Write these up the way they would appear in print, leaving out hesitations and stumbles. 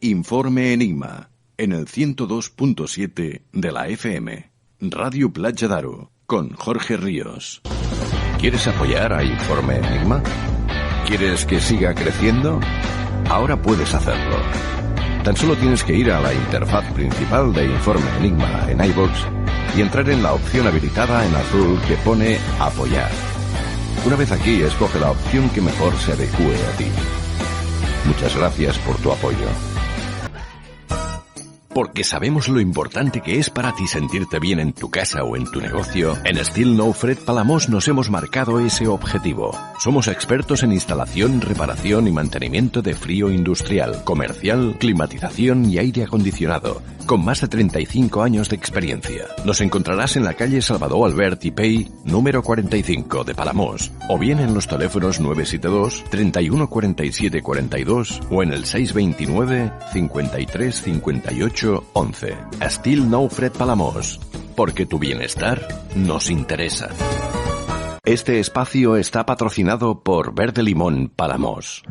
Informe Enigma, en el 102.7 de la FM. Radio Platja d'Aro, con Jorge Ríos. ¿Quieres apoyar a Informe Enigma? ¿Quieres que siga creciendo? Ahora puedes hacerlo. Tan solo tienes que ir a la interfaz principal de Informe Enigma en iVoox y entrar en la opción habilitada en azul que pone Apoyar. Una vez aquí, escoge la opción que mejor se adecue a ti. Muchas gracias por tu apoyo. Porque sabemos lo importante que es para ti sentirte bien en tu casa o en tu negocio, en Steel No Fred Palamós nos hemos marcado ese objetivo. Somos expertos en instalación, reparación y mantenimiento de frío industrial, comercial, climatización y aire acondicionado, con más de 35 años de experiencia. Nos encontrarás en la calle Salvador Albert i Pei, número 45 de Palamós, o bien en los teléfonos 972 31 47 42 o en el 629 53 58 11. Steel No Fred Palamós, porque tu bienestar nos interesa. Este espacio está patrocinado por Verde Limón Palamós.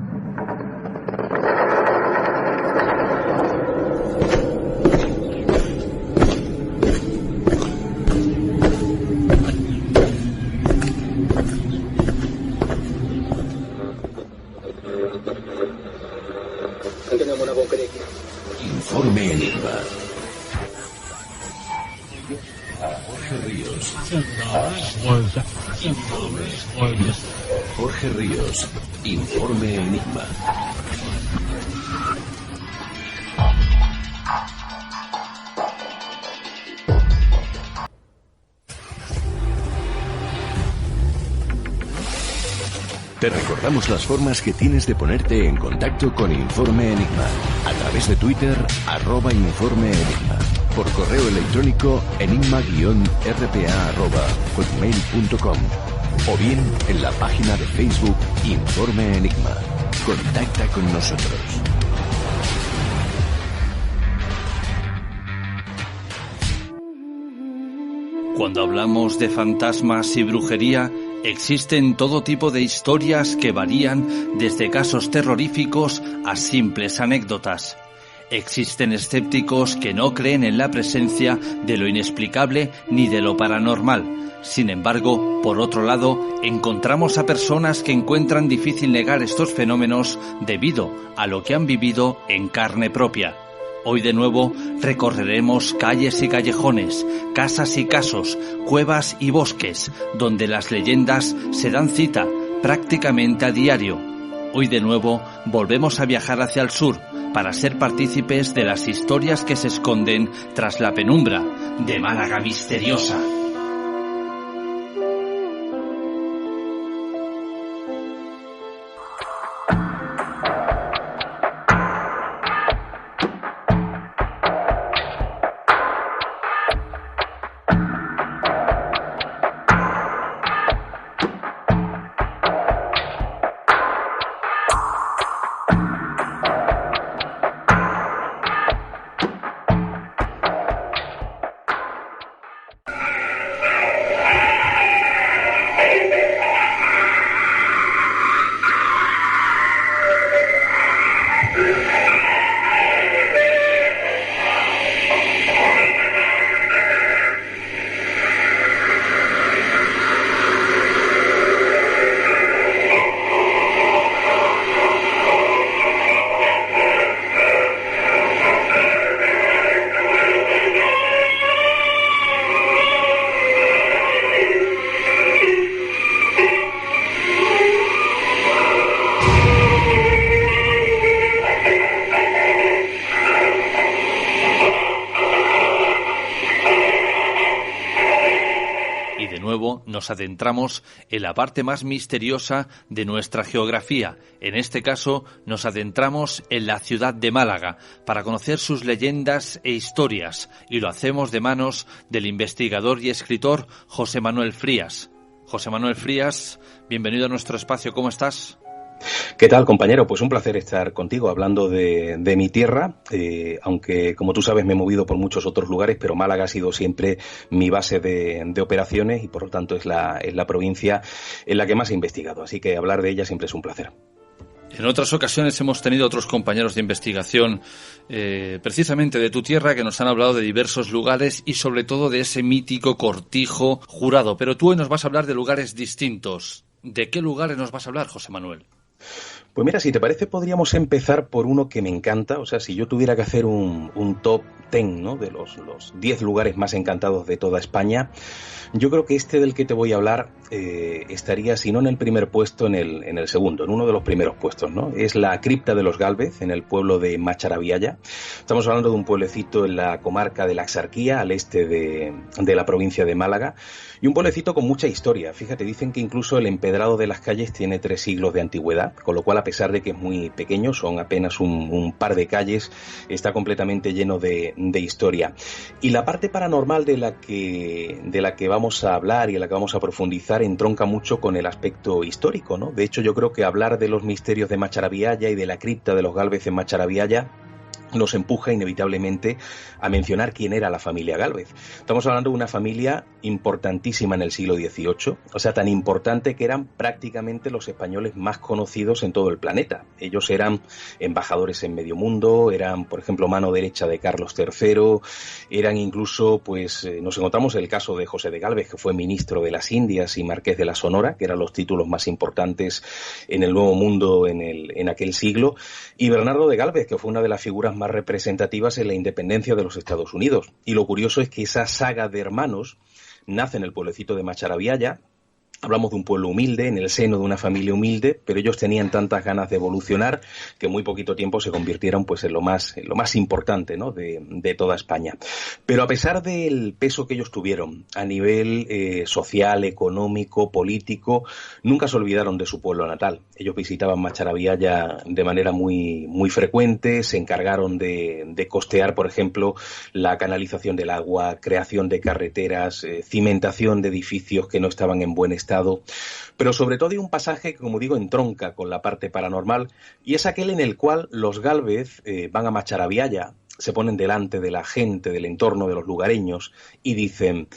Informe Enigma. Jorge Ríos. Jorge Ríos. Informe Enigma. Te recordamos las formas que tienes de ponerte en contacto con Informe Enigma. A través de Twitter, @Informe Enigma. Por correo electrónico, enigma-rpa@hotmail.com. O bien en la página de Facebook Informe Enigma. Contacta con nosotros. Cuando hablamos de fantasmas y brujería, existen todo tipo de historias que varían desde casos terroríficos a simples anécdotas. Existen escépticos que no creen en la presencia de lo inexplicable ni de lo paranormal. Sin embargo, por otro lado, encontramos a personas que encuentran difícil negar estos fenómenos debido a lo que han vivido en carne propia. Hoy de nuevo recorreremos calles y callejones, casas y casos, cuevas y bosques, donde las leyendas se dan cita prácticamente a diario. Hoy de nuevo volvemos a viajar hacia el sur para ser partícipes de las historias que se esconden tras la penumbra de Málaga misteriosa. Nos adentramos en la parte más misteriosa de nuestra geografía. En este caso, nos adentramos en la ciudad de Málaga para conocer sus leyendas e historias, y lo hacemos de manos del investigador y escritor José Manuel Frías. José Manuel Frías, bienvenido a nuestro espacio, ¿cómo estás? ¿Qué tal, compañero? Pues un placer estar contigo hablando de mi tierra, aunque como tú sabes me he movido por muchos otros lugares, pero Málaga ha sido siempre mi base de operaciones y por lo tanto es la provincia en la que más he investigado, así que hablar de ella siempre es un placer. En otras ocasiones hemos tenido otros compañeros de investigación, precisamente de tu tierra, que nos han hablado de diversos lugares y sobre todo de ese mítico Cortijo Jurado. Pero tú hoy nos vas a hablar de lugares distintos. ¿De qué lugares nos vas a hablar, José Manuel? Pues mira, si te parece, podríamos empezar por uno que me encanta. O sea, si yo tuviera que hacer un top 10, ¿no?, de los 10 lugares más encantados de toda España, yo creo que este del que te voy a hablar estaría, si no en el primer puesto, en el segundo, en uno de los primeros puestos, ¿no? Es la cripta de los Gálvez, en el pueblo de Macharabiaya. Estamos hablando de un pueblecito en la comarca de la Axarquía, al este de la provincia de Málaga, y un pueblecito con mucha historia. Fíjate, dicen que incluso el empedrado de las calles tiene 3 siglos de antigüedad, con lo cual, a pesar de que es muy pequeño, son apenas un par de calles, está completamente lleno de historia. Y la parte paranormal de la que vamos a hablar y en la que vamos a profundizar entronca mucho con el aspecto histórico, ¿no? De hecho, yo creo que hablar de los misterios de Macharabiaya y de la cripta de los Gálvez en Macharabiaya nos empuja inevitablemente a mencionar quién era la familia Gálvez. Estamos hablando de una familia importantísima en el siglo XVIII, o sea, tan importante que eran prácticamente los españoles más conocidos en todo el planeta. Ellos eran embajadores en medio mundo, eran, por ejemplo, mano derecha de Carlos III, eran incluso, pues, nos encontramos el caso de José de Gálvez, que fue ministro de las Indias y marqués de la Sonora, que eran los títulos más importantes en el Nuevo Mundo en aquel siglo, y Bernardo de Gálvez, que fue una de las figuras más representativas en la independencia de los Estados Unidos. Y lo curioso es que esa saga de hermanos nace en el pueblecito de Macharabiaya. Hablamos de un pueblo humilde, en el seno de una familia humilde, pero ellos tenían tantas ganas de evolucionar que en muy poquito tiempo se convirtieron, pues, en lo más importante, ¿no?, de toda España. Pero a pesar del peso que ellos tuvieron a nivel social, económico, político, nunca se olvidaron de su pueblo natal. Ellos visitaban Macharabiaya de manera muy, muy frecuente, se encargaron de costear, por ejemplo, la canalización del agua, creación de carreteras, cimentación de edificios que no estaban en buen estado. Pero sobre todo hay un pasaje que, como digo, entronca con la parte paranormal, y es aquel en el cual los Gálvez van a Macharabiaya, se ponen delante de la gente del entorno, de los lugareños, y dicen: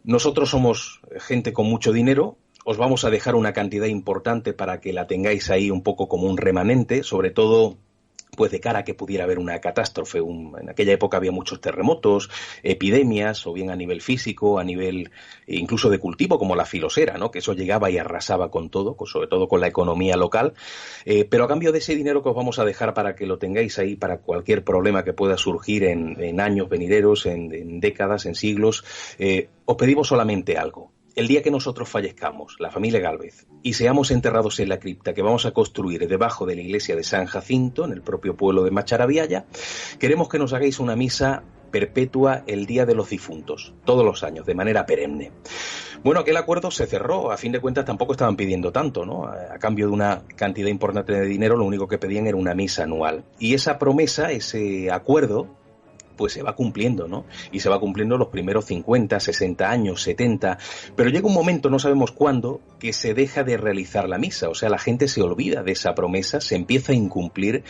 nosotros somos gente con mucho dinero, os vamos a dejar una cantidad importante para que la tengáis ahí un poco como un remanente, sobre todo pues de cara a que pudiera haber una catástrofe. En aquella época había muchos terremotos, epidemias, o bien a nivel físico, a nivel incluso de cultivo, como la filosera, ¿no?, que eso llegaba y arrasaba con todo, sobre todo con la economía local. Pero a cambio de ese dinero que os vamos a dejar para que lo tengáis ahí para cualquier problema que pueda surgir en años venideros, en décadas, en siglos, os pedimos solamente algo. El día que nosotros fallezcamos, la familia Gálvez, y seamos enterrados en la cripta que vamos a construir debajo de la iglesia de San Jacinto, en el propio pueblo de Macharabiaya, queremos que nos hagáis una misa perpetua el Día de los Difuntos, todos los años, de manera perenne. Bueno, aquel acuerdo se cerró. A fin de cuentas tampoco estaban pidiendo tanto, ¿no? A cambio de una cantidad importante de dinero, lo único que pedían era una misa anual. Y esa promesa, ese acuerdo, pues se va cumpliendo, ¿no? Y se va cumpliendo los primeros 50, 60 años, 70, pero llega un momento, no sabemos cuándo, que se deja de realizar la misa. O sea, la gente se olvida de esa promesa, se empieza a incumplir,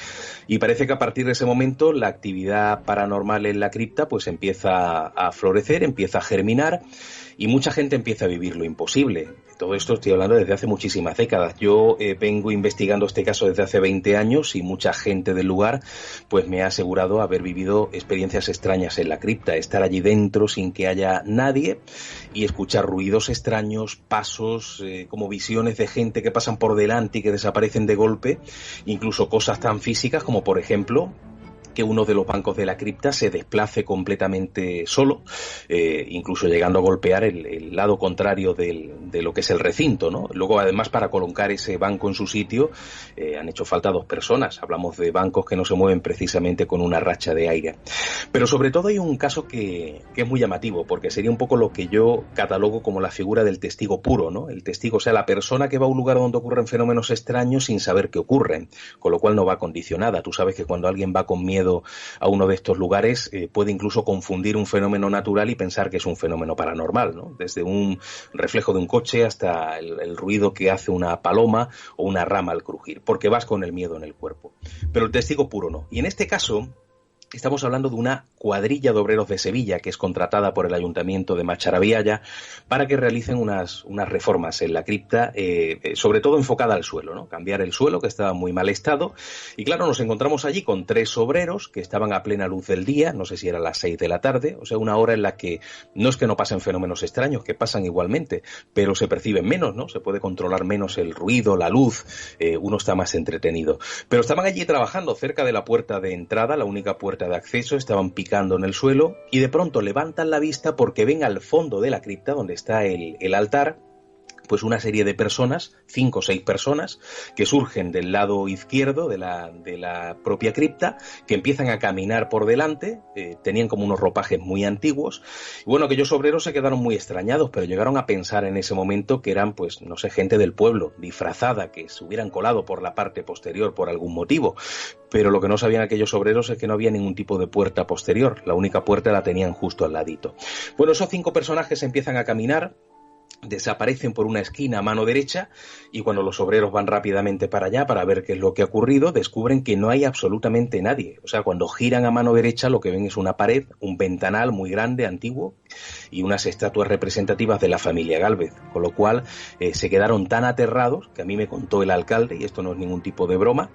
y parece que a partir de ese momento la actividad paranormal en la cripta pues empieza a florecer, empieza a germinar, y mucha gente empieza a vivir lo imposible. Todo esto estoy hablando desde hace muchísimas décadas. Yo vengo investigando este caso desde hace 20 años y mucha gente del lugar pues me ha asegurado haber vivido experiencias extrañas en la cripta, estar allí dentro sin que haya nadie y escuchar ruidos extraños, pasos, como visiones de gente que pasan por delante y que desaparecen de golpe, incluso cosas tan físicas como, por ejemplo, que uno de los bancos de la cripta se desplace completamente solo, incluso llegando a golpear el lado contrario de lo que es el recinto, ¿no? Luego, además, para colocar ese banco en su sitio, han hecho falta 2 personas. Hablamos de bancos que no se mueven precisamente con una racha de aire. Pero sobre todo hay un caso que es muy llamativo, porque sería un poco lo que yo catalogo como la figura del testigo puro, ¿no? El testigo, o sea, la persona que va a un lugar donde ocurren fenómenos extraños sin saber qué ocurren, con lo cual no va condicionada. Tú sabes que cuando alguien va con miedo a uno de estos lugares, puede incluso confundir un fenómeno natural y pensar que es un fenómeno paranormal, ¿no? Desde un reflejo de un coche hasta el ruido que hace una paloma o una rama al crujir, porque vas con el miedo en el cuerpo. Pero el testigo puro no. Y en este caso, Estamos hablando de una cuadrilla de obreros de Sevilla que es contratada por el Ayuntamiento de Macharabiaya para que realicen unas reformas en la cripta, sobre todo enfocada al suelo, ¿no? Cambiar el suelo, que estaba en muy mal estado. Y claro, nos encontramos allí con 3 obreros que estaban a plena luz del día, no sé si era las 6 de la tarde, o sea, una hora en la que no es que no pasen fenómenos extraños, que pasan igualmente, pero se perciben menos, ¿no? Se puede controlar menos el ruido, la luz, uno está más entretenido. Pero estaban allí trabajando cerca de la puerta de entrada, la única puerta de acceso, estaban picando en el suelo y de pronto levantan la vista porque ven al fondo de la cripta, donde está el altar, pues una serie de personas, 5 o 6 personas, que surgen del lado izquierdo de la propia cripta, que empiezan a caminar por delante, tenían como unos ropajes muy antiguos, y bueno, aquellos obreros se quedaron muy extrañados, pero llegaron a pensar en ese momento que eran, pues, no sé, gente del pueblo, disfrazada, que se hubieran colado por la parte posterior por algún motivo, pero lo que no sabían aquellos obreros es que no había ningún tipo de puerta posterior, la única puerta la tenían justo al ladito. Bueno, esos 5 personajes empiezan a caminar, desaparecen por una esquina a mano derecha y cuando los obreros van rápidamente para allá para ver qué es lo que ha ocurrido, descubren que no hay absolutamente nadie. O sea, cuando giran a mano derecha lo que ven es una pared, un ventanal muy grande, antiguo, y unas estatuas representativas de la familia Gálvez, con lo cual se quedaron tan aterrados, que a mí me contó el alcalde, y esto no es ningún tipo de broma,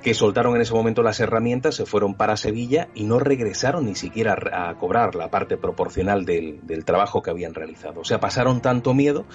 que soltaron en ese momento las herramientas, se fueron para Sevilla y no regresaron ni siquiera a cobrar la parte proporcional del trabajo que habían realizado. O sea, pasaron tanto miedo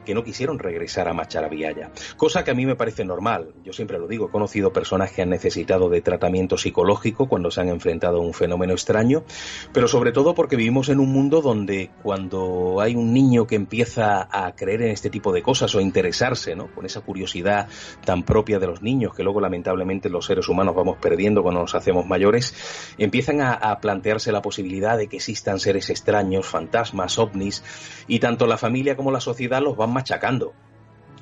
que no quisieron regresar a Macharabiaya, cosa que a mí me parece normal. Yo siempre lo digo, he conocido personas que han necesitado de tratamiento psicológico cuando se han enfrentado a un fenómeno extraño, pero sobre todo porque vivimos en un mundo donde cuando hay un niño que empieza a creer en este tipo de cosas o a interesarse, ¿no?, con esa curiosidad tan propia de los niños que luego lamentablemente los seres humanos vamos perdiendo cuando nos hacemos mayores, empiezan a plantearse la posibilidad de que existan seres extraños, fantasmas, ovnis, y tanto la familia como la sociedad los van machacando.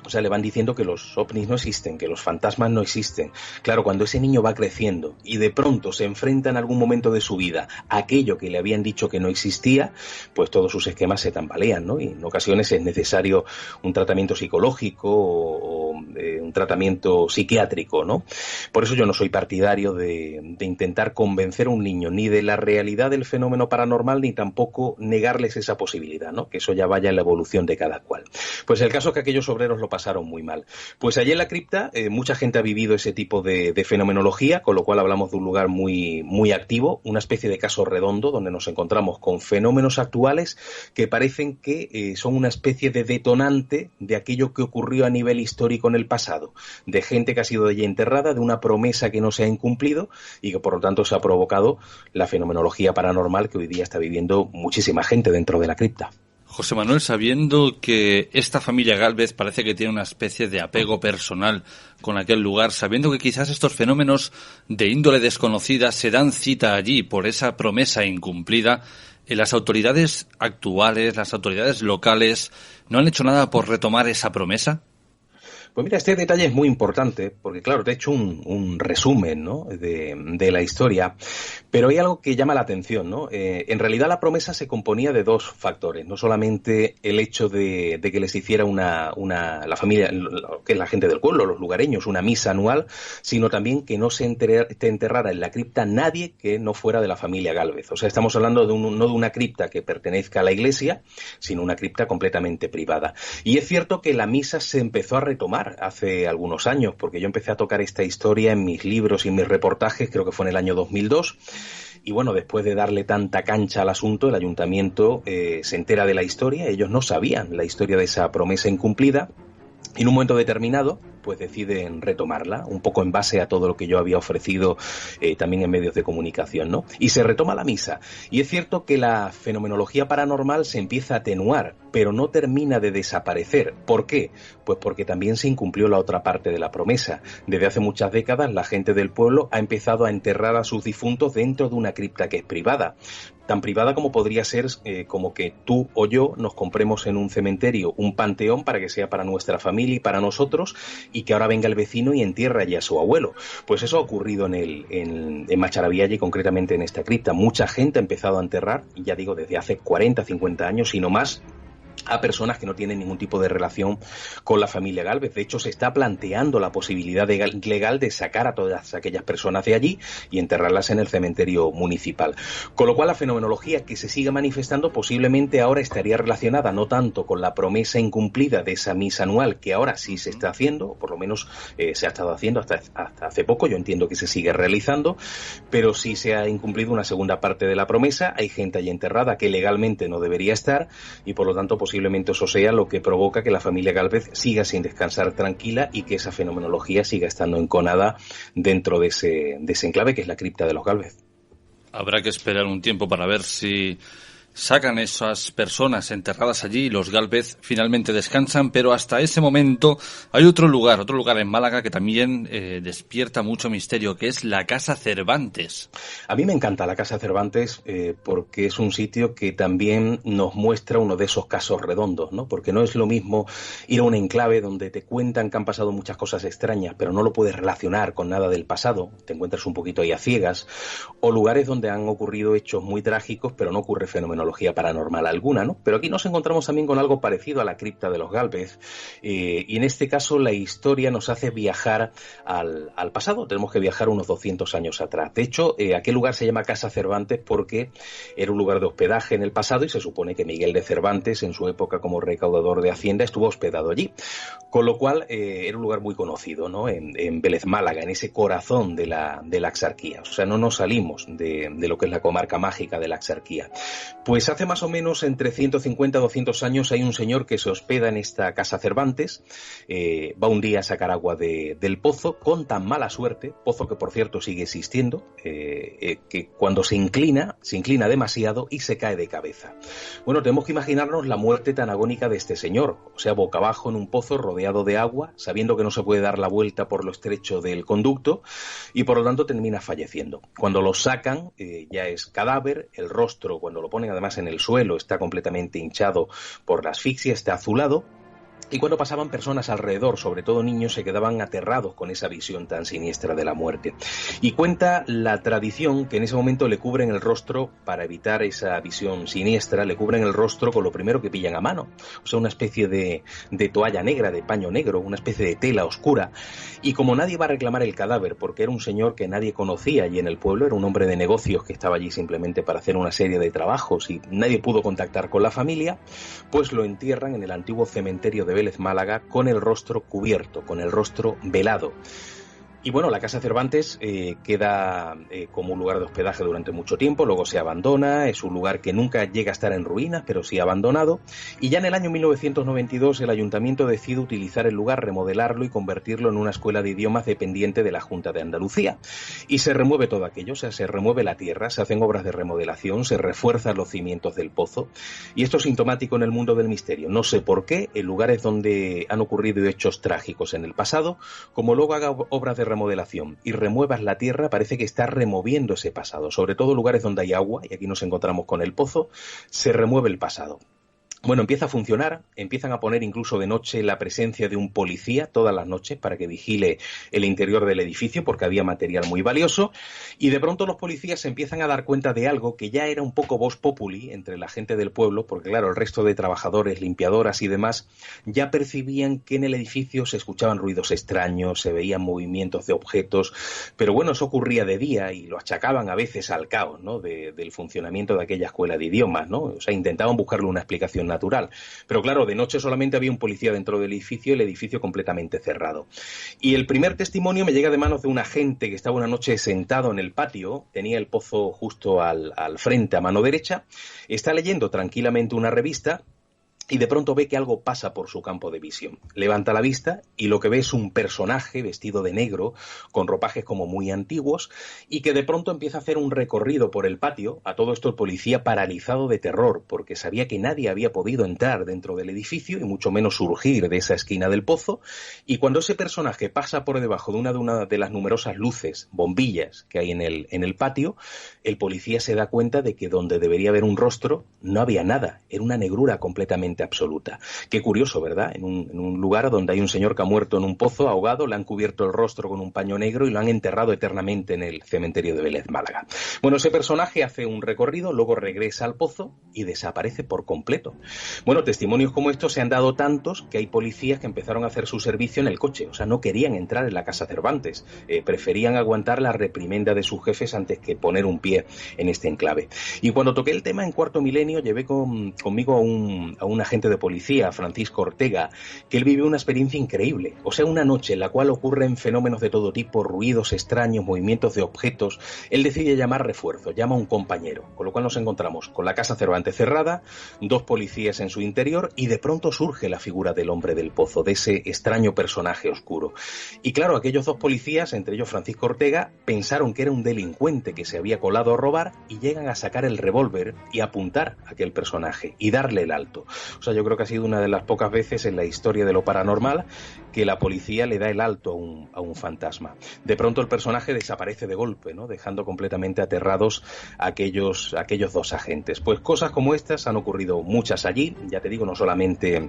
O sea, le van diciendo que los ovnis no existen, que los fantasmas no existen. Claro, cuando ese niño va creciendo y de pronto se enfrenta en algún momento de su vida a aquello que le habían dicho que no existía, pues todos sus esquemas se tambalean, ¿no? Y en ocasiones es necesario un tratamiento psicológico o un tratamiento psiquiátrico, ¿no? Por eso yo no soy partidario de intentar convencer a un niño ni de la realidad del fenómeno paranormal ni tampoco negarles esa posibilidad, ¿no? Que eso ya vaya en la evolución de cada cual. Pues el caso es que aquellos obreros lo pasaron muy mal. Pues allí en la cripta mucha gente ha vivido ese tipo de fenomenología, con lo cual hablamos de un lugar muy, muy activo, una especie de caso redondo donde nos encontramos con fenómenos actuales que parecen que son una especie de detonante de aquello que ocurrió a nivel histórico en el pasado, de gente que ha sido allí enterrada, de una promesa que no se ha incumplido y que por lo tanto se ha provocado la fenomenología paranormal que hoy día está viviendo muchísima gente dentro de la cripta. José Manuel, sabiendo que esta familia Gálvez parece que tiene una especie de apego personal con aquel lugar, sabiendo que quizás estos fenómenos de índole desconocida se dan cita allí por esa promesa incumplida, las autoridades actuales, las autoridades locales, ¿no han hecho nada por retomar esa promesa? Pues mira, este detalle es muy importante porque, claro, te he hecho un resumen, ¿no?, de la historia, pero hay algo que llama la atención, ¿no? En realidad la promesa se componía de 2 factores, no solamente el hecho de que les hiciera la familia, que es la gente del pueblo, los lugareños, una misa anual, sino también que no se enterrara en la cripta nadie que no fuera de la familia Gálvez. O sea, estamos hablando no de una cripta que pertenezca a la iglesia, sino una cripta completamente privada. Y es cierto que la misa se empezó a retomar hace algunos años, porque yo empecé a tocar esta historia en mis libros y mis reportajes, creo que fue en el año 2002, y bueno, después de darle tanta cancha al asunto, el ayuntamiento se entera de la historia, ellos no sabían la historia de esa promesa incumplida, y en un momento determinado pues deciden retomarla, un poco en base a todo lo que yo había ofrecido también en medios de comunicación, ¿no? Y se retoma la misa. Y es cierto que la fenomenología paranormal se empieza a atenuar, pero no termina de desaparecer. ¿Por qué? Pues porque también se incumplió la otra parte de la promesa. Desde hace muchas décadas la gente del pueblo ha empezado a enterrar a sus difuntos dentro de una cripta que es privada. Tan privada como podría ser como que tú o yo nos compremos en un cementerio un panteón para que sea para nuestra familia y para nosotros, y que ahora venga el vecino y entierra allí a su abuelo. Pues eso ha ocurrido en Macharabiaya y concretamente en esta cripta. Mucha gente ha empezado a enterrar, ya digo, desde hace 40, 50 años y no más, a personas que no tienen ningún tipo de relación con la familia Gálvez. De hecho, se está planteando la posibilidad legal de sacar a todas aquellas personas de allí y enterrarlas en el cementerio municipal. Con lo cual, la fenomenología que se sigue manifestando posiblemente ahora estaría relacionada no tanto con la promesa incumplida de esa misa anual, que ahora sí se está haciendo, o por lo menos se ha estado haciendo hasta hace poco. Yo entiendo que se sigue realizando, pero sí se ha incumplido una segunda parte de la promesa. Hay gente allí enterrada que legalmente no debería estar y, por lo tanto, posiblemente eso sea lo que provoca que la familia Gálvez siga sin descansar tranquila y que esa fenomenología siga estando enconada dentro de ese enclave que es la cripta de los Gálvez. Habrá que esperar un tiempo para ver si sacan esas personas enterradas allí y los Gálvez finalmente descansan, pero hasta ese momento hay otro lugar en Málaga que también despierta mucho misterio, que es la Casa Cervantes. A mí me encanta la Casa Cervantes porque es un sitio que también nos muestra uno de esos casos redondos, ¿no? Porque no es lo mismo ir a un enclave donde te cuentan que han pasado muchas cosas extrañas, pero no lo puedes relacionar con nada del pasado, te encuentras un poquito ahí a ciegas, o lugares donde han ocurrido hechos muy trágicos, pero no ocurre fenomenología paranormal alguna, ¿no? Pero aquí nos encontramos también con algo parecido a la cripta de los Gálvez y en este caso la historia nos hace viajar al pasado. Tenemos que viajar unos 200 años atrás. De hecho, aquel lugar se llama Casa Cervantes porque era un lugar de hospedaje en el pasado y se supone que Miguel de Cervantes, en su época como recaudador de Hacienda, estuvo hospedado allí. Con lo cual era un lugar muy conocido, ¿no? En Vélez Málaga, en ese corazón de la Axarquía. O sea, no nos salimos de lo que es la comarca mágica de la Axarquía. Pues hace más o menos entre 150 y 200 años hay un señor que se hospeda en esta Casa Cervantes, va un día a sacar agua del pozo con tan mala suerte, pozo que por cierto sigue existiendo, que cuando se inclina demasiado y se cae de cabeza. Bueno, tenemos que imaginarnos la muerte tan agónica de este señor, o sea, boca abajo en un pozo rodeado de agua, sabiendo que no se puede dar la vuelta por lo estrecho del conducto y por lo tanto termina falleciendo. Cuando lo sacan ya es cadáver, el rostro cuando lo ponen además en el suelo está completamente hinchado por la asfixia, está azulado. Y cuando pasaban personas alrededor, sobre todo niños, se quedaban aterrados con esa visión tan siniestra de la muerte. Y cuenta la tradición que en ese momento le cubren el rostro, para evitar esa visión siniestra, le cubren el rostro con lo primero que pillan a mano. O sea, una especie de toalla negra, de paño negro, una especie de tela oscura. Y como nadie va a reclamar el cadáver, porque era un señor que nadie conocía allí en el pueblo, era un hombre de negocios que estaba allí simplemente para hacer una serie de trabajos y nadie pudo contactar con la familia, pues lo entierran en el antiguo cementerio de Vélez Málaga con el rostro cubierto, con el rostro velado. Y bueno, la Casa Cervantes queda como un lugar de hospedaje durante mucho tiempo, luego se abandona, es un lugar que nunca llega a estar en ruinas, pero sí abandonado, y ya en el año 1992 el ayuntamiento decide utilizar el lugar, remodelarlo y convertirlo en una escuela de idiomas dependiente de la Junta de Andalucía. Y se remueve todo aquello, o sea, se remueve la tierra, se hacen obras de remodelación, se refuerzan los cimientos del pozo, y esto es sintomático en el mundo del misterio. No sé por qué, en lugares donde han ocurrido hechos trágicos en el pasado, como luego haga obras de remodelación y remuevas la tierra, parece que está removiendo ese pasado, sobre todo lugares donde hay agua, y aquí nos encontramos con el pozo, se remueve el pasado. Bueno, empieza a funcionar, empiezan a poner incluso de noche la presencia de un policía todas las noches para que vigile el interior del edificio porque había material muy valioso y de pronto los policías se empiezan a dar cuenta de algo que ya era un poco vox populi entre la gente del pueblo porque claro, el resto de trabajadores, limpiadoras y demás ya percibían que en el edificio se escuchaban ruidos extraños, se veían movimientos de objetos, pero bueno, eso ocurría de día y lo achacaban a veces al caos, ¿no? del funcionamiento de aquella escuela de idiomas, ¿no? O sea, intentaban buscarle una explicación natural. Pero claro, de noche solamente había un policía dentro del edificio, el edificio completamente cerrado. Y el primer testimonio me llega de manos de un agente que estaba una noche sentado en el patio, tenía el pozo justo al frente, a mano derecha, está leyendo tranquilamente una revista y de pronto ve que algo pasa por su campo de visión. Levanta la vista y lo que ve es un personaje vestido de negro, con ropajes como muy antiguos, y que de pronto empieza a hacer un recorrido por el patio. A todo esto el policía paralizado de terror, porque sabía que nadie había podido entrar dentro del edificio y mucho menos surgir de esa esquina del pozo. Y cuando ese personaje pasa por debajo de una de las numerosas luces, bombillas que hay en el patio, el policía se da cuenta de que donde debería haber un rostro no había nada, era una negrura completamente completamente absoluta. Qué curioso, ¿verdad? En un lugar donde hay un señor que ha muerto en un pozo ahogado, le han cubierto el rostro con un paño negro y lo han enterrado eternamente en el cementerio de Vélez, Málaga. Bueno, ese personaje hace un recorrido, luego regresa al pozo y desaparece por completo. Bueno, testimonios como estos se han dado tantos que hay policías que empezaron a hacer su servicio en el coche, o sea, no querían entrar en la Casa Cervantes, preferían aguantar la reprimenda de sus jefes antes que poner un pie en este enclave. Y cuando toqué el tema en Cuarto Milenio, llevé conmigo a un agente de policía, Francisco Ortega, que él vivió una experiencia increíble, o sea, una noche en la cual ocurren fenómenos de todo tipo, ruidos extraños, movimientos de objetos. Él decide llamar refuerzo, llama a un compañero, con lo cual nos encontramos con la Casa Cervantes cerrada, 2 policías en su interior y de pronto surge la figura del hombre del pozo, de ese extraño personaje oscuro. Y claro, aquellos 2 policías, entre ellos Francisco Ortega, pensaron que era un delincuente que se había colado a robar y llegan a sacar el revólver y apuntar a aquel personaje y darle el alto. O sea, yo creo que ha sido una de las pocas veces en la historia de lo paranormal que la policía le da el alto a un fantasma. De pronto el personaje desaparece de golpe, ¿no? Dejando completamente aterrados a aquellos 2 agentes. Pues cosas como estas han ocurrido muchas allí, ya te digo, no solamente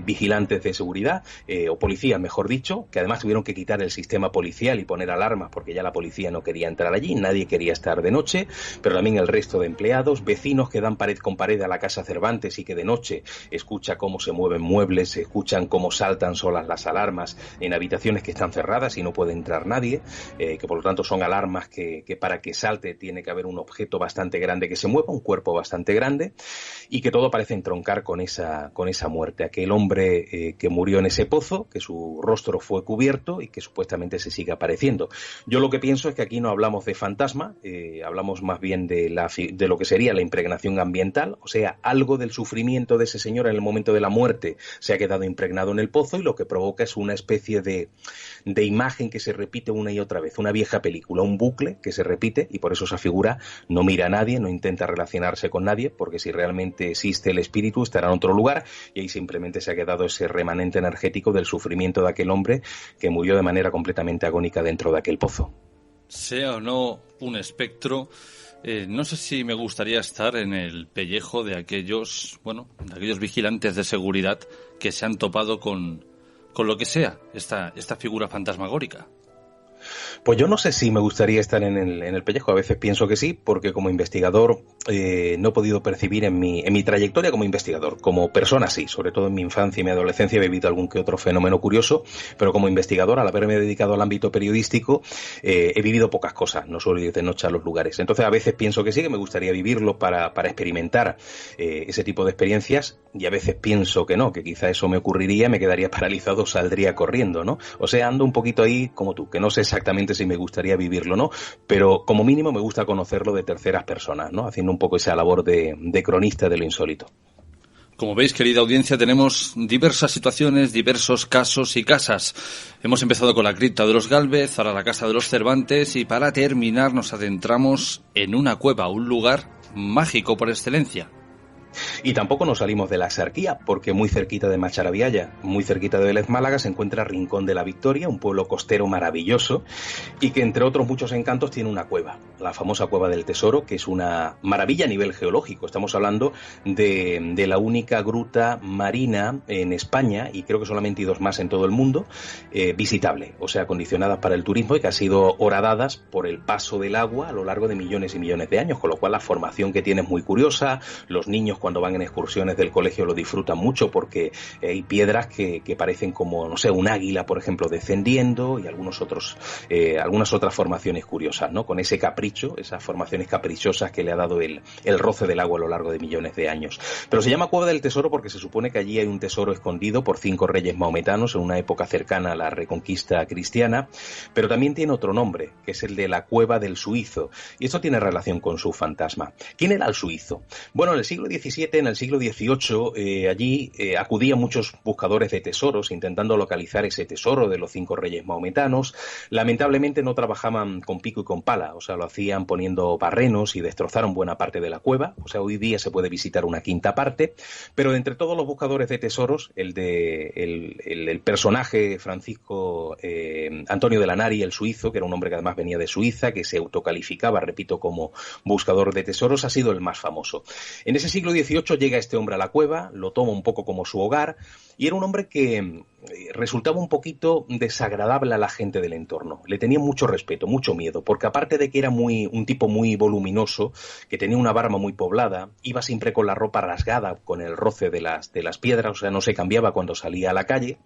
vigilantes de seguridad, o policías mejor dicho, que además tuvieron que quitar el sistema policial y poner alarmas porque ya la policía no quería entrar allí, nadie quería estar de noche, pero también el resto de empleados, vecinos que dan pared con pared a la Casa Cervantes y que de noche escucha cómo se mueven muebles, escuchan cómo saltan solas las alarmas en habitaciones que están cerradas y no puede entrar nadie, que por lo tanto son alarmas que para que salte tiene que haber un objeto bastante grande que se mueva, un cuerpo bastante grande, y que todo parece entroncar con esa muerte. Aquel hombre que murió en ese pozo, que su rostro fue cubierto y que supuestamente se sigue apareciendo. Yo lo que pienso es que aquí no hablamos de fantasma, hablamos más bien de lo que sería la impregnación ambiental, o sea, algo del sufrimiento de ese señor en el momento de la muerte se ha quedado impregnado en el pozo y lo que provoca es una especie de imagen que se repite una y otra vez, una vieja película, un bucle que se repite, y por eso esa figura no mira a nadie, no intenta relacionarse con nadie, porque si realmente existe el espíritu estará en otro lugar y ahí simplemente se ha quedado ese remanente energético del sufrimiento de aquel hombre que murió de manera completamente agónica dentro de aquel pozo. Sea o no un espectro, no sé si me gustaría estar en el pellejo de aquellos vigilantes de seguridad que se han topado con lo que sea esta figura fantasmagórica. Pues yo no sé si me gustaría estar en el pellejo, a veces pienso que sí, porque como investigador no he podido percibir en mi trayectoria como investigador, como persona sí, sobre todo en mi infancia y mi adolescencia he vivido algún que otro fenómeno curioso, pero como investigador, al haberme dedicado al ámbito periodístico, he vivido pocas cosas, no suelo ir de noche a los lugares. Entonces a veces pienso que sí, que me gustaría vivirlo para experimentar ese tipo de experiencias, y a veces pienso que no, que quizá eso me ocurriría, me quedaría paralizado, saldría corriendo, ¿no? O sea, ando un poquito ahí como tú, que no sé exactamente si me gustaría vivirlo o no, pero como mínimo me gusta conocerlo de terceras personas, ¿no? Haciendo un poco esa labor de cronista de lo insólito. Como veis, querida audiencia, tenemos diversas situaciones, diversos casos y casas. Hemos empezado con la cripta de los Gálvez, ahora la casa de los Cervantes, y para terminar nos adentramos en una cueva, un lugar mágico por excelencia. Y tampoco nos salimos de la Axarquía, porque muy cerquita de Macharabiaya, muy cerquita de Vélez, Málaga, se encuentra Rincón de la Victoria, un pueblo costero maravilloso y que entre otros muchos encantos tiene una cueva, la famosa Cueva del Tesoro, que es una maravilla a nivel geológico. Estamos hablando de la única gruta marina en España, y creo que solamente hay 2 más en todo el mundo, visitable, o sea, acondicionadas para el turismo y que han sido horadadas por el paso del agua a lo largo de millones y millones de años, con lo cual la formación que tiene es muy curiosa. Los niños cuando van en excursiones del colegio lo disfrutan mucho porque hay piedras que parecen como, no sé, un águila, por ejemplo, descendiendo, y algunas otras formaciones curiosas, ¿no? Con ese capricho, esas formaciones caprichosas que le ha dado el roce del agua a lo largo de millones de años. Pero se llama Cueva del Tesoro porque se supone que allí hay un tesoro escondido por 5 reyes maometanos en una época cercana a la Reconquista cristiana, pero también tiene otro nombre, que es el de la Cueva del Suizo, y esto tiene relación con su fantasma. ¿Quién era el suizo? Bueno, en el siglo XVII, en el siglo XVIII, allí acudían muchos buscadores de tesoros intentando localizar ese tesoro de los 5 reyes maometanos. Lamentablemente no trabajaban con pico y con pala, o sea, lo hacían poniendo barrenos y destrozaron buena parte de la cueva. O sea, hoy día se puede visitar una quinta parte, pero de entre todos los buscadores de tesoros, el personaje Francisco Antonio de la Nari, el suizo, que era un hombre que además venía de Suiza, que se autocalificaba, repito, como buscador de tesoros, ha sido el más famoso. En ese siglo XVIII 18 llega este hombre a la cueva, lo toma un poco como su hogar, y era un hombre que resultaba un poquito desagradable a la gente del entorno. Le tenía mucho respeto, mucho miedo, porque aparte de que era un tipo muy voluminoso, que tenía una barba muy poblada, iba siempre con la ropa rasgada, con el roce de las piedras, o sea, no se cambiaba cuando salía a la calle.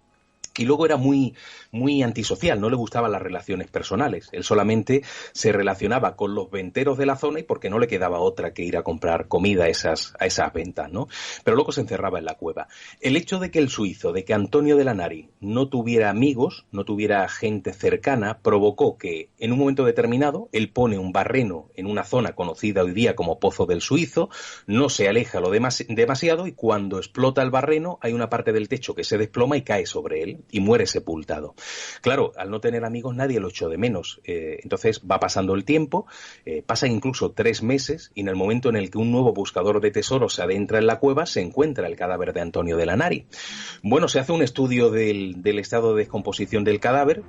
Y luego era muy antisocial, no le gustaban las relaciones personales. Él solamente se relacionaba con los venteros de la zona y porque no le quedaba otra que ir a comprar comida a esas ventas, ¿no? Pero luego se encerraba en la cueva. El hecho de que el suizo, de que Antonio de la Nari no tuviera amigos, no tuviera gente cercana, provocó que en un momento determinado él pone un barreno en una zona conocida hoy día como Pozo del Suizo, no se aleja lo demasiado y cuando explota el barreno hay una parte del techo que se desploma y cae sobre él y muere sepultado. Claro, al no tener amigos nadie lo echó de menos. Entonces va pasando el tiempo, pasan incluso 3 meses y en el momento en el que un nuevo buscador de tesoros se adentra en la cueva se encuentra el cadáver de Antonio de la Nari. Bueno, se hace un estudio del estado de descomposición del cadáver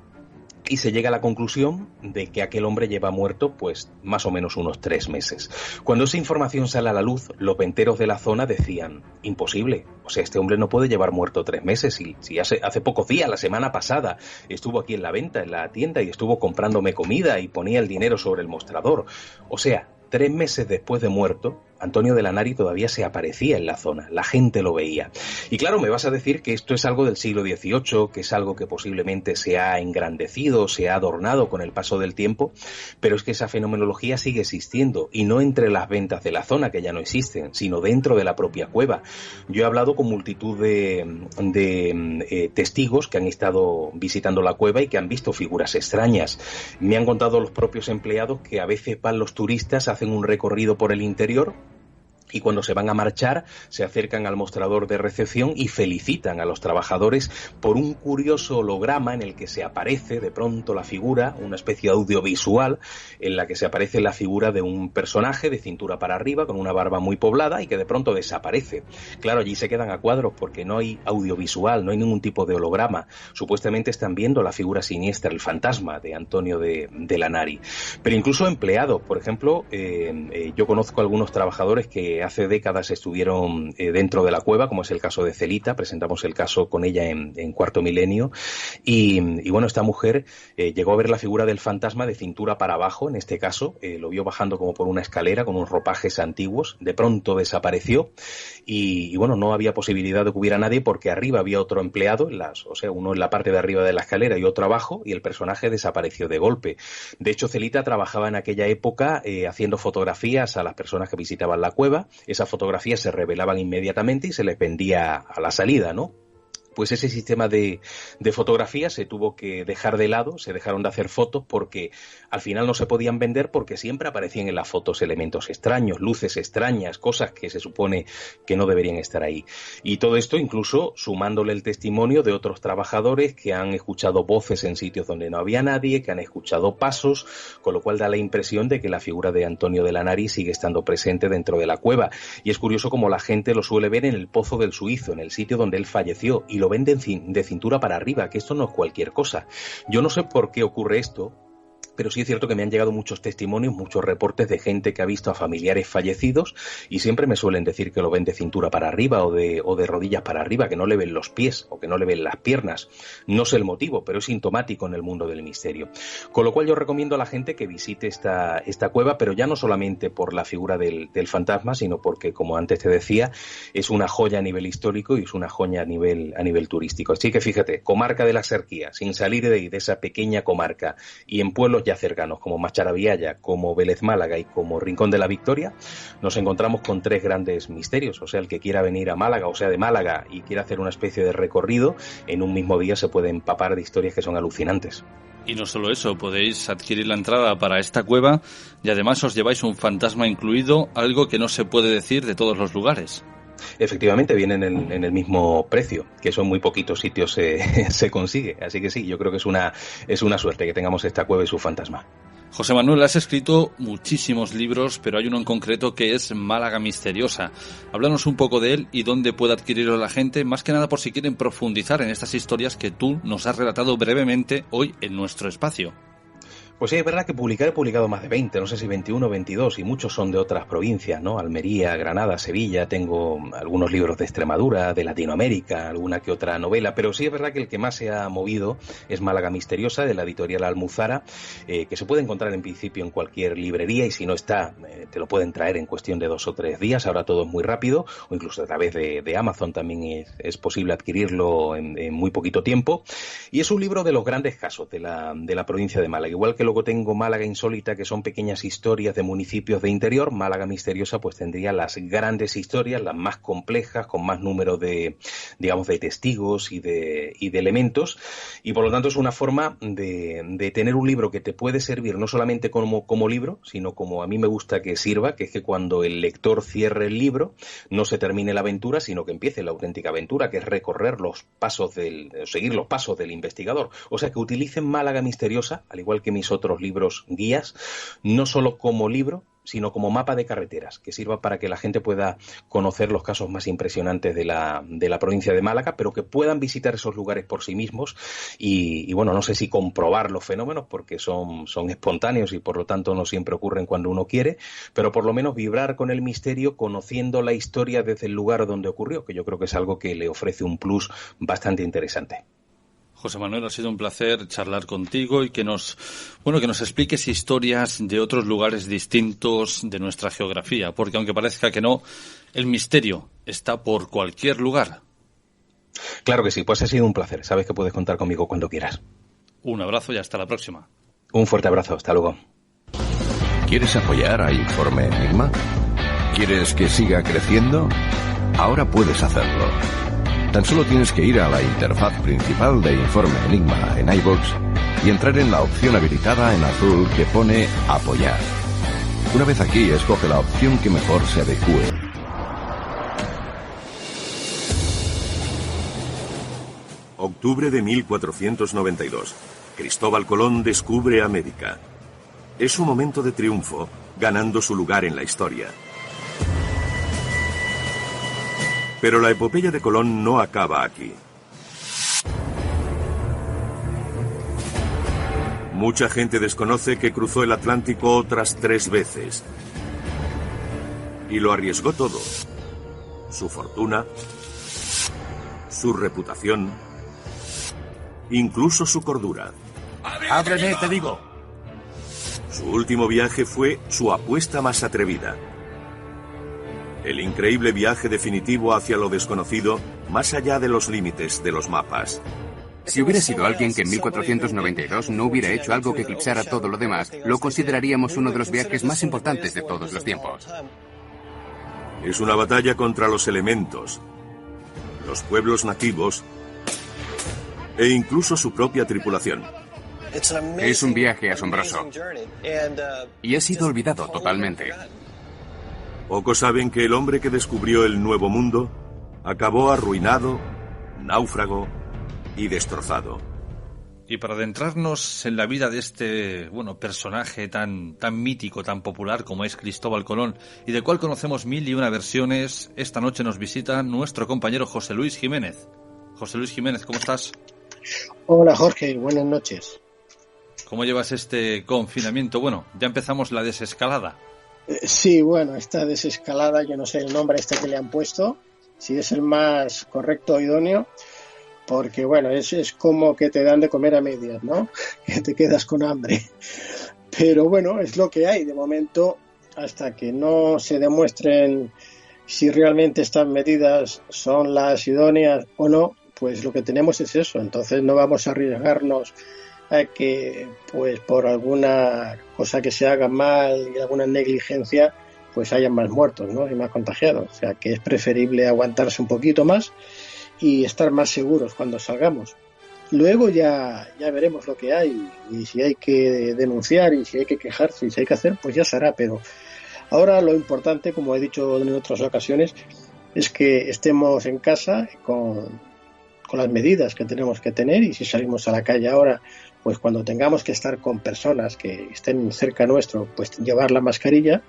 y se llega a la conclusión de que aquel hombre lleva muerto pues más o menos unos 3 meses. Cuando esa información sale a la luz, los venteros de la zona decían, imposible, o sea, este hombre no puede llevar muerto 3 meses, y hace pocos días, la semana pasada, estuvo aquí en la venta, en la tienda, y estuvo comprándome comida y ponía el dinero sobre el mostrador. O sea, 3 meses después de muerto, Antonio de la Nari todavía se aparecía en la zona, la gente lo veía. Y claro, me vas a decir que esto es algo del siglo XVIII, que es algo que posiblemente se ha engrandecido, se ha adornado con el paso del tiempo, pero es que esa fenomenología sigue existiendo, y no entre las ventas de la zona, que ya no existen, sino dentro de la propia cueva. Yo he hablado con multitud de testigos que han estado visitando la cueva y que han visto figuras extrañas. Me han contado los propios empleados que a veces van los turistas, hacen un recorrido por el interior, y cuando se van a marchar se acercan al mostrador de recepción y felicitan a los trabajadores por un curioso holograma en el que se aparece de pronto la figura, una especie de audiovisual en la que se aparece la figura de un personaje de cintura para arriba con una barba muy poblada y que de pronto desaparece. Claro, allí se quedan a cuadros porque no hay audiovisual, no hay ningún tipo de holograma. Supuestamente están viendo la figura siniestra, el fantasma de Antonio de la Nari. Pero incluso empleados, por ejemplo, yo conozco a algunos trabajadores que hace décadas estuvieron dentro de la cueva, como es el caso de Celita, presentamos el caso con ella en Cuarto Milenio, y bueno, esta mujer llegó a ver la figura del fantasma de cintura para abajo, en este caso, lo vio bajando como por una escalera con unos ropajes antiguos, de pronto desapareció, y bueno, no había posibilidad de que hubiera nadie porque arriba había otro empleado, o sea, uno en la parte de arriba de la escalera y otro abajo, y el personaje desapareció de golpe. De hecho, Celita trabajaba en aquella época haciendo fotografías a las personas que visitaban la cueva. Esas fotografías se revelaban inmediatamente y se les vendía a la salida, ¿no? Pues ese sistema de fotografías se tuvo que dejar de lado, se dejaron de hacer fotos porque al final no se podían vender porque siempre aparecían en las fotos elementos extraños, luces extrañas, cosas que se supone que no deberían estar ahí. Y todo esto incluso sumándole el testimonio de otros trabajadores que han escuchado voces en sitios donde no había nadie, que han escuchado pasos, con lo cual da la impresión de que la figura de Antonio de la Nari sigue estando presente dentro de la cueva. Y es curioso como la gente lo suele ver en el Pozo del Suizo, en el sitio donde él falleció, y lo venden de cintura para arriba, que esto no es cualquier cosa. Yo no sé por qué ocurre esto, pero sí es cierto que me han llegado muchos testimonios, muchos reportes de gente que ha visto a familiares fallecidos y siempre me suelen decir que lo ven de cintura para arriba o de rodillas para arriba, que no le ven los pies o que no le ven las piernas. No sé el motivo, pero es sintomático en el mundo del misterio. Con lo cual yo recomiendo a la gente que visite esta cueva, pero ya no solamente por la figura del fantasma, sino porque, como antes te decía, es una joya a nivel histórico y es una joya a nivel turístico. Así que fíjate, comarca de la Axarquía, sin salir de ahí, de esa pequeña comarca, y en pueblos ya cercanos como Macharabiaya, como Vélez Málaga y como Rincón de la Victoria, nos encontramos con 3 grandes misterios. O sea, el que quiera venir a Málaga, o sea, de Málaga, y quiera hacer una especie de recorrido, en un mismo día se puede empapar de historias que son alucinantes. Y no solo eso, podéis adquirir la entrada para esta cueva y además os lleváis un fantasma incluido, algo que no se puede decir de todos los lugares. Efectivamente, vienen en el mismo precio, que eso en muy poquitos sitios se consigue. Así que sí, yo creo que es una suerte que tengamos esta cueva y su fantasma. José Manuel, has escrito muchísimos libros, pero hay uno en concreto que es Málaga Misteriosa. Háblanos un poco de él y dónde puede adquirirlo la gente, más que nada por si quieren profundizar en estas historias que tú nos has relatado brevemente hoy en nuestro espacio. Pues sí, es verdad que he publicado más de 20, no sé si 21 o 22, y muchos son de otras provincias, ¿no? Almería, Granada, Sevilla, tengo algunos libros de Extremadura, de Latinoamérica, alguna que otra novela, pero sí es verdad que el que más se ha movido es Málaga Misteriosa, de la editorial Almuzara, que se puede encontrar en principio en cualquier librería, y si no está, te lo pueden traer en cuestión de 2 o 3 días, ahora todo es muy rápido, o incluso a través de Amazon también es posible adquirirlo en muy poquito tiempo, y es un libro de los grandes casos de la provincia de Málaga, igual que luego tengo Málaga Insólita, que son pequeñas historias de municipios de interior. Málaga Misteriosa pues tendría las grandes historias, las más complejas, con más número de, digamos, de testigos y de elementos, y por lo tanto es una forma de tener un libro que te puede servir no solamente como libro, sino como a mí me gusta que sirva, que es que cuando el lector cierre el libro no se termine la aventura, sino que empiece la auténtica aventura, que es recorrer seguir los pasos del investigador. O sea, que utilicen Málaga Misteriosa, al igual que mis otros libros guías, no solo como libro, sino como mapa de carreteras, que sirva para que la gente pueda conocer los casos más impresionantes de la provincia de Málaga, pero que puedan visitar esos lugares por sí mismos y bueno, no sé si comprobar los fenómenos, porque son espontáneos y por lo tanto no siempre ocurren cuando uno quiere, pero por lo menos vibrar con el misterio, conociendo la historia desde el lugar donde ocurrió, que yo creo que es algo que le ofrece un plus bastante interesante. José Manuel, ha sido un placer charlar contigo y que nos expliques historias de otros lugares distintos de nuestra geografía, porque aunque parezca que no, el misterio está por cualquier lugar. Claro que sí, pues ha sido un placer. Sabes que puedes contar conmigo cuando quieras. Un abrazo y hasta la próxima. Un fuerte abrazo, hasta luego. ¿Quieres apoyar a Informe Enigma? ¿Quieres que siga creciendo? Ahora puedes hacerlo. Tan solo tienes que ir a la interfaz principal de Informe Enigma en iVoox y entrar en la opción habilitada en azul que pone Apoyar. Una vez aquí, escoge la opción que mejor se adecue. Octubre de 1492. Cristóbal Colón descubre América. Es su momento de triunfo, ganando su lugar en la historia. Pero la epopeya de Colón no acaba aquí. Mucha gente desconoce que cruzó el Atlántico otras 3 veces. Y lo arriesgó todo. Su fortuna, su reputación, incluso su cordura. ¡Ábreme, te digo! Su último viaje fue su apuesta más atrevida. El increíble viaje definitivo hacia lo desconocido, más allá de los límites de los mapas. Si hubiera sido alguien que en 1492 no hubiera hecho algo que eclipsara todo lo demás, lo consideraríamos uno de los viajes más importantes de todos los tiempos. Es una batalla contra los elementos, los pueblos nativos e incluso su propia tripulación. Es un viaje asombroso y ha sido olvidado totalmente. Pocos saben que el hombre que descubrió el Nuevo Mundo acabó arruinado, náufrago y destrozado. Y para adentrarnos en la vida de este personaje tan mítico, tan popular como es Cristóbal Colón, y del cual conocemos 1001 versiones, esta noche nos visita nuestro compañero José Luis Jiménez. José Luis Jiménez, ¿cómo estás? Hola Jorge, buenas noches. ¿Cómo llevas este confinamiento? Bueno, ya empezamos la desescalada. Sí, bueno, esta desescalada, yo no sé el nombre que le han puesto, si es el más correcto o idóneo, porque bueno, es como que te dan de comer a medias, ¿no? Que te quedas con hambre. Pero bueno, es lo que hay de momento, hasta que no se demuestren si realmente estas medidas son las idóneas o no, pues lo que tenemos es eso. Entonces no vamos a arriesgarnos a que pues por alguna cosa que se haga mal y alguna negligencia pues hayan más muertos, ¿no? Y más contagiados. O sea que es preferible aguantarse un poquito más y estar más seguros cuando salgamos. Luego ya veremos lo que hay y si hay que denunciar y si hay que quejarse y si hay que hacer, pues ya se hará. Pero ahora lo importante, como he dicho en otras ocasiones, es que estemos en casa con las medidas que tenemos que tener, y si salimos a la calle ahora, pues cuando tengamos que estar con personas que estén cerca nuestro, pues llevar la mascarilla,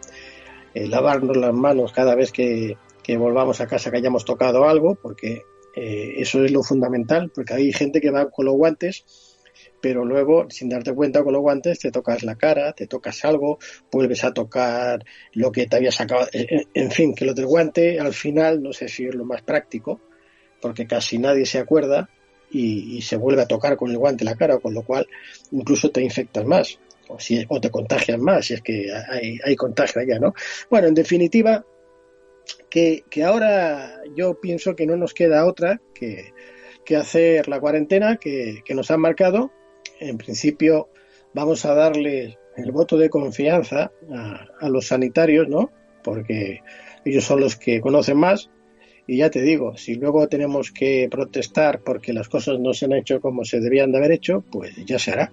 lavarnos las manos cada vez que volvamos a casa que hayamos tocado algo, porque eso es lo fundamental, porque hay gente que va con los guantes pero luego, sin darte cuenta con los guantes, te tocas la cara, te tocas algo, vuelves a tocar lo que te habías sacado, en fin, que lo del guante al final no sé si es lo más práctico, porque casi nadie se acuerda y se vuelve a tocar con el guante la cara, con lo cual incluso te infectas más o te contagias más, si es que hay contagio allá, ¿no? Bueno, en definitiva, que ahora yo pienso que no nos queda otra que hacer la cuarentena que nos han marcado. En principio vamos a darle el voto de confianza a los sanitarios, ¿no? Porque ellos son los que conocen más. Y ya te digo, si luego tenemos que protestar porque las cosas no se han hecho como se debían de haber hecho, pues ya se hará.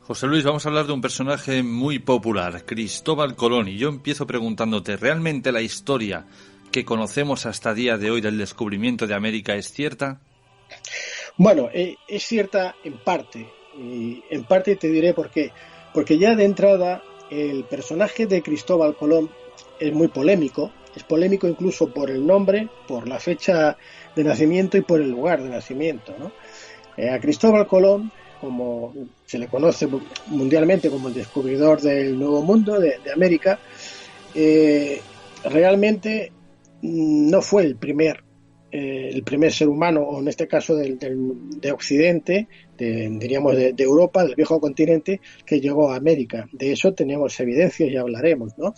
José Luis, vamos a hablar de un personaje muy popular, Cristóbal Colón, y yo empiezo preguntándote, ¿realmente la historia que conocemos hasta el día de hoy del descubrimiento de América es cierta? Bueno, es cierta en parte, y en parte te diré por qué. Porque ya de entrada el personaje de Cristóbal Colón es muy polémico, es polémico incluso por el nombre, por la fecha de nacimiento y por el lugar de nacimiento, ¿no? A Cristóbal Colón, como se le conoce mundialmente como el descubridor del Nuevo Mundo, de América, realmente no fue el primer ser humano, o en este caso de Occidente, diríamos de Europa, del viejo continente, que llegó a América. De eso tenemos evidencias y hablaremos, ¿no?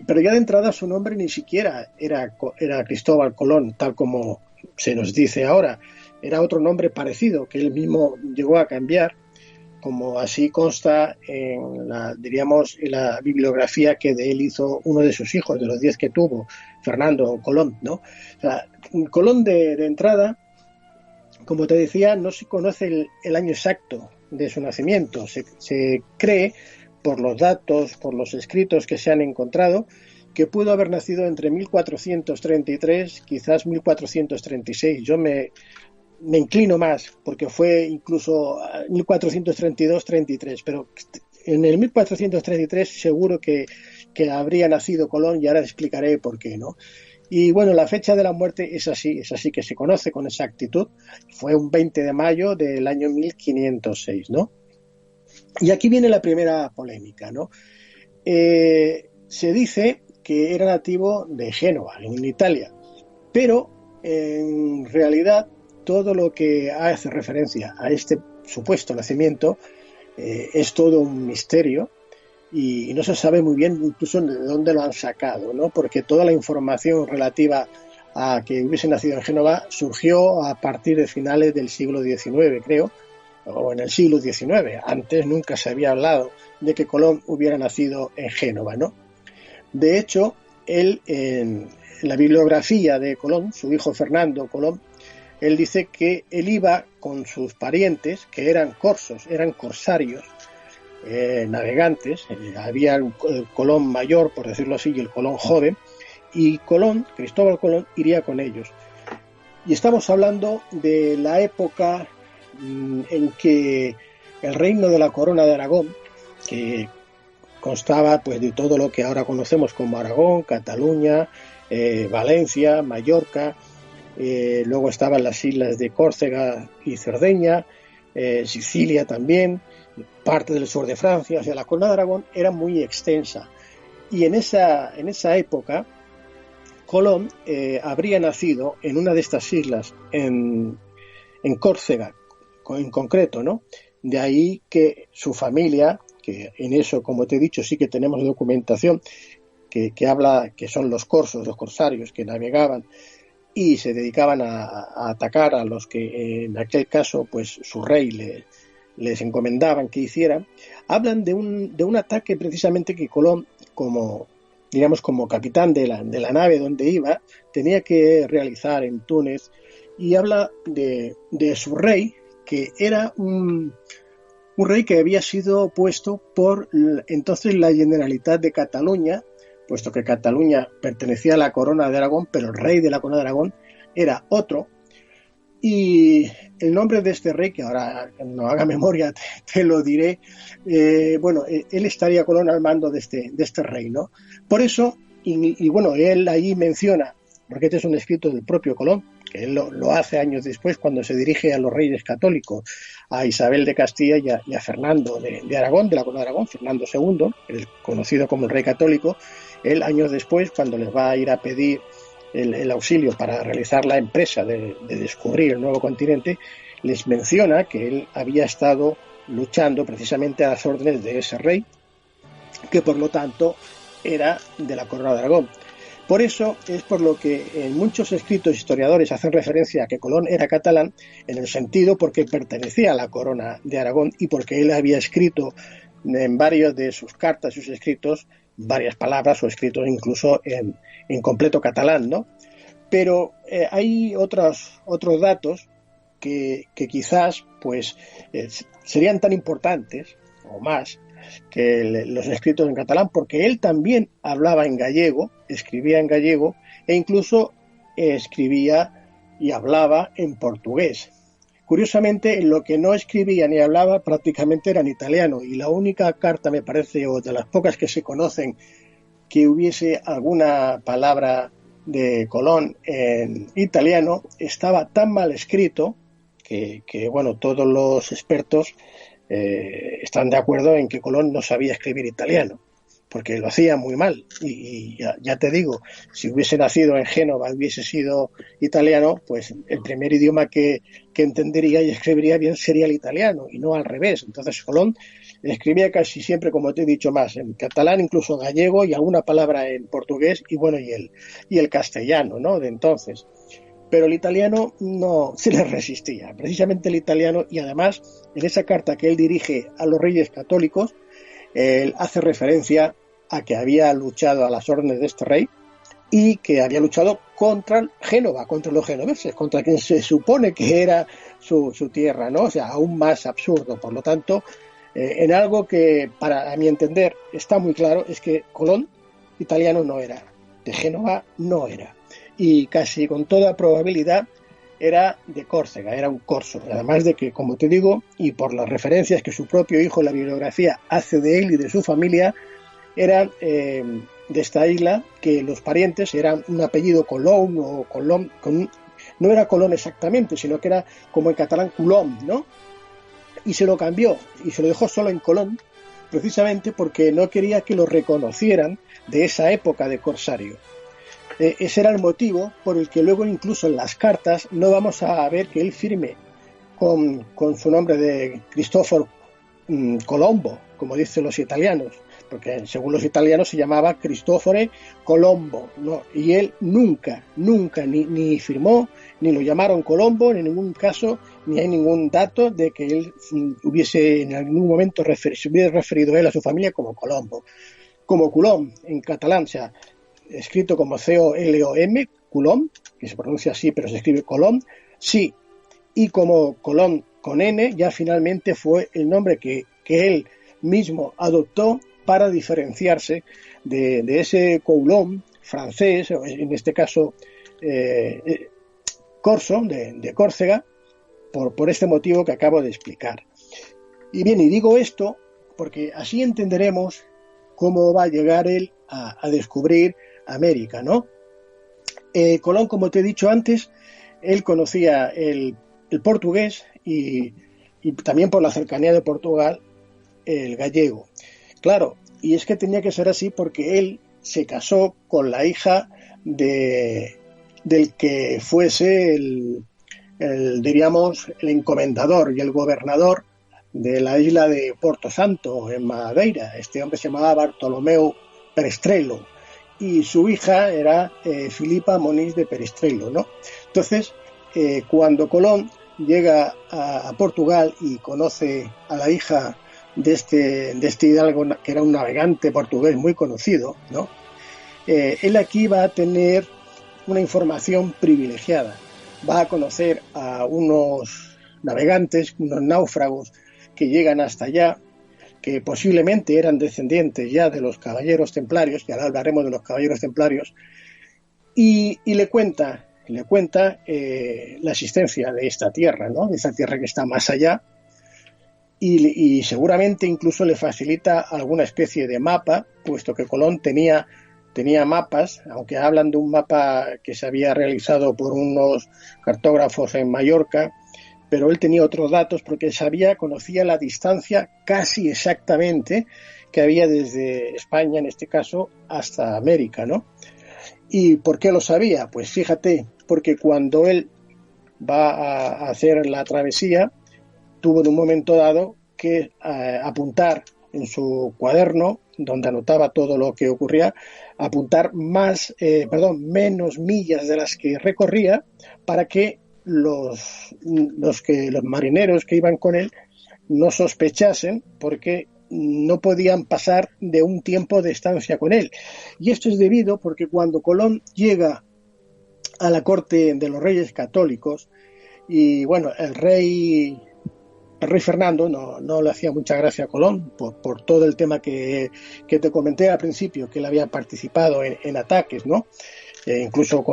Pero ya de entrada su nombre ni siquiera era Cristóbal Colón, tal como se nos dice ahora. Era otro nombre parecido que él mismo llegó a cambiar, como así consta en la bibliografía que de él hizo uno de sus hijos, de los 10 que tuvo, Fernando Colón, ¿no? O sea, Colón de entrada, como te decía, no se conoce el año exacto de su nacimiento. Se cree, por los datos, por los escritos que se han encontrado, que pudo haber nacido entre 1433, quizás 1436. Yo me inclino más, porque fue incluso 1432-33, pero en el 1433 seguro que habría nacido Colón, y ahora explicaré por qué, ¿no? Y bueno, la fecha de la muerte es así que se conoce con exactitud. Fue un 20 de mayo del año 1506, ¿no? Y aquí viene la primera polémica, ¿no? Se dice que era nativo de Génova, en Italia, pero en realidad todo lo que hace referencia a este supuesto nacimiento es todo un misterio y no se sabe muy bien incluso de dónde lo han sacado, ¿no? Porque toda la información relativa a que hubiese nacido en Génova surgió a partir de finales del siglo XIX, creo, o en el siglo XIX. Antes nunca se había hablado de que Colón hubiera nacido en Génova, ¿no? De hecho, él, en la bibliografía de Colón, su hijo Fernando Colón, él dice que él iba con sus parientes, que eran corsos, eran corsarios, navegantes. Había el Colón mayor, por decirlo así, y el Colón joven, y Cristóbal Colón, iría con ellos. Y estamos hablando de la época en que el reino de la Corona de Aragón, que constaba pues de todo lo que ahora conocemos como Aragón, Cataluña, Valencia, Mallorca, luego estaban las islas de Córcega y Cerdeña, Sicilia también, parte del sur de Francia. O sea, la Corona de Aragón era muy extensa, y en esa época Colón habría nacido en una de estas islas, en Córcega en concreto, ¿no? De ahí que su familia, que en eso, como te he dicho, sí que tenemos documentación que habla que son los corsos, los corsarios que navegaban y se dedicaban a atacar a los que en aquel caso pues su rey les encomendaban que hicieran. Hablan de un ataque precisamente que Colón, como capitán de la nave donde iba, tenía que realizar en Túnez, y habla de su rey, que era un rey que había sido puesto por entonces la Generalitat de Cataluña, puesto que Cataluña pertenecía a la Corona de Aragón, pero el rey de la Corona de Aragón era otro. Y el nombre de este rey, que ahora no haga memoria, te lo diré, él estaría Colón al mando de este rey, ¿no? Por eso, y bueno, él ahí menciona, porque este es un escrito del propio Colón, que él lo hace años después cuando se dirige a los reyes católicos, a Isabel de Castilla y a Fernando de Aragón, de la corona de Aragón, Fernando II, el conocido como el rey católico. Él, años después, cuando les va a ir a pedir el auxilio para realizar la empresa de descubrir el nuevo continente, les menciona que él había estado luchando precisamente a las órdenes de ese rey, que por lo tanto era de la corona de Aragón. Por eso es por lo que en muchos escritos historiadores hacen referencia a que Colón era catalán, en el sentido porque pertenecía a la corona de Aragón y porque él había escrito en varios de sus cartas, sus escritos, varias palabras o escritos incluso en completo catalán, ¿no? Pero hay otros datos que quizás pues serían tan importantes o más que los escritos en catalán, porque él también hablaba en gallego, escribía en gallego e incluso escribía y hablaba en portugués. Curiosamente, lo que no escribía ni hablaba prácticamente era en italiano, y la única carta, me parece, o de las pocas que se conocen, que hubiese alguna palabra de Colón en italiano, estaba tan mal escrito que bueno, todos los expertos están de acuerdo en que Colón no sabía escribir italiano, porque lo hacía muy mal. Y ya te digo, si hubiese nacido en Génova, hubiese sido italiano, pues el primer idioma que entendería y escribiría bien sería el italiano, y no al revés. Entonces Colón escribía casi siempre, como te he dicho, más en catalán, incluso gallego, y alguna palabra en portugués, y bueno, y el castellano, ¿no?, de entonces. Pero el italiano no se le resistía, precisamente el italiano, y además en esa carta que él dirige a los reyes católicos, él hace referencia a que había luchado a las órdenes de este rey y que había luchado contra Génova, contra los genoveses, contra quien se supone que era su tierra, ¿no? O sea, aún más absurdo. Por lo tanto, en algo que, para a mi entender, está muy claro, es que Colón italiano no era, de Génova no era. Y casi con toda probabilidad era de Córcega, era un corso. Además de que, como te digo, y por las referencias que su propio hijo en la bibliografía hace de él y de su familia, eran de esta isla, que los parientes eran un apellido Colón o Colón, no era Colón exactamente, sino que era como en catalán Colom, ¿no? Y se lo cambió y se lo dejó solo en Colón, precisamente porque no quería que lo reconocieran de esa época de corsario. Ese era el motivo por el que luego incluso en las cartas no vamos a ver que él firme con su nombre de Cristóforo Colombo, como dicen los italianos, porque según los italianos se llamaba Cristofore Colombo, ¿no? Y él nunca ni firmó, ni lo llamaron Colombo, en ningún caso, ni hay ningún dato de que él hubiese en algún momento se hubiera referido él a su familia como Colombo, como Coulomb en catalán, o sea, escrito como C-O-L-O-M, Coulomb, que se pronuncia así, pero se escribe Colomb, sí, y como Colón con N, ya finalmente fue el nombre que él mismo adoptó para diferenciarse de ese Coulomb francés, en este caso corso, de Córcega, por este motivo que acabo de explicar. Y bien, y digo esto porque así entenderemos cómo va a llegar él a descubrir América, ¿no? Colón, como te he dicho antes, él conocía el portugués y también por la cercanía de Portugal el gallego. Claro, y es que tenía que ser así porque él se casó con la hija del que fuese diríamos, el encomendador y el gobernador de la isla de Porto Santo, en Madeira. Este hombre se llamaba Bartolomeu Perestrelo y su hija era Filipa Moniz de Perestrelo, ¿no? Entonces, cuando Colón llega a Portugal y conoce a la hija de este hidalgo, que era un navegante portugués muy conocido, ¿no? Él aquí va a tener una información privilegiada. Va a conocer a unos navegantes, unos náufragos que llegan hasta allá, que posiblemente eran descendientes ya de los caballeros templarios, que ahora hablaremos de los caballeros templarios, y le cuenta la existencia de esta tierra, ¿no? De esta tierra que está más allá, y seguramente incluso le facilita alguna especie de mapa, puesto que Colón tenía tenía mapas, aunque hablan de un mapa que se había realizado por unos cartógrafos en Mallorca, pero él tenía otros datos porque conocía la distancia casi exactamente que había desde España, en este caso, hasta América, ¿no? ¿Y por qué lo sabía? Pues fíjate, porque cuando él va a hacer la travesía, tuvo en un momento dado que apuntar en su cuaderno, donde anotaba todo lo que ocurría, apuntar menos millas de las que recorría para que los marineros que iban con él no sospechasen, porque no podían pasar de un tiempo de estancia con él. Y esto es debido porque cuando Colón llega a la corte de los reyes católicos, y bueno, el rey Fernando no le hacía mucha gracia a Colón por todo el tema que te comenté al principio, que él había participado en ataques, ¿no? Incluso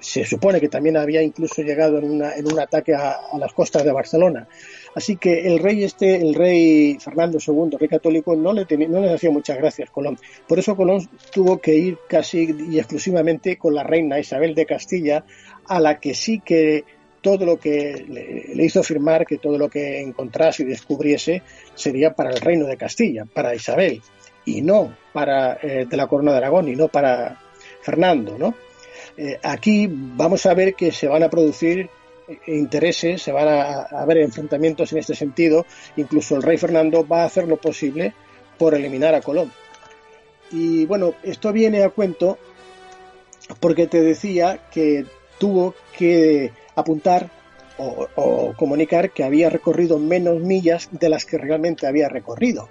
se supone que también había incluso llegado en un ataque a las costas de Barcelona. Así que el rey Fernando II, rey católico, no le hacía muchas gracias a Colón. Por eso Colón tuvo que ir casi y exclusivamente con la reina Isabel de Castilla, a la que sí que todo lo que le hizo firmar que todo lo que encontrase y descubriese sería para el reino de Castilla, para Isabel, y no para de la corona de Aragón, y no para Fernando, ¿no? Aquí vamos a ver que se van a producir intereses, se van a haber enfrentamientos en este sentido. Incluso el rey Fernando va a hacer lo posible por eliminar a Colón. Y bueno, esto viene a cuento porque te decía que tuvo que apuntar o comunicar que había recorrido menos millas de las que realmente había recorrido.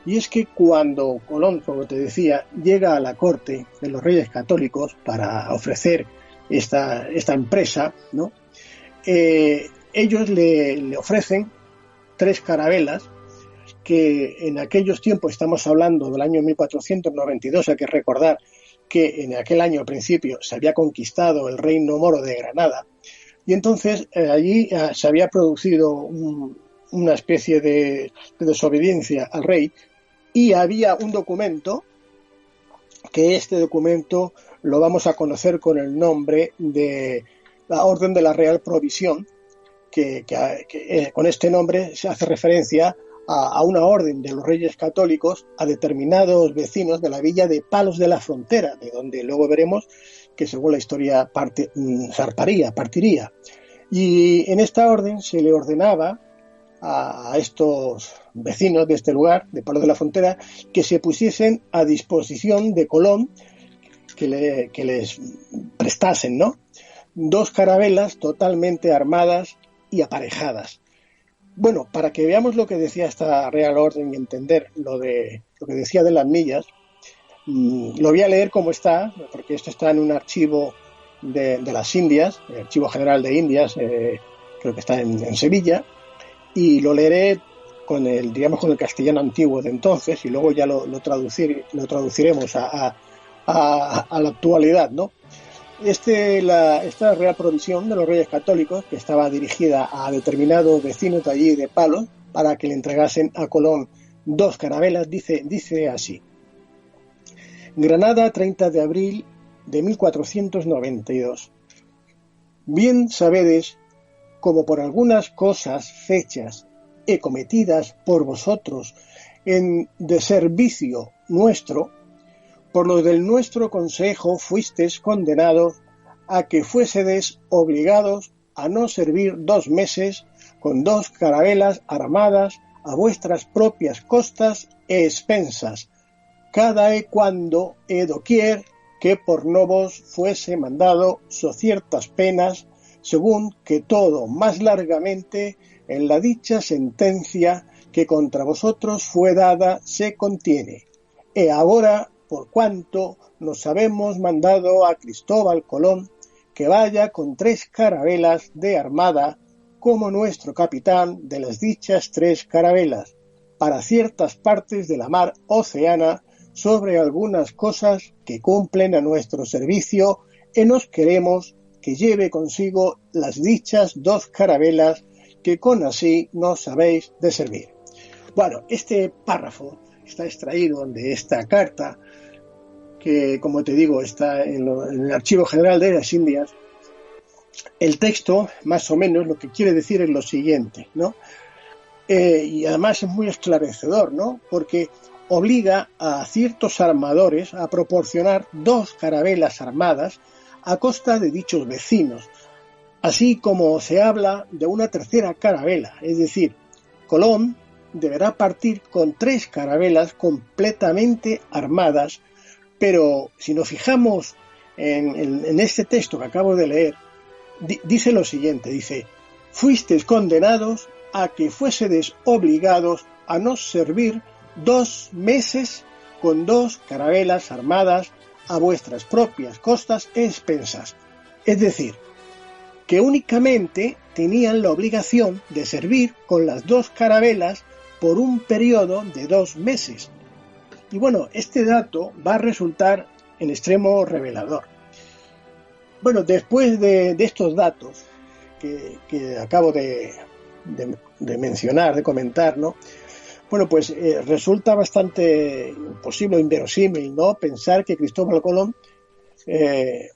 Y es que cuando Colón, como te decía, llega a la corte de los reyes católicos para ofrecer esta empresa, ¿no? Ellos le ofrecen 3 carabelas que en aquellos tiempos, estamos hablando del año 1492, hay que recordar que en aquel año al principio se había conquistado el reino moro de Granada, y entonces allí se había producido una especie de desobediencia al rey, y había un documento, que este documento lo vamos a conocer con el nombre de la Orden de la Real Provisión, que con este nombre se hace referencia a una orden de los reyes católicos a determinados vecinos de la villa de Palos de la Frontera, de donde luego veremos que según la historia partiría. Y en esta orden se le ordenaba a estos vecinos de este lugar, de Palos de la Frontera, que se pusiesen a disposición de Colón, que les prestasen, ¿no? 2 carabelas totalmente armadas y aparejadas. Bueno, para que veamos lo que decía esta Real Orden y entender lo que decía de las millas, lo voy a leer como está, porque esto está en un archivo de las Indias, el Archivo General de Indias, creo que está en Sevilla, y lo leeré con el castellano antiguo de entonces, y luego ya lo traduciremos a la actualidad, ¿no? Esta Real Provisión de los Reyes Católicos, que estaba dirigida a determinados vecinos de allí de Palos, para que le entregasen a Colón 2 carabelas, dice así: Granada, 30 de abril de 1492. Bien sabedes, como por algunas cosas fechas cometidas por vosotros en deservicio nuestro, por lo del nuestro consejo fuisteis condenados a que fuésedes obligados a no servir 2 meses con 2 carabelas armadas a vuestras propias costas e expensas, cada cuando doquier que por no vos fuese mandado so ciertas penas, según que todo más largamente en la dicha sentencia que contra vosotros fue dada se contiene. E ahora, por cuanto nos habemos mandado a Cristóbal Colón que vaya con 3 carabelas de armada como nuestro capitán de las dichas 3 carabelas para ciertas partes de la mar oceana sobre algunas cosas que cumplen a nuestro servicio, nos queremos que lleve consigo las dichas 2 carabelas que con así nos habéis de servir. Bueno, este párrafo está extraído de esta carta que, como te digo, está en el Archivo General de las Indias, el texto, más o menos, lo que quiere decir es lo siguiente, ¿no? Y además es muy esclarecedor, ¿no? Porque obliga a ciertos armadores a proporcionar 2 carabelas armadas a costa de dichos vecinos, así como se habla de una tercera carabela, es decir, Colón deberá partir con 3 carabelas completamente armadas, pero si nos fijamos en este texto que acabo de leer, dice lo siguiente, dice: fuisteis condenados a que fuésedes obligados a nos servir 2 meses con 2 carabelas armadas a vuestras propias costas e expensas. Es decir, que únicamente tenían la obligación de servir con las 2 carabelas por un periodo de 2 meses. Y bueno, este dato va a resultar en extremo revelador. Bueno, después de estos datos que acabo de mencionar, de comentar, ¿no? Bueno, pues resulta bastante imposible o inverosímil, ¿no?, pensar que Cristóbal Colón, que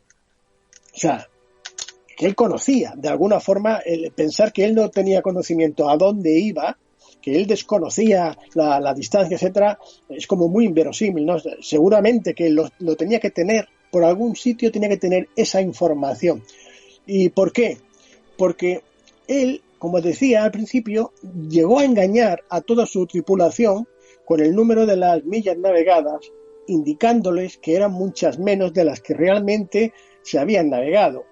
él conocía, de alguna forma, pensar que él no tenía conocimiento a dónde iba, que él desconocía la distancia, etcétera, es como muy inverosímil, ¿no? Seguramente que lo tenía que tener, por algún sitio tenía que tener esa información. ¿Y por qué? Porque él, como decía al principio, llegó a engañar a toda su tripulación con el número de las millas navegadas, indicándoles que eran muchas menos de las que realmente se habían navegado,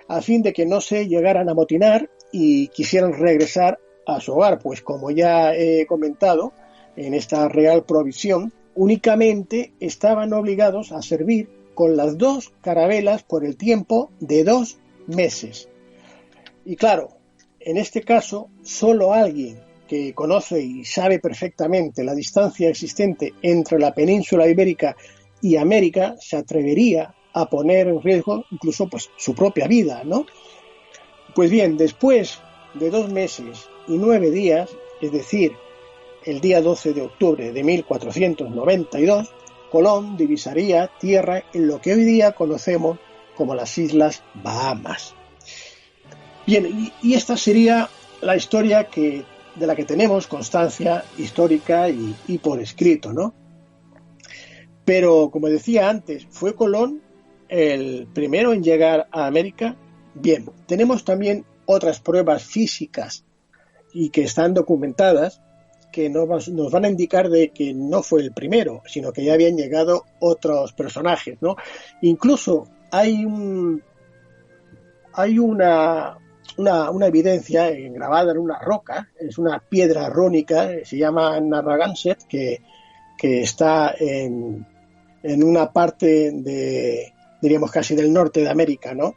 a fin de que no se llegaran a amotinar y quisieran regresar a su hogar, pues como ya he comentado, en esta Real Provisión únicamente estaban obligados a servir con las 2 carabelas por el tiempo de 2 meses. Y claro, en este caso, solo alguien que conoce y sabe perfectamente la distancia existente entre la península ibérica y América se atrevería a poner en riesgo incluso pues su propia vida, ¿no? Pues bien, después de 2 meses y 9 días, es decir, el día 12 de octubre de 1492, Colón divisaría tierra en lo que hoy día conocemos como las Islas Bahamas. Bien, y esta sería la historia de la que tenemos constancia histórica y por escrito, ¿no? Pero, como decía antes, ¿fue Colón el primero en llegar a América? Bien, tenemos también otras pruebas físicas y que están documentadas que nos van a indicar de que no fue el primero, sino que ya habían llegado otros personajes, ¿no? Incluso hay una evidencia grabada en una roca, es una piedra rúnica, se llama Narragansett, que está en una parte diríamos casi del norte de América, ¿no?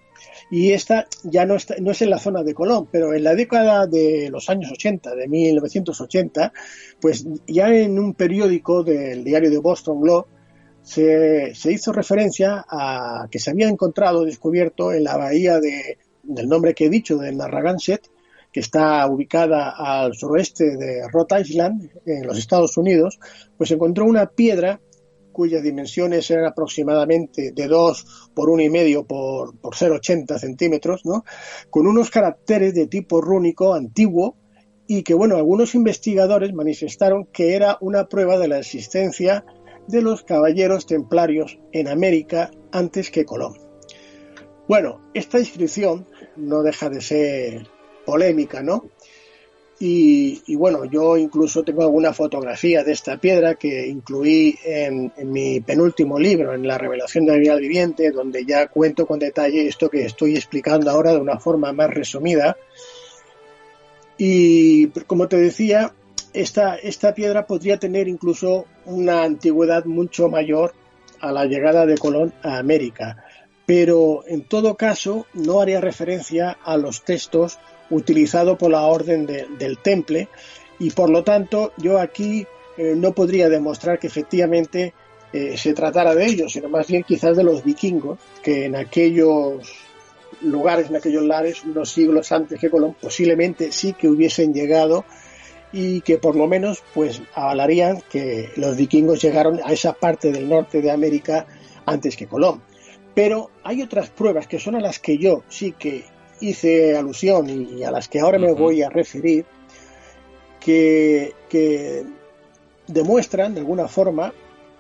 Y esta ya no es en la zona de Colón, pero en la década de los años 80, de 1980, pues ya en un periódico del diario de Boston Globe se hizo referencia a que se había descubierto en la bahía del nombre que he dicho, de Narragansett, que está ubicada al suroeste de Rhode Island, en los Estados Unidos, pues se encontró una piedra cuyas dimensiones eran aproximadamente de 2 por 1,5 por 0,80 centímetros, ¿no?, con unos caracteres de tipo rúnico antiguo y que, bueno, algunos investigadores manifestaron que era una prueba de la existencia de los caballeros templarios en América antes que Colón. Bueno, esta inscripción no deja de ser polémica, ¿no? Y bueno, yo incluso tengo alguna fotografía de esta piedra que incluí en mi penúltimo libro, en La Revelación del Animal Viviente, donde ya cuento con detalle esto que estoy explicando ahora de una forma más resumida. Y como te decía, esta piedra podría tener incluso una antigüedad mucho mayor a la llegada de Colón a América, pero en todo caso no haría referencia a los textos utilizado por la Orden del Temple, y por lo tanto yo aquí no podría demostrar que efectivamente se tratara de ellos, sino más bien quizás de los vikingos, que en aquellos lugares, en aquellos lares, unos siglos antes que Colón, posiblemente sí que hubiesen llegado y que por lo menos pues avalarían que los vikingos llegaron a esa parte del norte de América antes que Colón. Pero hay otras pruebas que son a las que yo sí que hice alusión y a las que ahora me voy a referir, que demuestran de alguna forma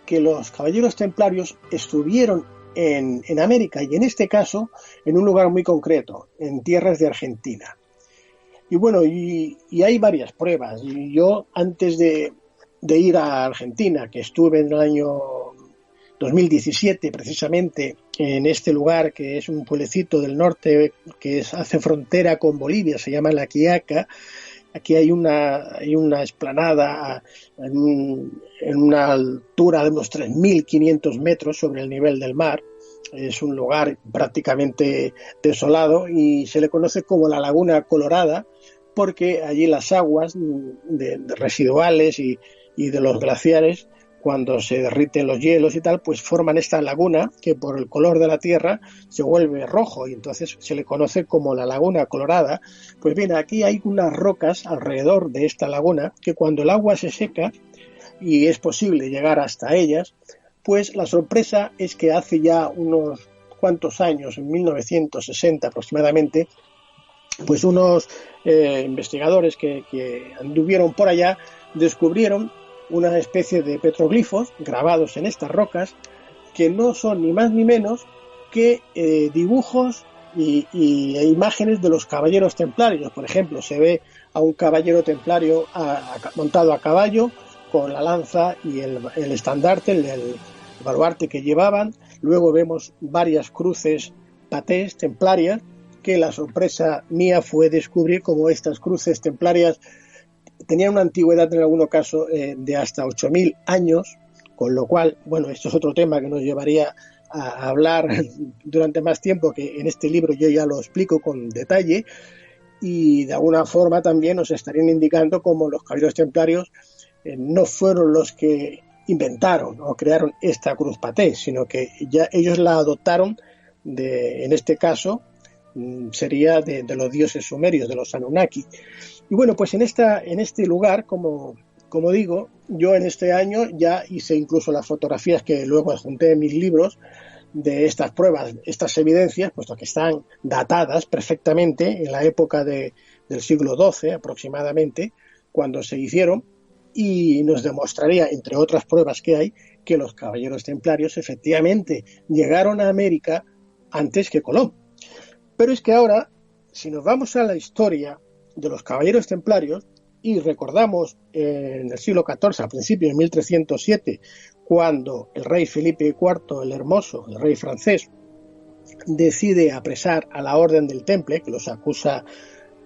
que los caballeros templarios estuvieron en América, y en este caso en un lugar muy concreto, en tierras de Argentina. Y bueno, y hay varias pruebas. Y yo, antes de ir a Argentina, que estuve en el año 2017 precisamente en este lugar, que es un pueblecito del norte que hace frontera con Bolivia, se llama La Quiaca. Aquí hay una explanada en una altura de unos 3.500 metros sobre el nivel del mar. Es un lugar prácticamente desolado y se le conoce como la Laguna Colorada, porque allí las aguas residuales y de los glaciares, cuando se derriten los hielos y tal, pues forman esta laguna que por el color de la tierra se vuelve rojo, y entonces se le conoce como la Laguna Colorada. Pues bien, aquí hay unas rocas alrededor de esta laguna que cuando el agua se seca y es posible llegar hasta ellas, pues la sorpresa es que hace ya unos cuantos años, en 1960 aproximadamente, pues unos investigadores que anduvieron por allá descubrieron una especie de petroglifos grabados en estas rocas que no son ni más ni menos que dibujos e imágenes de los caballeros templarios. Por ejemplo, se ve a un caballero templario montado a caballo con la lanza y el estandarte, el baluarte que llevaban. Luego vemos varias cruces patés templarias, que la sorpresa mía fue descubrir cómo estas cruces templarias tenían una antigüedad en algunos casos de hasta 8.000 años, con lo cual, bueno, esto es otro tema que nos llevaría a hablar durante más tiempo, que en este libro yo ya lo explico con detalle, y de alguna forma también nos estarían indicando cómo los caballeros templarios no fueron los que inventaron o crearon esta cruz paté, sino que ya ellos la adoptaron en este caso sería de los dioses sumerios, de los Anunnaki. Y bueno, pues en este lugar, como digo, yo en este año ya hice incluso las fotografías que luego adjunté en mis libros de estas pruebas, estas evidencias, puesto que están datadas perfectamente en la época del siglo XII aproximadamente, cuando se hicieron, y nos demostraría, entre otras pruebas que hay, que los caballeros templarios efectivamente llegaron a América antes que Colón. Pero es que ahora, si nos vamos a la historia de los caballeros templarios y recordamos en el siglo XIV, a principios de 1307, cuando el rey Felipe IV el Hermoso, el rey francés, decide apresar a la Orden del Temple, que los acusa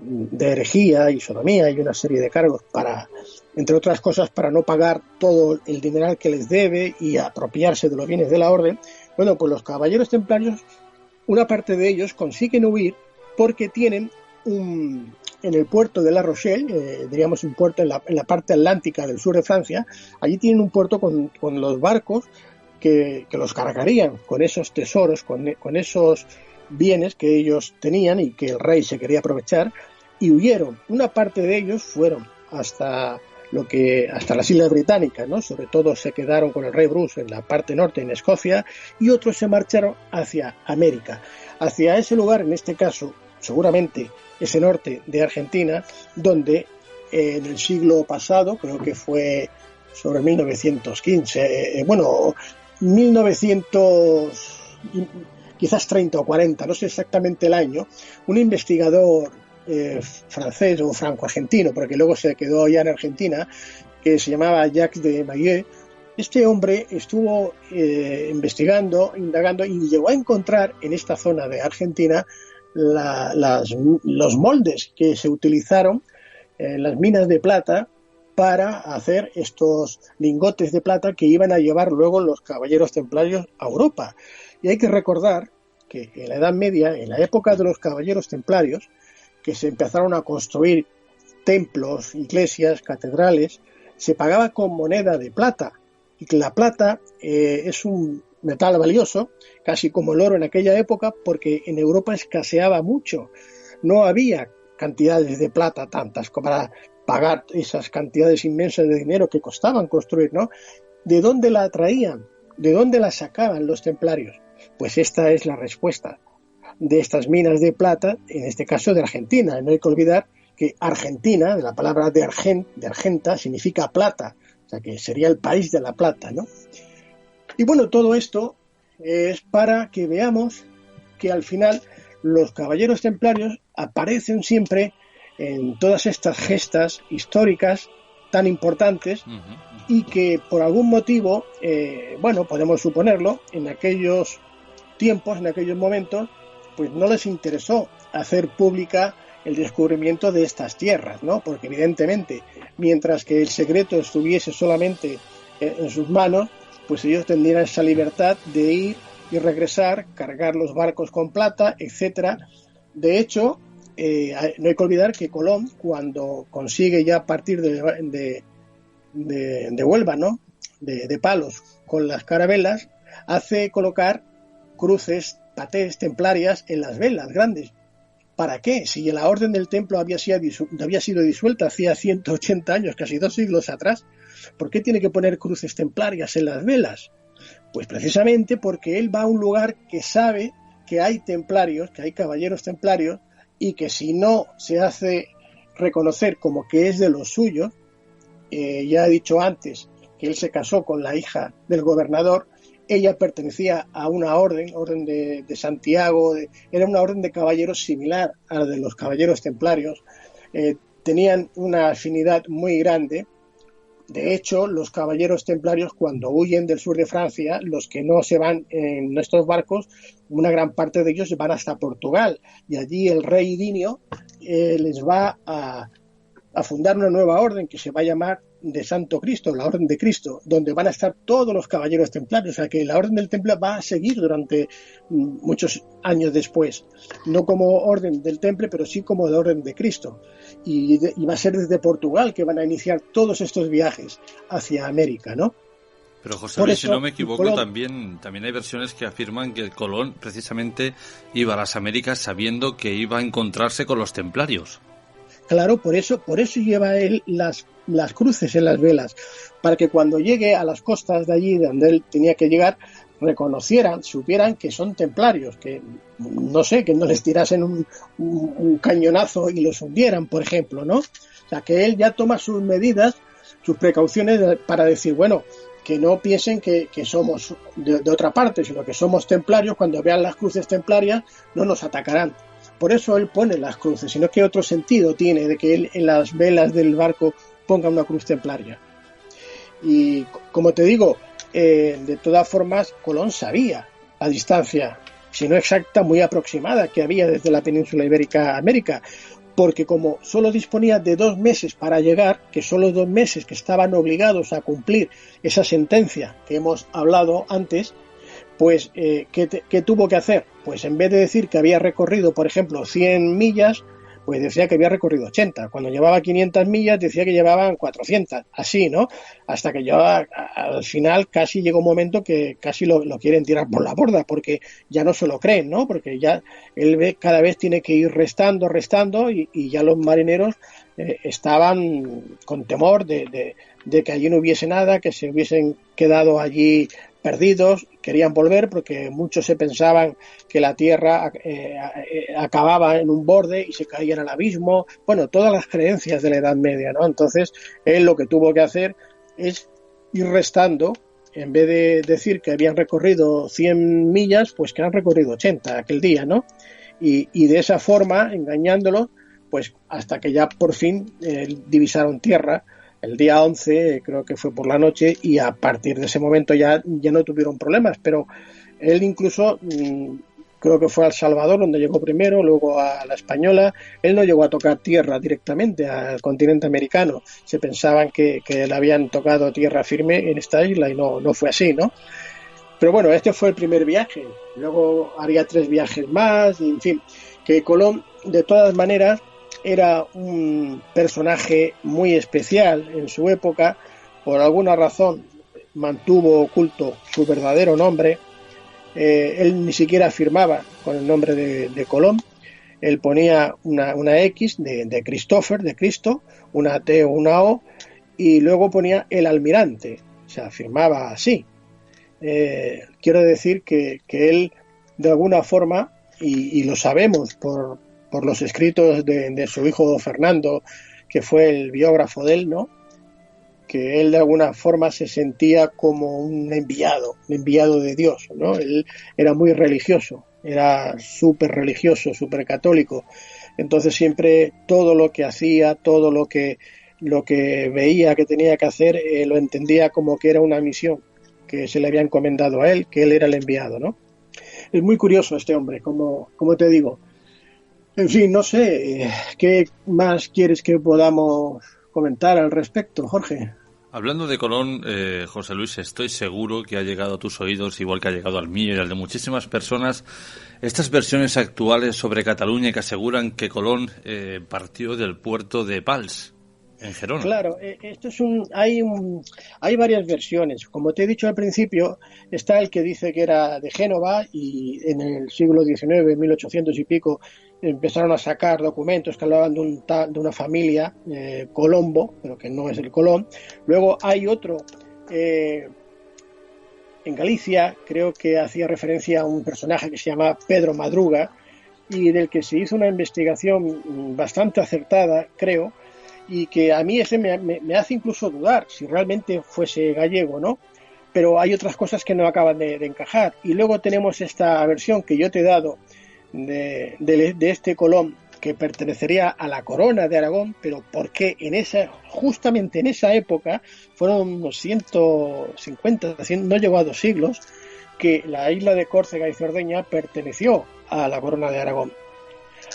de herejía y sodomía y una serie de cargos para, entre otras cosas, para no pagar todo el dineral que les debe y apropiarse de los bienes de la orden. Bueno, pues los caballeros templarios, una parte de ellos consiguen huir porque tienen en el puerto de La Rochelle, diríamos un puerto en la parte atlántica del sur de Francia, allí tienen un puerto con los barcos que los cargarían con esos tesoros, con esos bienes que ellos tenían y que el rey se quería aprovechar, y huyeron. Una parte de ellos fueron hasta las Islas Británicas, ¿no? Sobre todo se quedaron con el rey Bruce en la parte norte, en Escocia, y otros se marcharon hacia América, hacia ese lugar, en este caso, seguramente ese norte de Argentina, donde en el siglo pasado, creo que fue sobre 1915, 1900, quizás 30 o 40, no sé exactamente el año, un investigador francés o franco-argentino, porque luego se quedó ya en Argentina, que se llamaba Jacques de Maillet. Este hombre estuvo investigando, indagando, y llegó a encontrar en esta zona de Argentina los moldes que se utilizaron en las minas de plata para hacer estos lingotes de plata que iban a llevar luego los caballeros templarios a Europa. Y hay que recordar que en la Edad Media, en la época de los caballeros templarios, que se empezaron a construir templos, iglesias, catedrales, se pagaba con moneda de plata, y que la plata es un metal valioso, casi como el oro en aquella época, porque en Europa escaseaba mucho. No había cantidades de plata tantas como para pagar esas cantidades inmensas de dinero que costaban construir, ¿no? ¿De dónde la traían? ¿De dónde las sacaban los templarios? Pues esta es la respuesta. De estas minas de plata, en este caso de Argentina. No hay que olvidar que Argentina, de la palabra de argenta, significa plata, o sea que sería el país de la plata, ¿no? Y bueno, todo esto es para que veamos que al final los caballeros templarios aparecen siempre en todas estas gestas históricas tan importantes y que por algún motivo, bueno, podemos suponerlo, en aquellos tiempos, en aquellos momentos, pues no les interesó hacer pública el descubrimiento de estas tierras, ¿no? Porque evidentemente, mientras que el secreto estuviese solamente en sus manos, pues ellos tendrían esa libertad de ir y regresar, cargar los barcos con plata, etcétera. De hecho, no hay que olvidar que Colón, cuando consigue ya partir de Huelva, ¿no? De Palos con las carabelas, hace colocar cruces, patés templarias en las velas grandes. ¿Para qué? Si la Orden del Templo había sido disuelta hacía 180 años, casi 2 siglos atrás, ¿por qué tiene que poner cruces templarias en las velas? Pues precisamente porque él va a un lugar que sabe que hay templarios, que hay caballeros templarios, y que si no se hace reconocer como que es de los suyos, ya he dicho antes que él se casó con la hija del gobernador, ella pertenecía a una orden de Santiago, era una orden de caballeros similar a la de los caballeros templarios, tenían una afinidad muy grande. De hecho, los caballeros templarios, cuando huyen del sur de Francia, los que no se van en estos barcos, una gran parte de ellos van hasta Portugal, y allí el rey Idinio les va a fundar una nueva orden que se va a llamar de Santo Cristo, la Orden de Cristo, donde van a estar todos los caballeros templarios. O sea que la Orden del Temple va a seguir durante muchos años después, no como Orden del Temple, pero sí como de Orden de Cristo. Y va a ser desde Portugal que van a iniciar todos estos viajes hacia América, ¿no? Pero José Luis, si no me equivoco, también hay versiones que afirman que Colón precisamente iba a las Américas sabiendo que iba a encontrarse con los templarios. Claro, por eso lleva él las cruces en las velas, para que cuando llegue a las costas de allí, de donde él tenía que llegar, supieran que son templarios, que no sé, que no les tirasen un cañonazo y los hundieran, por ejemplo, ¿no? O sea, que él ya toma sus medidas, sus precauciones para decir, bueno, que no piensen que somos de otra parte, sino que somos templarios. Cuando vean las cruces templarias no nos atacarán. Por eso él pone las cruces, sino que otro sentido tiene de que él en las velas del barco ponga una cruz templaria. Y como te digo, de todas formas, Colón sabía la distancia, si no exacta, muy aproximada, que había desde la península ibérica a América, porque como solo disponía de 2 meses para llegar, que son los 2 meses que estaban obligados a cumplir esa sentencia que hemos hablado antes, pues ¿qué tuvo que hacer? Pues en vez de decir que había recorrido, por ejemplo, 100 millas, pues decía que había recorrido 80. Cuando llevaba 500 millas decía que llevaban 400, así, ¿no? Hasta que ya al final casi llegó un momento que casi lo quieren tirar por la borda, porque ya no se lo creen, ¿no? Porque ya él ve cada vez tiene que ir restando y ya los marineros estaban con temor de que allí no hubiese nada, que se hubiesen quedado allí perdidos, querían volver porque muchos se pensaban que la tierra acababa en un borde y se caía en el abismo, bueno, todas las creencias de la Edad Media, ¿no? Entonces, él lo que tuvo que hacer es ir restando, en vez de decir que habían recorrido 100 millas, pues que han recorrido 80 aquel día, ¿no? Y de esa forma, engañándolos, pues hasta que ya por fin divisaron tierra. El día 11, creo que fue por la noche, y a partir de ese momento ya no tuvieron problemas, pero él incluso, creo que fue a El Salvador, donde llegó primero, luego a la Española. Él no llegó a tocar tierra directamente al continente americano. Se pensaban que le habían tocado tierra firme en esta isla y no fue así, ¿no? Pero bueno, este fue el primer viaje. Luego haría 3 viajes más, y en fin, que Colón, de todas maneras, era un personaje muy especial en su época. Por alguna razón mantuvo oculto su verdadero nombre. Él ni siquiera firmaba con el nombre de Colón. Él ponía una X de Christopher, de Cristo, una T o una O, y luego ponía el almirante, o sea, firmaba así. quiero decir que él, de alguna forma, y lo sabemos por los escritos de su hijo Fernando, que fue el biógrafo de él, ¿no?, que él de alguna forma se sentía como un enviado de Dios, ¿no? Él era muy religioso, era súper religioso, súper católico. Entonces siempre todo lo que hacía, todo lo que veía que tenía que hacer, lo entendía como que era una misión que se le había encomendado a él, que él era el enviado, ¿no? Es muy curioso este hombre, como te digo. En fin, no sé, ¿qué más quieres que podamos comentar al respecto, Jorge? Hablando de Colón, José Luis, estoy seguro que ha llegado a tus oídos, igual que ha llegado al mío y al de muchísimas personas, estas versiones actuales sobre Cataluña que aseguran que Colón partió del puerto de Pals, en Gerona. Claro, esto es hay varias versiones. Como te he dicho al principio, está el que dice que era de Génova y en el siglo XIX, 1800 y pico, empezaron a sacar documentos que hablaban de una familia, Colombo, pero que no es el Colón. Luego hay otro en Galicia, creo que hacía referencia a un personaje que se llama Pedro Madruga y del que se hizo una investigación bastante acertada, creo, y que a mí ese me hace incluso dudar si realmente fuese gallego, ¿no? Pero hay otras cosas que no acaban de encajar. Y luego tenemos esta versión que yo te he dado de este Colón, que pertenecería a la corona de Aragón, pero porque justamente en esa época, fueron unos 150, no llegó a 2 siglos, que la isla de Córcega y Cerdeña perteneció a la corona de Aragón.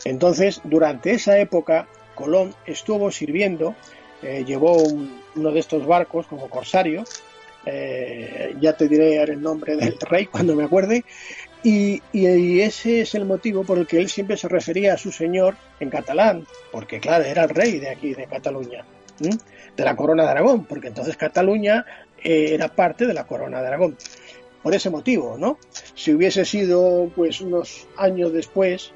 Entonces, durante esa época, Colón estuvo sirviendo, llevó uno de estos barcos como corsario, ya te diré el nombre del rey cuando me acuerde, y ese es el motivo por el que él siempre se refería a su señor en catalán, porque claro, era el rey de aquí, de Cataluña, de la corona de Aragón, porque entonces Cataluña era parte de la corona de Aragón. Por ese motivo, ¿no? Si hubiese sido pues unos años después,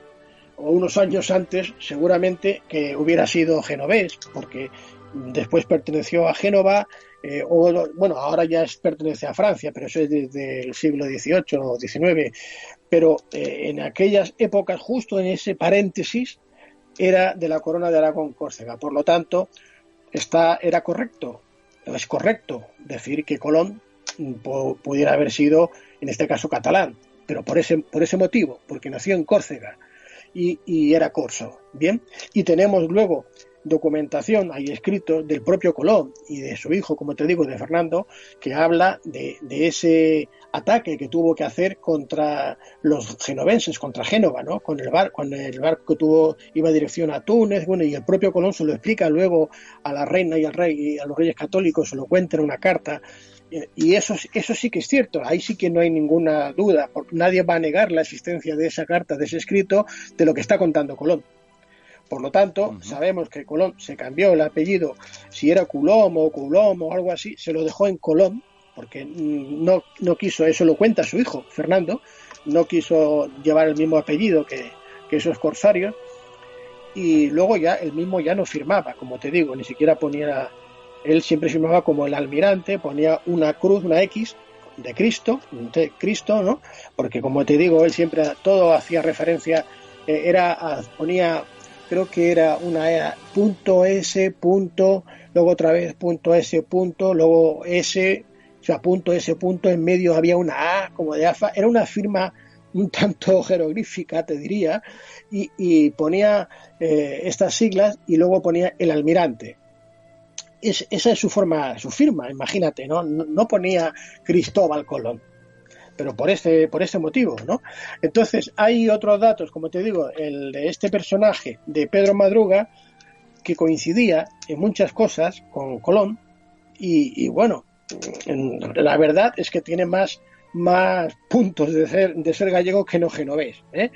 o unos años antes, seguramente que hubiera sido genovés, porque después perteneció a Génova, ahora ya pertenece a Francia, pero eso es desde el siglo XVIII o XIX, pero en aquellas épocas, justo en ese paréntesis, era de la corona de Aragón-Córcega. Por lo tanto, es correcto decir que Colón pudiera haber sido, en este caso, catalán, pero por ese motivo, porque nació en Córcega y era corso. Bien, y tenemos luego documentación, hay escritos del propio Colón y de su hijo, como te digo, de Fernando, que habla de ese ataque que tuvo que hacer contra los genovenses, contra Génova, ¿no? Con el barco que iba dirección a Túnez, bueno, y el propio Colón se lo explica luego a la reina y al rey y a los reyes católicos, se lo cuenta en una carta. Y eso sí que es cierto, ahí sí que no hay ninguna duda, porque nadie va a negar la existencia de esa carta, de ese escrito, de lo que está contando Colón. Por lo tanto, sabemos que Colón se cambió el apellido, si era Coulomb o algo así, se lo dejó en Colón, porque no quiso, eso lo cuenta su hijo, Fernando, no quiso llevar el mismo apellido que esos corsarios, y luego ya él mismo ya no firmaba, como te digo, ni siquiera ponía... Él siempre firmaba como el almirante, ponía una cruz, una X de Cristo, ¿no? Porque como te digo, él siempre todo hacía referencia, ponía, creo que era una .s, luego otra vez .s, luego S, o sea, .s, en medio había una A como de AFA, era una firma un tanto jeroglífica, te diría, y ponía estas siglas y luego ponía el almirante. Esa es su firma, imagínate, ¿no? No ponía Cristóbal Colón, pero por este motivo, ¿no? Entonces, hay otros datos, como te digo, el de este personaje de Pedro Madruga, que coincidía en muchas cosas con Colón, y bueno, la verdad es que tiene más puntos de ser gallego que no genovés, ¿eh?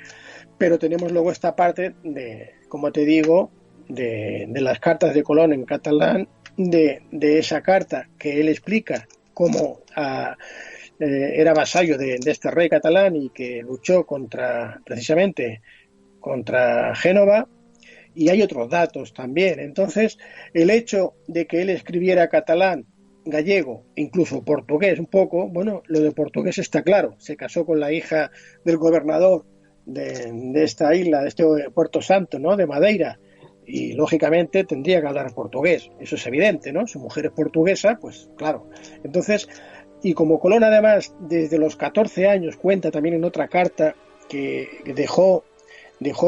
Pero tenemos luego esta parte de, como te digo, de las cartas de Colón en catalán, de esa carta que él explica cómo era vasallo de este rey catalán y que luchó precisamente contra Génova, y hay otros datos también. Entonces, el hecho de que él escribiera catalán gallego, incluso portugués un poco. Bueno, lo de portugués está claro, se casó con la hija del gobernador de esta isla, de este Puerto Santo, ¿no?, de Madeira, y lógicamente tendría que hablar portugués, eso es evidente, ¿no? Su mujer es portuguesa, pues claro. Entonces, y como Colón además desde los 14 años cuenta también en otra carta que dejó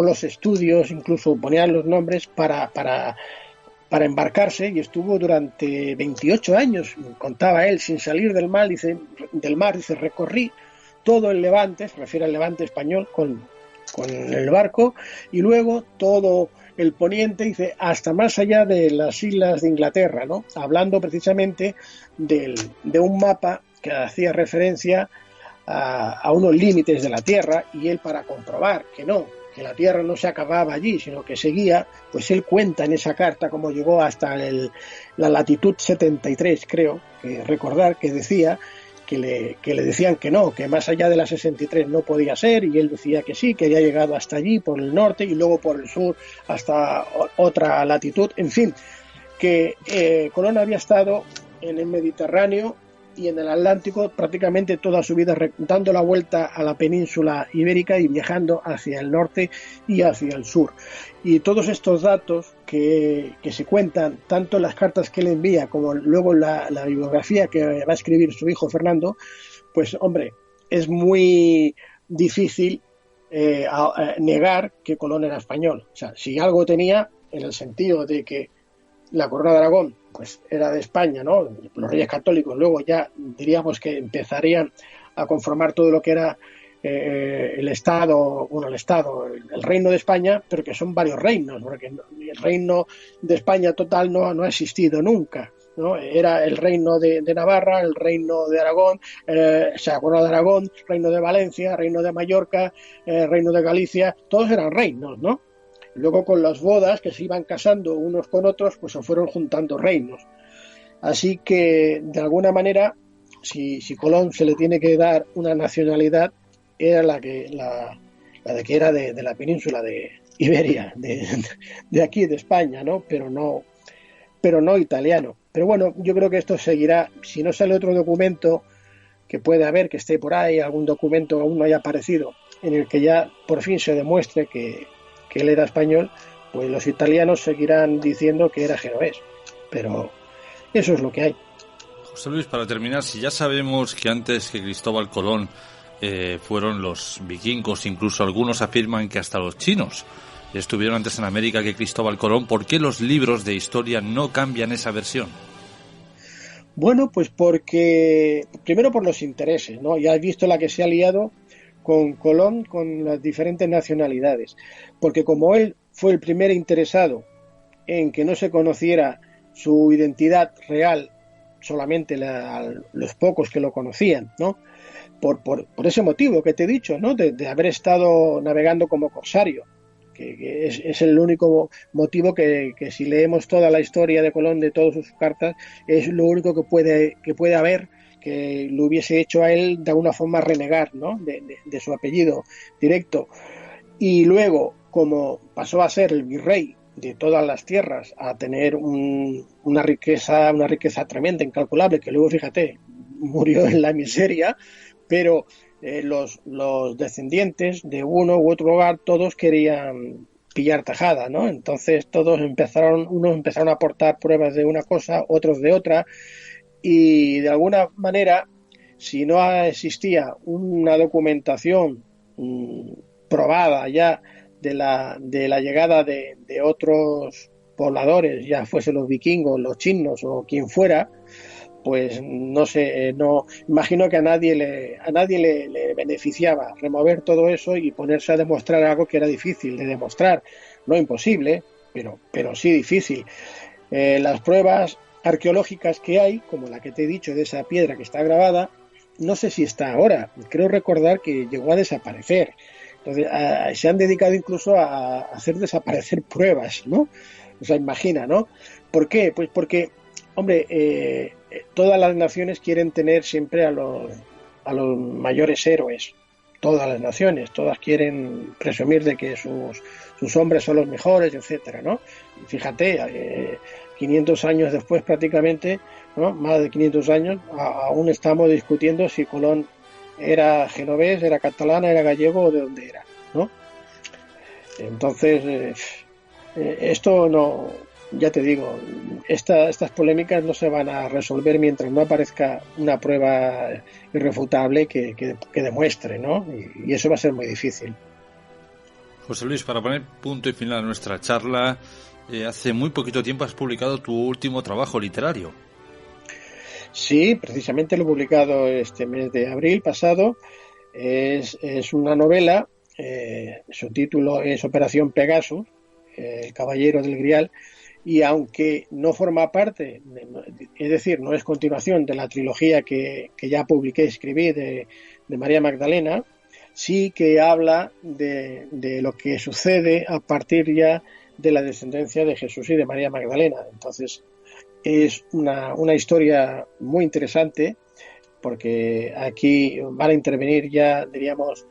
los estudios, incluso ponía los nombres para embarcarse, y estuvo durante 28 años, contaba él, sin salir del mar, dice, recorrí todo el Levante, se refiere al Levante español, con el barco, y luego todo el poniente, dice, hasta más allá de las islas de Inglaterra, ¿no? Hablando precisamente de un mapa que hacía referencia a unos límites de la Tierra, y él, para comprobar que la Tierra no se acababa allí, sino que seguía, pues él cuenta en esa carta cómo llegó hasta la latitud 73, creo, que recordar que decía que le decían que no, que más allá de la 63 no podía ser, y él decía que sí, que había llegado hasta allí por el norte y luego por el sur hasta otra latitud. En fin, que Colón había estado en el Mediterráneo y en el Atlántico prácticamente toda su vida, dando la vuelta a la península ibérica y viajando hacia el norte y hacia el sur. Y todos estos datos que se cuentan, tanto en las cartas que él envía como luego la bibliografía que va a escribir su hijo Fernando, pues hombre, es muy difícil negar que Colón era español. O sea, si algo tenía, en el sentido de que la corona de Aragón pues era de España, ¿no? Los reyes católicos luego ya diríamos que empezarían a conformar todo lo que era el reino de España, pero que son varios reinos, porque el reino de España total no ha existido nunca, ¿no? Era el reino de Navarra, el reino de Aragón, corona de Aragón, reino de Valencia, reino de Mallorca, reino de Galicia, todos eran reinos, ¿no? Luego, con las bodas que se iban casando unos con otros, pues se fueron juntando reinos. Así que, de alguna manera, si Colón se le tiene que dar una nacionalidad, era la de que era de la península de Iberia, de aquí, de España, ¿no? Pero no italiano. Pero bueno, yo creo que esto seguirá. Si no sale otro documento que puede haber, que esté por ahí, algún documento que aún no haya aparecido, en el que ya por fin se demuestre que él era español, pues los italianos seguirán diciendo que era genovés. Pero eso es lo que hay. José Luis, para terminar, si ya sabemos que antes que Cristóbal Colón fueron los vikingos, incluso algunos afirman que hasta los chinos estuvieron antes en América que Cristóbal Colón, ¿por qué los libros de historia no cambian esa versión? Bueno, pues porque, primero por los intereses, ¿no? Ya has visto la que se ha liado con Colón, con las diferentes nacionalidades, porque como él fue el primer interesado en que no se conociera su identidad real, solamente los pocos que lo conocían, ¿no? Por ese motivo que te he dicho, ¿no? De haber estado navegando como corsario, que es el único motivo que si leemos toda la historia de Colón, de todas sus cartas, es lo único que puede haber que lo hubiese hecho a él de alguna forma renegar, ¿no? de su apellido directo. Y luego, como pasó a ser el virrey de todas las tierras, a tener una riqueza tremenda, incalculable, que luego, fíjate, murió en la miseria, pero los descendientes de uno u otro hogar, todos querían pillar tajada, ¿no? Entonces unos empezaron a aportar pruebas de una cosa, otros de otra, y de alguna manera, si no existía una documentación probada ya de la llegada de otros pobladores, ya fuesen los vikingos, los chinos o quien fuera, pues no sé, no imagino que a nadie le beneficiaba remover todo eso y ponerse a demostrar algo que era difícil de demostrar, no imposible, pero sí difícil. Las pruebas arqueológicas que hay, como la que te he dicho de esa piedra que está grabada, no sé si está ahora, creo recordar que llegó a desaparecer. Entonces, se han dedicado incluso a hacer desaparecer pruebas, ¿no? O sea, imagina, ¿no? ¿Por qué? Pues porque, hombre, todas las naciones quieren tener siempre a los mayores héroes. Todas las naciones, todas quieren presumir de que sus hombres son los mejores, etcétera, ¿no? Y fíjate, 500 años después prácticamente, ¿no? Más de 500 años, aún estamos discutiendo si Colón era genovés, era catalán, era gallego o de dónde era, ¿no? Entonces, esto no, ya te digo, estas polémicas no se van a resolver mientras no aparezca una prueba irrefutable que demuestre, ¿no? Y eso va a ser muy difícil. José Luis, para poner punto y final a nuestra charla, hace muy poquito tiempo has publicado tu último trabajo literario. Sí, precisamente lo he publicado este mes de abril pasado. Es una novela, su título es Operación Pegasus, el Caballero del Grial, y aunque no forma parte, es decir, no es continuación de la trilogía que ya publiqué, escribí de María Magdalena, sí que habla de lo que sucede a partir ya de la descendencia de Jesús y de María Magdalena. Entonces, es una historia muy interesante, porque aquí van a intervenir ya, diríamos,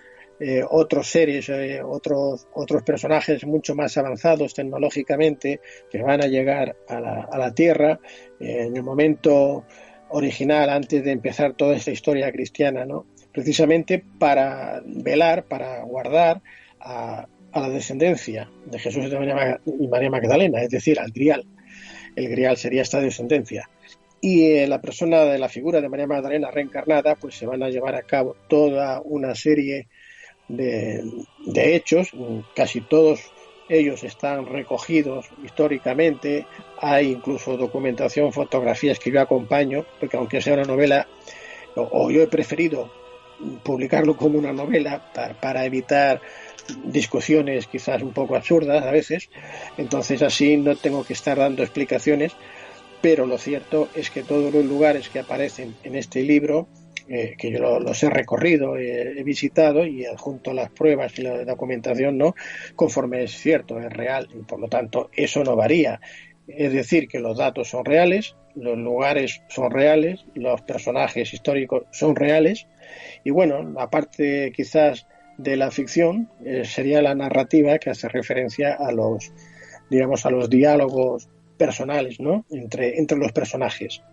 otros seres, otros personajes mucho más avanzados tecnológicamente que van a llegar a la Tierra en el momento original, antes de empezar toda esta historia cristiana, ¿no? Precisamente para velar, para guardar a la descendencia de Jesús y María Magdalena, es decir, al Grial. El Grial sería esta descendencia. Y la persona de la figura de María Magdalena reencarnada, pues se van a llevar a cabo toda una serie de hechos, casi todos ellos están recogidos históricamente, hay incluso documentación, fotografías que yo acompaño, porque aunque sea una novela, o yo he preferido publicarlo como una novela para evitar discusiones quizás un poco absurdas a veces, entonces así no tengo que estar dando explicaciones, pero lo cierto es que todos los lugares que aparecen en este libro, que yo los he recorrido, he visitado y adjunto las pruebas y la documentación, ¿no? Conforme es cierto, es real, y por lo tanto eso no varía. Es decir, que los datos son reales, los lugares son reales, los personajes históricos son reales, y bueno, la parte quizás de la ficción sería la narrativa, que hace referencia a los diálogos personales, ¿no? entre los personajes.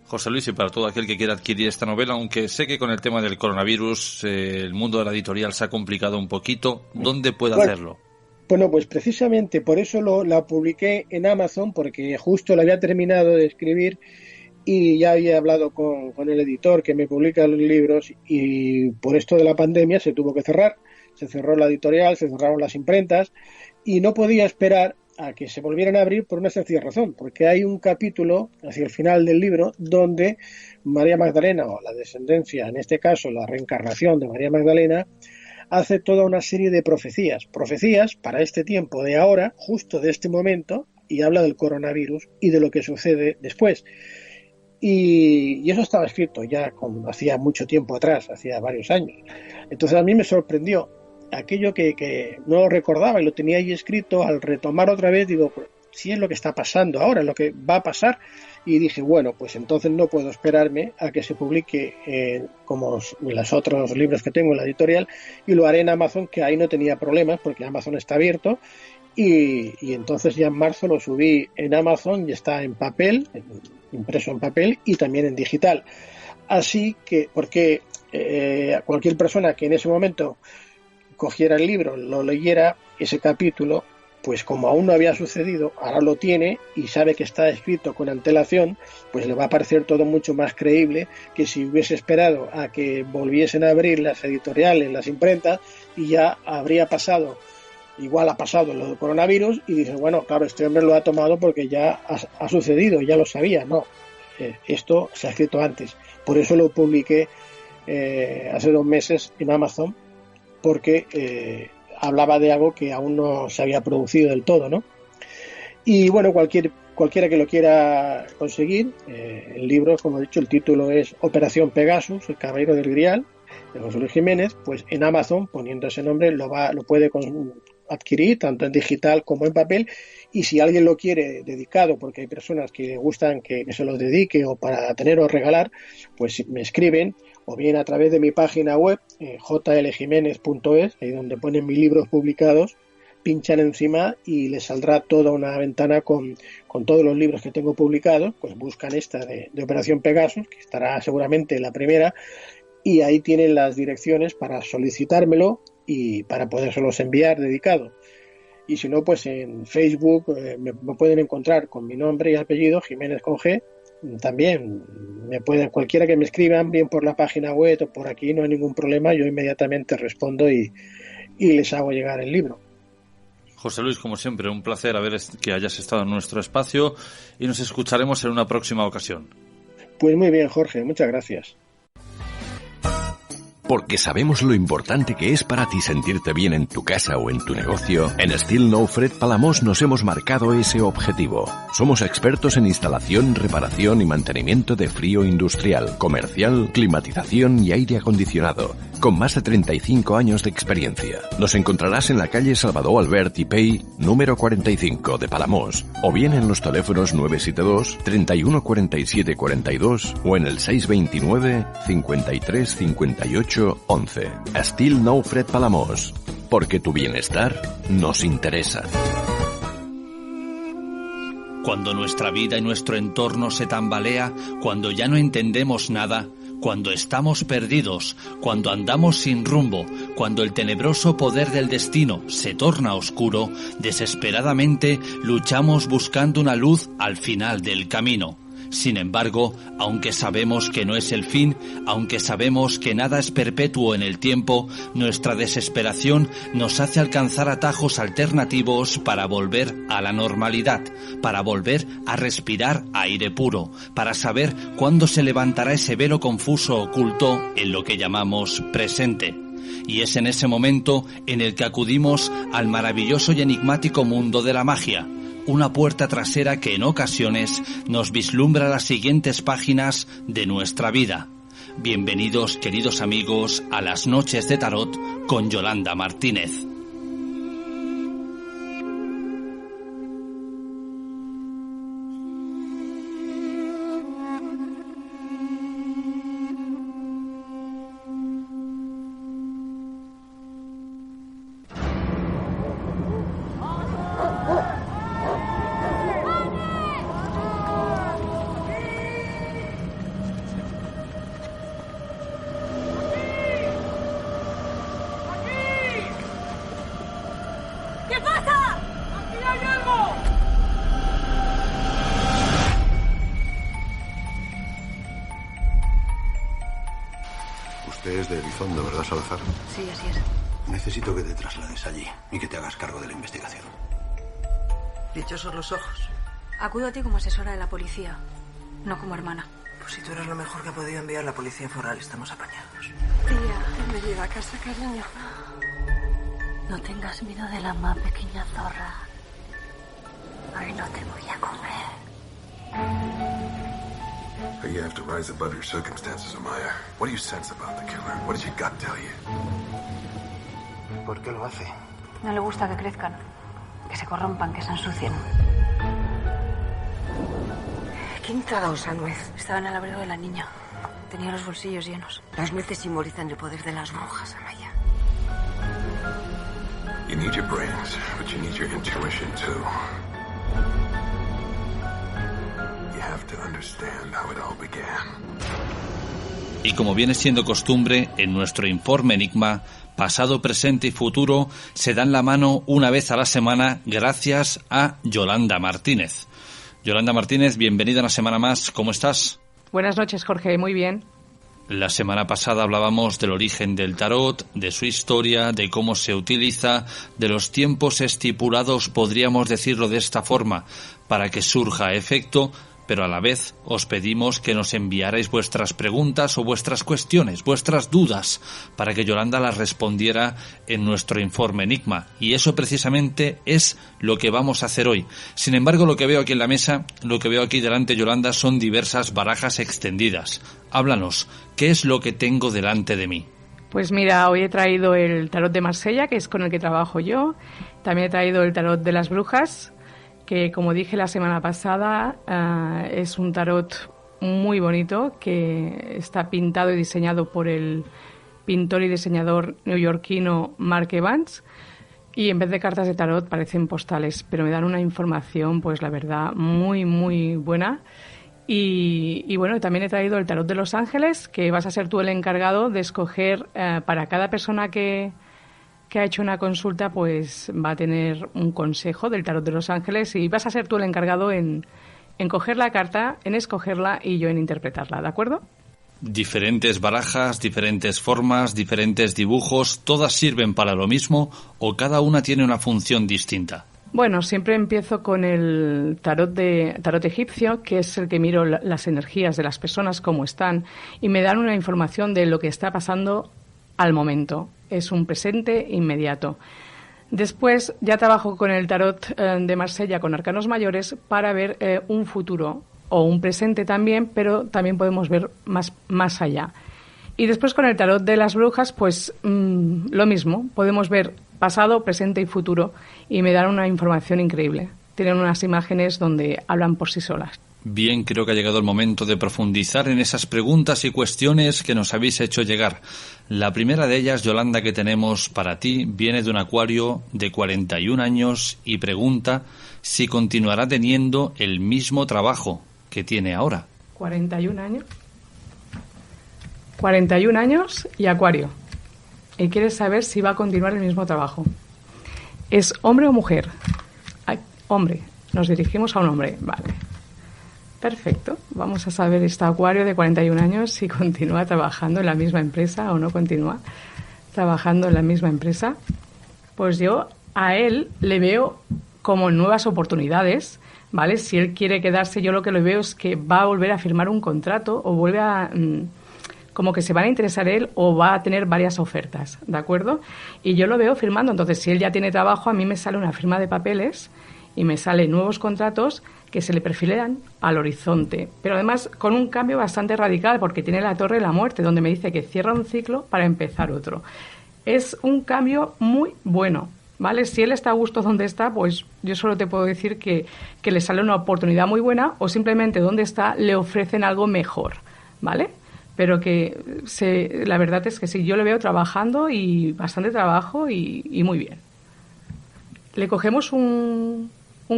José Luis, y para todo aquel que quiera adquirir esta novela, aunque sé que con el tema del coronavirus el mundo de la editorial se ha complicado un poquito, ¿dónde puede hacerlo? Bueno, pues precisamente por eso la publiqué en Amazon, porque justo la había terminado de escribir y ya había hablado con el editor que me publica los libros, y por esto de la pandemia se tuvo que cerrar. Se cerró la editorial, se cerraron las imprentas y no podía esperar a que se volvieran a abrir por una sencilla razón, porque hay un capítulo hacia el final del libro donde María Magdalena, o la descendencia, en este caso la reencarnación de María Magdalena, hace toda una serie de profecías para este tiempo de ahora, justo de este momento, y habla del coronavirus y de lo que sucede después. Y eso estaba escrito ya hacía mucho tiempo atrás, hacía varios años. Entonces a mí me sorprendió aquello que no recordaba y lo tenía ahí escrito. Al retomar otra vez, digo, pues, si es lo que está pasando ahora, lo que va a pasar. Y dije, bueno, pues entonces no puedo esperarme a que se publique como los otros libros que tengo en la editorial, y lo haré en Amazon, que ahí no tenía problemas porque Amazon está abierto. Y entonces ya en marzo lo subí en Amazon y está en papel, impreso en papel y también en digital. Así que, porque cualquier persona que en ese momento cogiera el libro, lo leyera, ese capítulo, pues como aún no había sucedido, ahora lo tiene y sabe que está escrito con antelación, pues le va a parecer todo mucho más creíble que si hubiese esperado a que volviesen a abrir las editoriales, las imprentas, y ya habría pasado, igual ha pasado lo del coronavirus, y dice, bueno, claro, este hombre lo ha tomado porque ya ha sucedido, ya lo sabía. No, esto se ha escrito antes. Por eso lo publiqué hace 2 meses en Amazon, porque hablaba de algo que aún no se había producido del todo, ¿no? Y bueno, cualquiera que lo quiera conseguir, el libro, como he dicho, el título es Operación Pegasus, el Caballero del Grial, de José Luis Jiménez. Pues en Amazon, poniendo ese nombre, lo puede adquirir tanto en digital como en papel. Y si alguien lo quiere dedicado, porque hay personas que gustan que se los dedique, o para tener o regalar, pues me escriben, o bien a través de mi página web, jljimenez.es, ahí donde ponen mis libros publicados, pinchan encima y les saldrá toda una ventana con todos los libros que tengo publicados. Pues buscan esta de Operación Pegasus, que estará seguramente la primera, y ahí tienen las direcciones para solicitármelo y para podérselos enviar dedicado. Y si no, pues en Facebook me pueden encontrar con mi nombre y apellido, Jiménez con G. También cualquiera que me escriban, bien por la página web o por aquí, no hay ningún problema, yo inmediatamente respondo y les hago llegar el libro. José Luis, como siempre, un placer que hayas estado en nuestro espacio y nos escucharemos en una próxima ocasión. Pues muy bien, Jorge, muchas gracias. Porque sabemos lo importante que es para ti sentirte bien en tu casa o en tu negocio, en Steel No Fred Palamós nos hemos marcado ese objetivo. Somos expertos en instalación, reparación y mantenimiento de frío industrial, comercial, climatización y aire acondicionado, con más de 35 años de experiencia. Nos encontrarás en la calle Salvador Albert y Pey, número 45 de Palamós, o bien en los teléfonos 972 31 47 42 o en el 629 53 58 11. Steel No Fred Palamós, porque tu bienestar nos interesa. Cuando nuestra vida y nuestro entorno se tambalea, cuando ya no entendemos nada, cuando estamos perdidos, cuando andamos sin rumbo, cuando el tenebroso poder del destino se torna oscuro, desesperadamente luchamos buscando una luz al final del camino. Sin embargo, aunque sabemos que no es el fin, aunque sabemos que nada es perpetuo en el tiempo, nuestra desesperación nos hace alcanzar atajos alternativos para volver a la normalidad, para volver a respirar aire puro, para saber cuándo se levantará ese velo confuso oculto en lo que llamamos presente. Y es en ese momento en el que acudimos al maravilloso y enigmático mundo de la magia, una puerta trasera que en ocasiones nos vislumbra las siguientes páginas de nuestra vida. Bienvenidos, queridos amigos, a las noches de Tarot con Yolanda Martínez. Usted es de Elizondo, ¿verdad, Salazar? Sí, así es. Necesito que te traslades allí y que te hagas cargo de la investigación. Dichosos los ojos. Acudo a ti como asesora de la policía, no como hermana. Pues si tú eres lo mejor que ha podido enviar la policía foral, estamos apañados. Tía, bienvenida a casa, cariño. No tengas miedo de la más pequeña zorra. Hoy no te voy a comer. You have to rise above your circumstances, Amaya. What do you sense about the killer? What did your gut tell you? ¿Por qué lo hace? No le gusta que crezcan, que se corrompan, que se ensucien. ¿Quién te ha dado esa nuez? Estaba en el abrigo de la niña. Tenía los bolsillos llenos. Las nueces simbolizan el poder de las brujas, Amaya. You need your brains, but you need your intuition too. Y como viene siendo costumbre, en nuestro informe Enigma, pasado, presente y futuro se dan la mano una vez a la semana gracias a Yolanda Martínez. Yolanda Martínez, bienvenida una semana más. ¿Cómo estás? Buenas noches, Jorge. Muy bien. La semana pasada hablábamos del origen del tarot, de su historia, de cómo se utiliza, de los tiempos estipulados, podríamos decirlo de esta forma, para que surja efecto, pero a la vez os pedimos que nos enviarais vuestras preguntas o vuestras cuestiones, vuestras dudas, para que Yolanda las respondiera en nuestro informe Enigma. Y eso precisamente es lo que vamos a hacer hoy. Sin embargo, lo que veo aquí en la mesa, lo que veo aquí delante, Yolanda, son diversas barajas extendidas. Háblanos, ¿qué es lo que tengo delante de mí? Pues mira, hoy he traído el tarot de Marsella, que es con el que trabajo yo. También he traído el tarot de las brujas, que como dije la semana pasada, es un tarot muy bonito que está pintado y diseñado por el pintor y diseñador neoyorquino Mark Evans. Y en vez de cartas de tarot parecen postales, pero me dan una información, pues la verdad, muy, muy buena. Y bueno, también he traído el tarot de los ángeles, que vas a ser tú el encargado de escoger para cada persona que ha hecho una consulta, pues va a tener un consejo del tarot de los ángeles y vas a ser tú el encargado en coger la carta, en escogerla y yo en interpretarla, ¿de acuerdo? Diferentes barajas, diferentes formas, diferentes dibujos, ¿todas sirven para lo mismo o cada una tiene una función distinta? Bueno, siempre empiezo con el tarot egipcio, que es el que miro las energías de las personas, cómo están, y me dan una información de lo que está pasando al momento. Es un presente inmediato. Después ya trabajo con el tarot de Marsella, con arcanos mayores, para ver un futuro o un presente también, pero también podemos ver más allá. Y después con el tarot de las brujas, pues lo mismo. Podemos ver pasado, presente y futuro y me dan una información increíble. Tienen unas imágenes donde hablan por sí solas. Bien, creo que ha llegado el momento de profundizar en esas preguntas y cuestiones que nos habéis hecho llegar. La primera de ellas, Yolanda, que tenemos para ti, viene de un acuario de 41 años y pregunta si continuará teniendo el mismo trabajo que tiene ahora. 41 años. 41 años y acuario. Y quiere saber si va a continuar el mismo trabajo. ¿Es hombre o mujer? Hombre. Nos dirigimos a un hombre. Vale. Perfecto. Vamos a saber este acuario de 41 años si continúa trabajando en la misma empresa o no continúa trabajando en la misma empresa. Pues yo a él le veo como nuevas oportunidades, ¿vale? Si él quiere quedarse, yo lo que le veo es que va a volver a firmar un contrato o vuelve a... como que se van a interesar él o va a tener varias ofertas, ¿de acuerdo? Y yo lo veo firmando, entonces si él ya tiene trabajo, a mí me sale una firma de papeles y me salen nuevos contratos que se le perfilan al horizonte, pero además con un cambio bastante radical porque tiene la Torre de la Muerte, donde me dice que cierra un ciclo para empezar otro. Es un cambio muy bueno, ¿vale? Si él está a gusto donde está, pues yo solo te puedo decir que le sale una oportunidad muy buena o simplemente donde está le ofrecen algo mejor, ¿vale? Pero que la verdad es que sí, yo le veo trabajando y bastante trabajo y muy bien. ¿Le cogemos un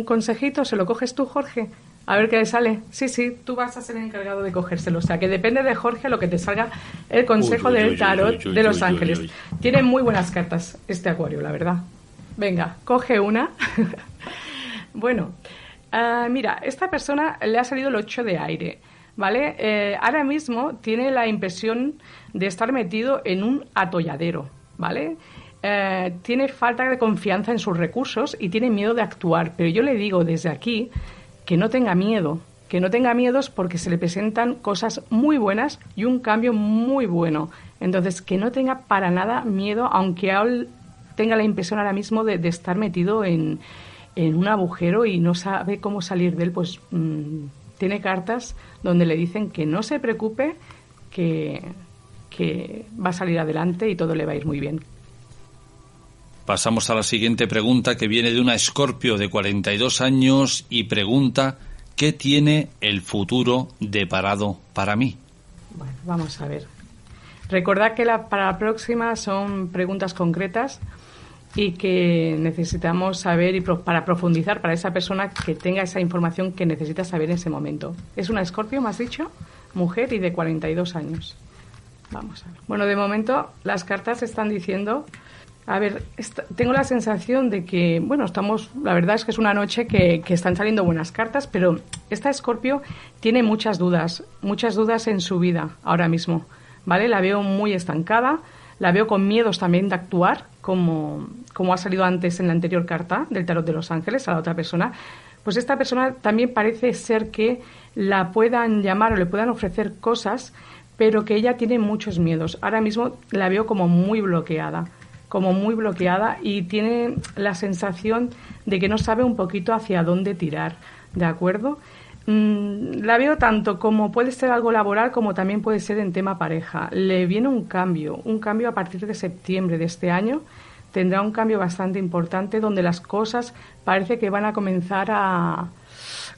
consejito? ¿Se lo coges tú, Jorge? A ver qué le sale. Sí, tú vas a ser el encargado de cogérselo. O sea, que depende de Jorge lo que te salga el consejo del tarot de los ángeles. Tiene muy buenas cartas este acuario, la verdad. Venga, coge una. Bueno, mira, esta persona le ha salido el 8 de aire. ¿Vale? Ahora mismo tiene la impresión de estar metido en un atolladero, ¿vale? Tiene falta de confianza en sus recursos y tiene miedo de actuar, pero yo le digo desde aquí que no tenga miedo, porque se le presentan cosas muy buenas y un cambio muy bueno. Entonces, que no tenga para nada miedo, aunque él tenga la impresión ahora mismo de estar metido en un agujero y no sabe cómo salir de él, pues... tiene cartas donde le dicen que no se preocupe, que va a salir adelante y todo le va a ir muy bien. Pasamos a la siguiente pregunta, que viene de una Escorpio de 42 años y pregunta ¿qué tiene el futuro deparado para mí? Bueno, vamos a ver. Recordad que para la próxima son preguntas concretas y que necesitamos saber y para profundizar para esa persona que tenga esa información que necesita saber en ese momento. Es una Escorpio, me has dicho, mujer y de 42 años. Vamos a ver. Bueno, de momento las cartas están diciendo... A ver, tengo la sensación de que, bueno, la verdad es que es una noche que están saliendo buenas cartas, pero esta Escorpio tiene muchas dudas en su vida ahora mismo, ¿vale? La veo muy estancada, la veo con miedos también de actuar, como ha salido antes en la anterior carta del tarot de los ángeles a la otra persona. Pues esta persona también parece ser que la puedan llamar o le puedan ofrecer cosas, pero que ella tiene muchos miedos. Ahora mismo la veo como muy bloqueada y tiene la sensación de que no sabe un poquito hacia dónde tirar, ¿de acuerdo? La veo tanto como puede ser algo laboral como también puede ser en tema pareja. Le viene un cambio a partir de septiembre de este año. Tendrá un cambio bastante importante donde las cosas parece que van a comenzar a,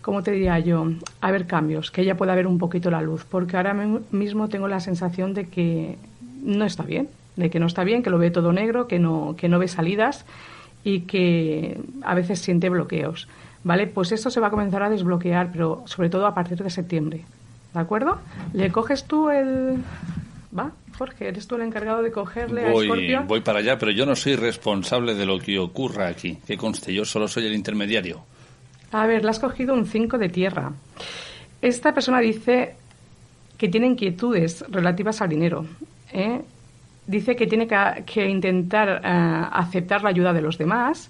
¿cómo te diría yo?, a haber cambios, que ella pueda ver un poquito la luz, porque ahora mismo tengo la sensación de que no está bien, que lo ve todo negro, que no ve salidas y que a veces siente bloqueos, ¿vale? Pues esto se va a comenzar a desbloquear, pero sobre todo a partir de septiembre, ¿de acuerdo? ¿Le coges tú el...? ¿Va? Jorge, ¿eres tú el encargado de cogerle a Scorpio? Voy para allá, pero yo no soy responsable de lo que ocurra aquí. Que conste, yo solo soy el intermediario. A ver, le has cogido un 5 de tierra. Esta persona dice que tiene inquietudes relativas al dinero, ¿eh? Dice que tiene que intentar aceptar la ayuda de los demás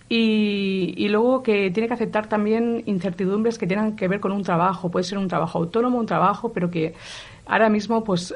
y luego que tiene que aceptar también incertidumbres que tengan que ver con un trabajo. Puede ser un trabajo autónomo, un trabajo, pero que ahora mismo, pues,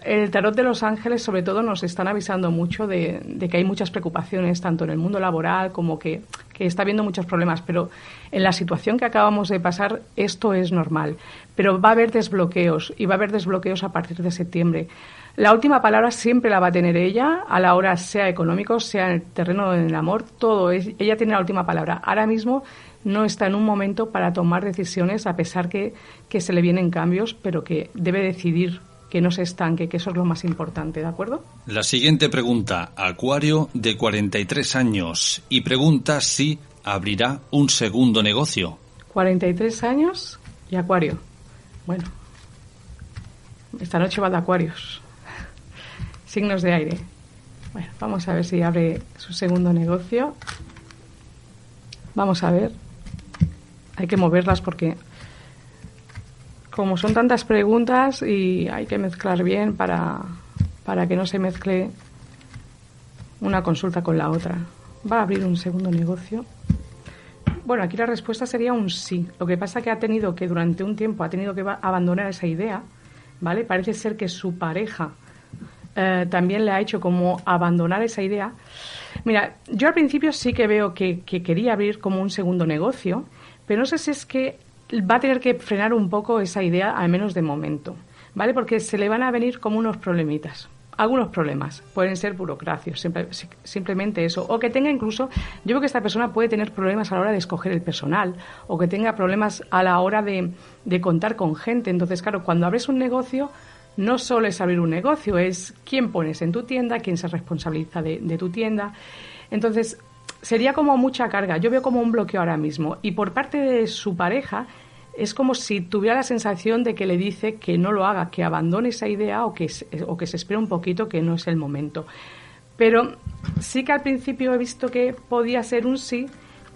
el tarot de los ángeles, sobre todo, nos están avisando mucho de que hay muchas preocupaciones, tanto en el mundo laboral como que está habiendo muchos problemas. Pero en la situación que acabamos de pasar, esto es normal. Pero va a haber desbloqueos, y va a haber desbloqueos a partir de septiembre. La última palabra siempre la va a tener ella, a la hora sea económico, sea en el terreno del amor, todo. Ella tiene la última palabra. Ahora mismo no está en un momento para tomar decisiones, a pesar que se le vienen cambios, pero que debe decidir, que no se estanque, que eso es lo más importante, ¿de acuerdo? La siguiente pregunta, Acuario, de 43 años, y pregunta si abrirá un segundo negocio. 43 años y Acuario. Bueno, esta noche va de Acuarios. Signos de aire. Bueno, vamos a ver si abre su segundo negocio. Vamos a ver. Hay que moverlas porque como son tantas preguntas y hay que mezclar bien para que no se mezcle una consulta con la otra. Va a abrir un segundo negocio. Bueno, aquí la respuesta sería un sí. Lo que pasa que ha tenido que durante un tiempo abandonar esa idea, ¿vale? Parece ser que su pareja también le ha hecho como abandonar esa idea. Mira, yo al principio sí que veo que quería abrir como un segundo negocio, pero no sé si es que va a tener que frenar un poco esa idea, al menos de momento, ¿vale? Porque se le van a venir como unos problemitas. Algunos problemas, pueden ser burocracios, simplemente eso, o que tenga incluso, yo creo que esta persona puede tener problemas a la hora de escoger el personal, o que tenga problemas a la hora de contar con gente. Entonces, claro, cuando abres un negocio, no solo es abrir un negocio, es quién pones en tu tienda, quién se responsabiliza de tu tienda. Entonces, sería como mucha carga. Yo veo como un bloqueo ahora mismo. Y por parte de su pareja, es como si tuviera la sensación de que le dice que no lo haga, que abandone esa idea o que se espere un poquito, que no es el momento. Pero sí que al principio he visto que podía ser un sí,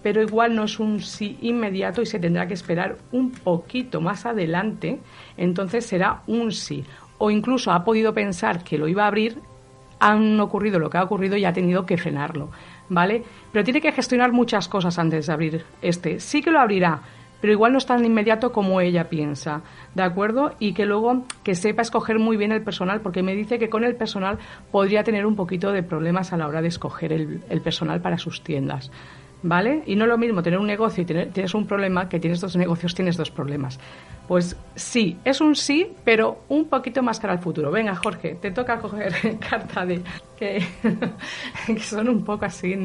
pero igual no es un sí inmediato y se tendrá que esperar un poquito más adelante, entonces será un sí. O incluso ha podido pensar que lo iba a abrir, han ocurrido lo que ha ocurrido y ha tenido que frenarlo, ¿vale? Pero tiene que gestionar muchas cosas antes de abrir este. Sí que lo abrirá, pero igual no es tan inmediato como ella piensa, ¿de acuerdo? Y que luego que sepa escoger muy bien el personal, porque me dice que con el personal podría tener un poquito de problemas a la hora de escoger el personal para sus tiendas, ¿vale? Y no es lo mismo tener un negocio y tienes un problema que tienes dos negocios, tienes dos problemas. Pues sí, es un sí, pero un poquito más cara al futuro. Venga, Jorge, te toca coger carta de que son un poco así.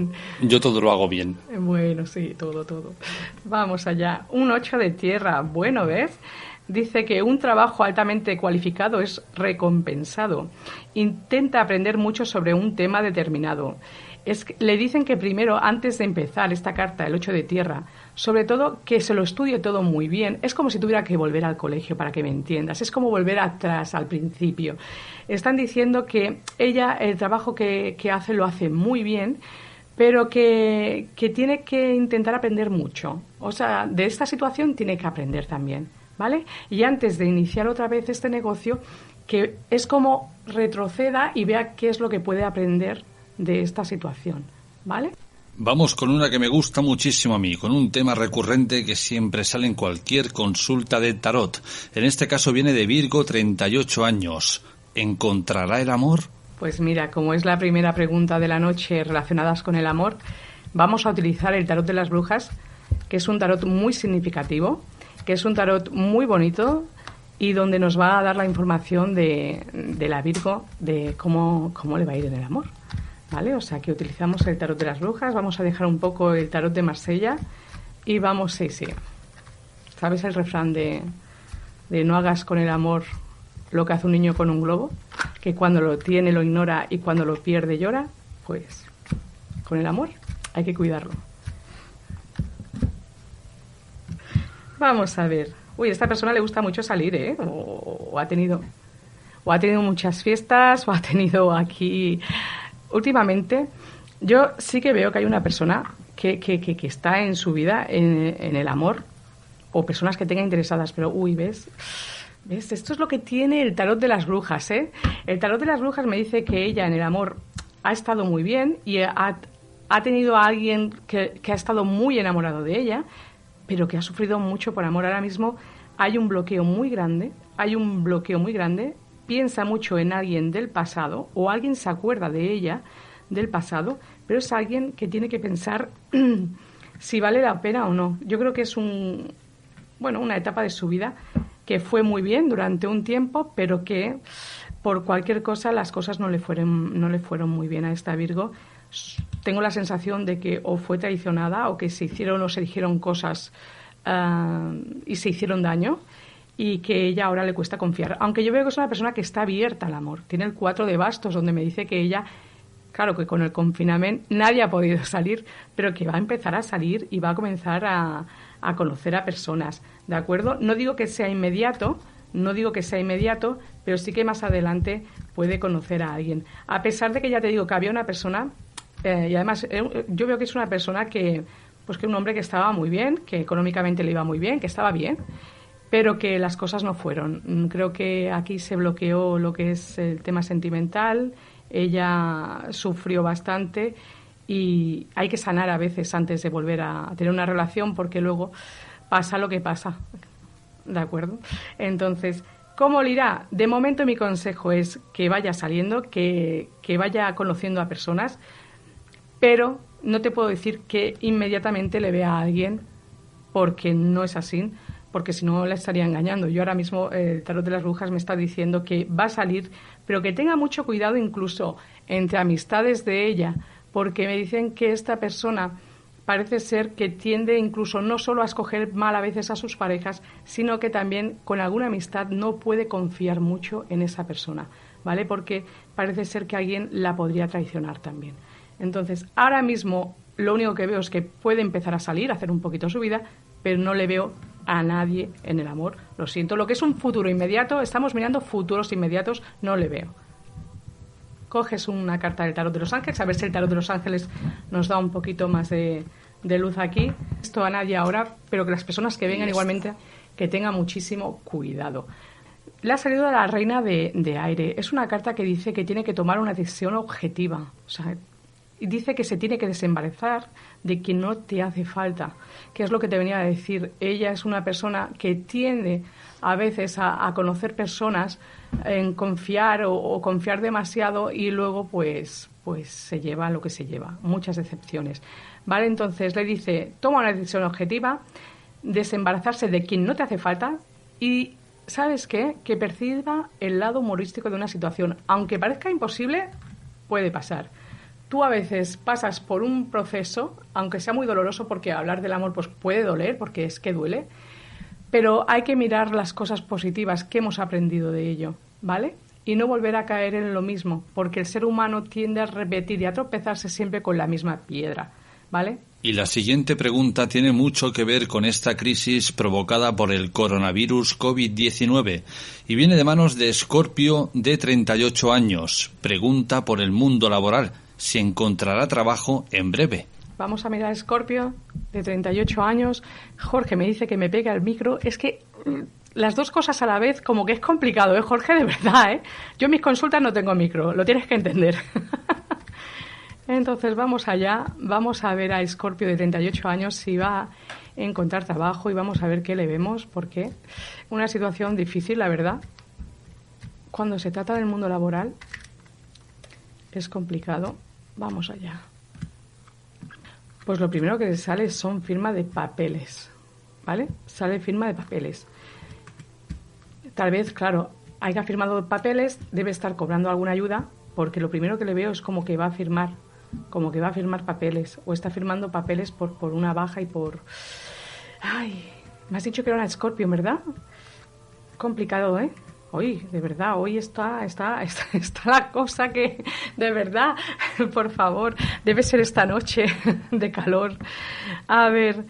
Yo todo lo hago bien. Bueno, sí, todo. Vamos allá. Un 8 de tierra. Bueno, ¿ves? Dice que un trabajo altamente cualificado es recompensado. Intenta aprender mucho sobre un tema determinado. Le dicen que primero, antes de empezar esta carta, el 8 de tierra, sobre todo que se lo estudie todo muy bien. Es como si tuviera que volver al colegio, para que me entiendas. Es como volver atrás, al principio. Están diciendo que ella, el trabajo que hace, lo hace muy bien, pero que tiene que intentar aprender mucho. O sea, de esta situación tiene que aprender también, ¿vale? Y antes de iniciar otra vez este negocio, que es como retroceda y vea qué es lo que puede aprender de esta situación, ¿vale? Vamos con una que me gusta muchísimo a mí, con un tema recurrente que siempre sale en cualquier consulta de tarot. En este caso viene de Virgo, 38 años. ¿Encontrará el amor? Pues mira, como es la primera pregunta de la noche relacionadas con el amor, vamos a utilizar el tarot de las brujas, que es un tarot muy significativo, que es un tarot muy bonito y donde nos va a dar la información de la Virgo de cómo le va a ir en el amor, ¿vale? O sea, que utilizamos el tarot de las brujas, vamos a dejar un poco el tarot de Marsella y vamos, sí. ¿Sabes el refrán de no hagas con el amor lo que hace un niño con un globo? Que cuando lo tiene lo ignora y cuando lo pierde llora. Pues con el amor hay que cuidarlo. Vamos a ver. Uy, a esta persona le gusta mucho salir, ¿eh? O ha tenido muchas fiestas, o ha tenido aquí... Últimamente, yo sí que veo que hay una persona que está en su vida, en el amor, o personas que tengan interesadas, pero, uy, ¿ves? Esto es lo que tiene el tarot de las brujas, ¿eh? El tarot de las brujas me dice que ella en el amor ha estado muy bien y ha tenido a alguien que ha estado muy enamorado de ella, pero que ha sufrido mucho por amor. Ahora mismo hay un bloqueo muy grande, piensa mucho en alguien del pasado, o alguien se acuerda de ella del pasado, pero es alguien que tiene que pensar si vale la pena o no. Yo creo que es una etapa de su vida que fue muy bien durante un tiempo, pero que por cualquier cosa las cosas no le fueron muy bien a esta Virgo. Tengo la sensación de que o fue traicionada, o que se hicieron o se dijeron cosas y se hicieron daño, y que ella ahora le cuesta confiar. Aunque yo veo que es una persona que está abierta al amor. Tiene el 4 de bastos, donde me dice que ella, claro que con el confinamiento nadie ha podido salir, pero que va a empezar a salir y va a comenzar a conocer a personas, ¿de acuerdo? No digo que sea inmediato, pero sí que más adelante puede conocer a alguien. A pesar de que ya te digo que había una persona, y además yo veo que es una persona que un hombre que estaba muy bien, que económicamente le iba muy bien, que estaba bien, pero que las cosas no fueron. Creo que aquí se bloqueó lo que es el tema sentimental, ella sufrió bastante y hay que sanar a veces antes de volver a tener una relación, porque luego pasa lo que pasa, ¿de acuerdo? Entonces, ¿cómo le irá? De momento mi consejo es que vaya saliendo, que vaya conociendo a personas, pero no te puedo decir que inmediatamente le vea a alguien, porque no es así, porque si no la estaría engañando. Yo ahora mismo, el tarot de las brujas me está diciendo que va a salir, pero que tenga mucho cuidado incluso entre amistades de ella, porque me dicen que esta persona parece ser que tiende incluso no solo a escoger mal a veces a sus parejas, sino que también con alguna amistad no puede confiar mucho en esa persona, ¿vale? Porque parece ser que alguien la podría traicionar también. Entonces, ahora mismo lo único que veo es que puede empezar a salir, a hacer un poquito su vida, pero no le veo a nadie en el amor. Lo siento, lo que es un futuro inmediato, estamos mirando futuros inmediatos, no le veo. Coges una carta del tarot de los ángeles, a ver si el tarot de los ángeles nos da un poquito más de luz aquí. Esto a nadie ahora, pero que las personas que vengan igualmente, que tengan muchísimo cuidado. Le ha salido a la reina de aire. Es una carta que dice que tiene que tomar una decisión objetiva. O sea, dice que se tiene que desembarazar de quien no te hace falta, que es lo que te venía a decir. Ella es una persona que tiende a veces a conocer personas, en confiar o confiar demasiado, y luego pues se lleva lo que se lleva, muchas decepciones, ¿vale? Entonces le dice, toma una decisión objetiva, desembarazarse de quien no te hace falta y, ¿sabes qué? Que perciba el lado humorístico de una situación. Aunque parezca imposible, puede pasar. Tú a veces pasas por un proceso, aunque sea muy doloroso, porque hablar del amor pues puede doler, porque es que duele, pero hay que mirar las cosas positivas que hemos aprendido de ello, ¿vale? Y no volver a caer en lo mismo, porque el ser humano tiende a repetir y a tropezarse siempre con la misma piedra, ¿vale? Y la siguiente pregunta tiene mucho que ver con esta crisis provocada por el coronavirus COVID-19 y viene de manos de Escorpio, de 38 años. Pregunta por el mundo laboral, si encontrará trabajo en breve. Vamos a mirar a Escorpio, de 38 años. Jorge me dice que me pega el micro. Es que las dos cosas a la vez como que es complicado, ¿eh, Jorge? De verdad, ¿eh? Yo en mis consultas no tengo micro, lo tienes que entender. Entonces vamos allá, vamos a ver a Escorpio de 38 años si va a encontrar trabajo y vamos a ver qué le vemos, porque una situación difícil, la verdad. Cuando se trata del mundo laboral es complicado. Vamos allá. Pues lo primero que le sale son firma de papeles, ¿vale? Sale firma de papeles. Tal vez, claro, haya firmado papeles, debe estar cobrando alguna ayuda, porque lo primero que le veo es como que va a firmar papeles, o está firmando papeles por una baja y por... Ay, me has dicho que era una Escorpio, ¿verdad? Complicado, ¿eh? hoy, de verdad, hoy está la cosa que, de verdad, por favor, debe ser esta noche de calor. A ver,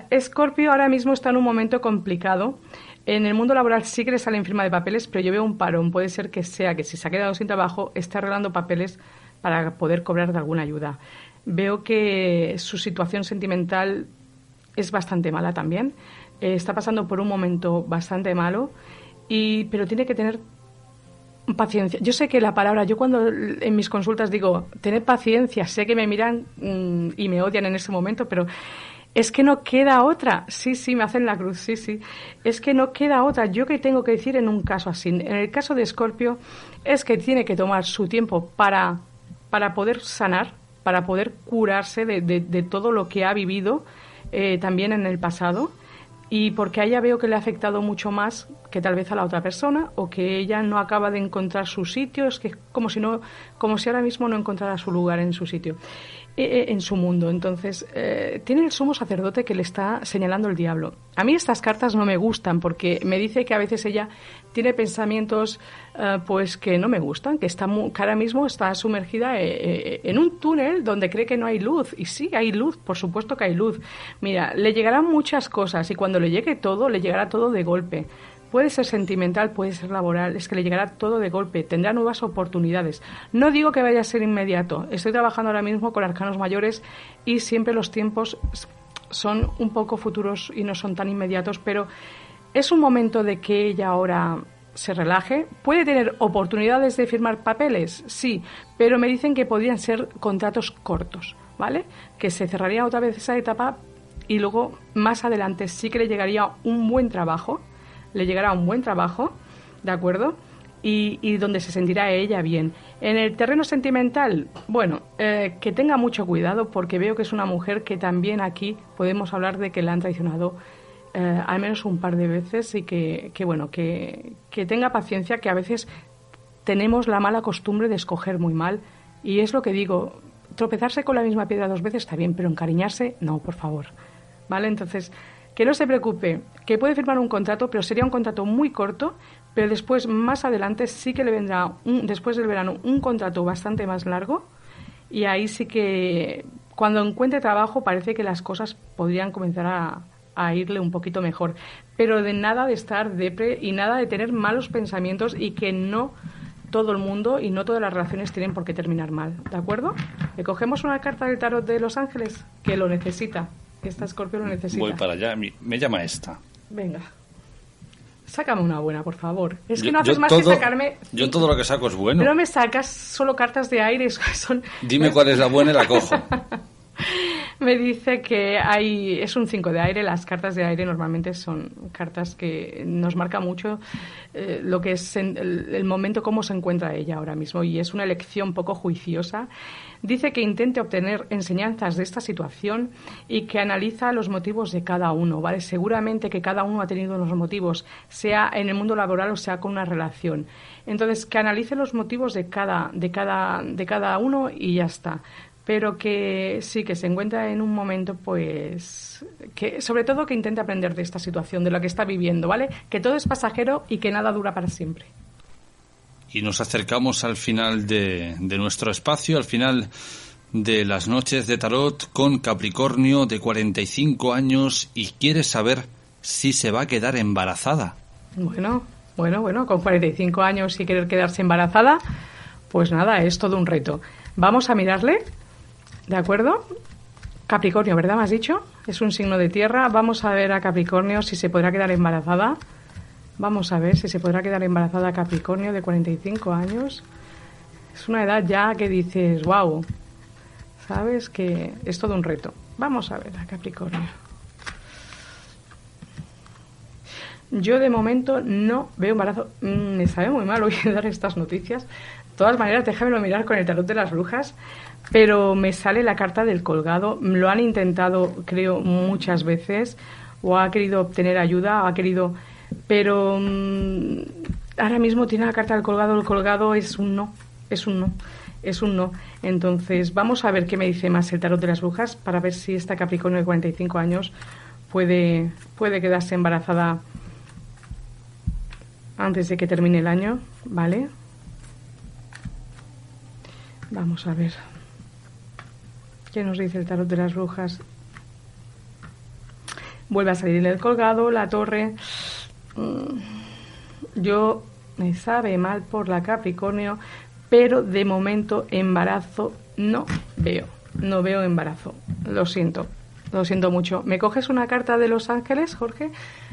Escorpio ahora mismo está en un momento complicado. En el mundo laboral sí que le salen firma de papeles, pero yo veo un parón. Puede ser que sea que si se ha quedado sin trabajo, esté arreglando papeles para poder cobrar de alguna ayuda. Veo que su situación sentimental es bastante mala también. Está pasando por un momento bastante malo, pero tiene que tener paciencia. Yo sé que la palabra, yo cuando en mis consultas digo, tened paciencia, sé que me miran y me odian en ese momento, pero es que no queda otra. Sí, me hacen la cruz, sí. Es que no queda otra. ¿Yo qué tengo que decir en un caso así? En el caso de Escorpio es que tiene que tomar su tiempo para poder sanar, para poder curarse de todo lo que ha vivido también en el pasado. Y porque a ella veo que le ha afectado mucho más que tal vez a la otra persona, o que ella no acaba de encontrar su sitio, es que como si ahora mismo no encontrara su lugar en su sitio, en su mundo. Entonces, tiene el sumo sacerdote que le está señalando el diablo. A mí estas cartas no me gustan porque me dice que a veces ella tiene pensamientos pues que no me gustan, que ahora mismo está sumergida en un túnel donde cree que no hay luz. Y sí, hay luz, por supuesto que hay luz. Mira, le llegarán muchas cosas y cuando le llegue todo, le llegará todo de golpe. Puede ser sentimental, puede ser laboral, es que le llegará todo de golpe, tendrá nuevas oportunidades. No digo que vaya a ser inmediato, estoy trabajando ahora mismo con arcanos mayores y siempre los tiempos son un poco futuros y no son tan inmediatos, pero es un momento de que ella ahora se relaje. ¿Puede tener oportunidades de firmar papeles? Sí, pero me dicen que podrían ser contratos cortos, ¿vale? Que se cerraría otra vez esa etapa y luego más adelante sí que le llegaría un buen trabajo. Le llegará un buen trabajo, ¿de acuerdo? Y donde se sentirá ella bien. En el terreno sentimental, bueno, que tenga mucho cuidado porque veo que es una mujer que también aquí podemos hablar de que la han traicionado al menos un par de veces y que tenga paciencia, que a veces tenemos la mala costumbre de escoger muy mal. Y es lo que digo, tropezarse con la misma piedra 2 veces está bien, pero encariñarse, no, por favor. ¿Vale? Entonces, que no se preocupe, que puede firmar un contrato, pero sería un contrato muy corto, pero después, más adelante, sí que le vendrá, después del verano, un contrato bastante más largo, y ahí sí que, cuando encuentre trabajo, parece que las cosas podrían comenzar a irle un poquito mejor. Pero de nada de estar depre y nada de tener malos pensamientos, y que no todo el mundo y no todas las relaciones tienen por qué terminar mal, ¿de acuerdo? Le cogemos una carta del tarot de Los Ángeles, que lo necesita. Esta Escorpio lo necesita. Voy para allá, me llama esta. Venga. Sácame una buena, por favor. Es que no haces más que sacarme... Yo todo lo que saco es bueno. Pero me sacas solo cartas de aire. Dime cuál es la buena y la cojo. Me dice que es un 5 de aire. Las cartas de aire normalmente son cartas que nos marcan mucho lo que es el momento, cómo se encuentra ella ahora mismo. Y es una elección poco juiciosa. Dice que intente obtener enseñanzas de esta situación y que analiza los motivos de cada uno, ¿vale? Seguramente que cada uno ha tenido unos motivos, sea en el mundo laboral o sea con una relación. Entonces, que analice los motivos de cada uno y ya está. Pero que sí, que se encuentra en un momento, pues, que sobre todo que intente aprender de esta situación, de lo que está viviendo, ¿vale? Que todo es pasajero y que nada dura para siempre. Y nos acercamos al final de nuestro espacio, al final de las noches de tarot con Capricornio de 45 años y quiere saber si se va a quedar embarazada. Bueno, con 45 años y querer quedarse embarazada, pues nada, es todo un reto. Vamos a mirarle, ¿de acuerdo? Capricornio, ¿verdad? ¿Me has dicho? Es un signo de tierra. Vamos a ver a Capricornio si se podrá quedar embarazada. Vamos a ver si se podrá quedar embarazada Capricornio de 45 años. Es una edad ya que dices, wow, sabes que es todo un reto. Vamos a ver a Capricornio. Yo de momento no veo embarazo. Me sabe muy mal hoy dar estas noticias. De todas maneras, déjamelo mirar con el tarot de las brujas. Pero me sale la carta del colgado. Lo han intentado, creo, muchas veces. O ha querido obtener ayuda, o ha querido... Pero ahora mismo tiene la carta del colgado. El colgado es un no. Es un no. Entonces, vamos a ver qué me dice más el tarot de las brujas para ver si esta Capricornio de 45 años puede quedarse embarazada antes de que termine el año, ¿vale? Vamos a ver. ¿Qué nos dice el tarot de las brujas? Vuelve a salir el colgado, la torre. Yo me sabe mal por la Capricornio, pero de momento embarazo no veo. No veo embarazo. Lo siento mucho. ¿Me coges una carta de Los Ángeles, Jorge?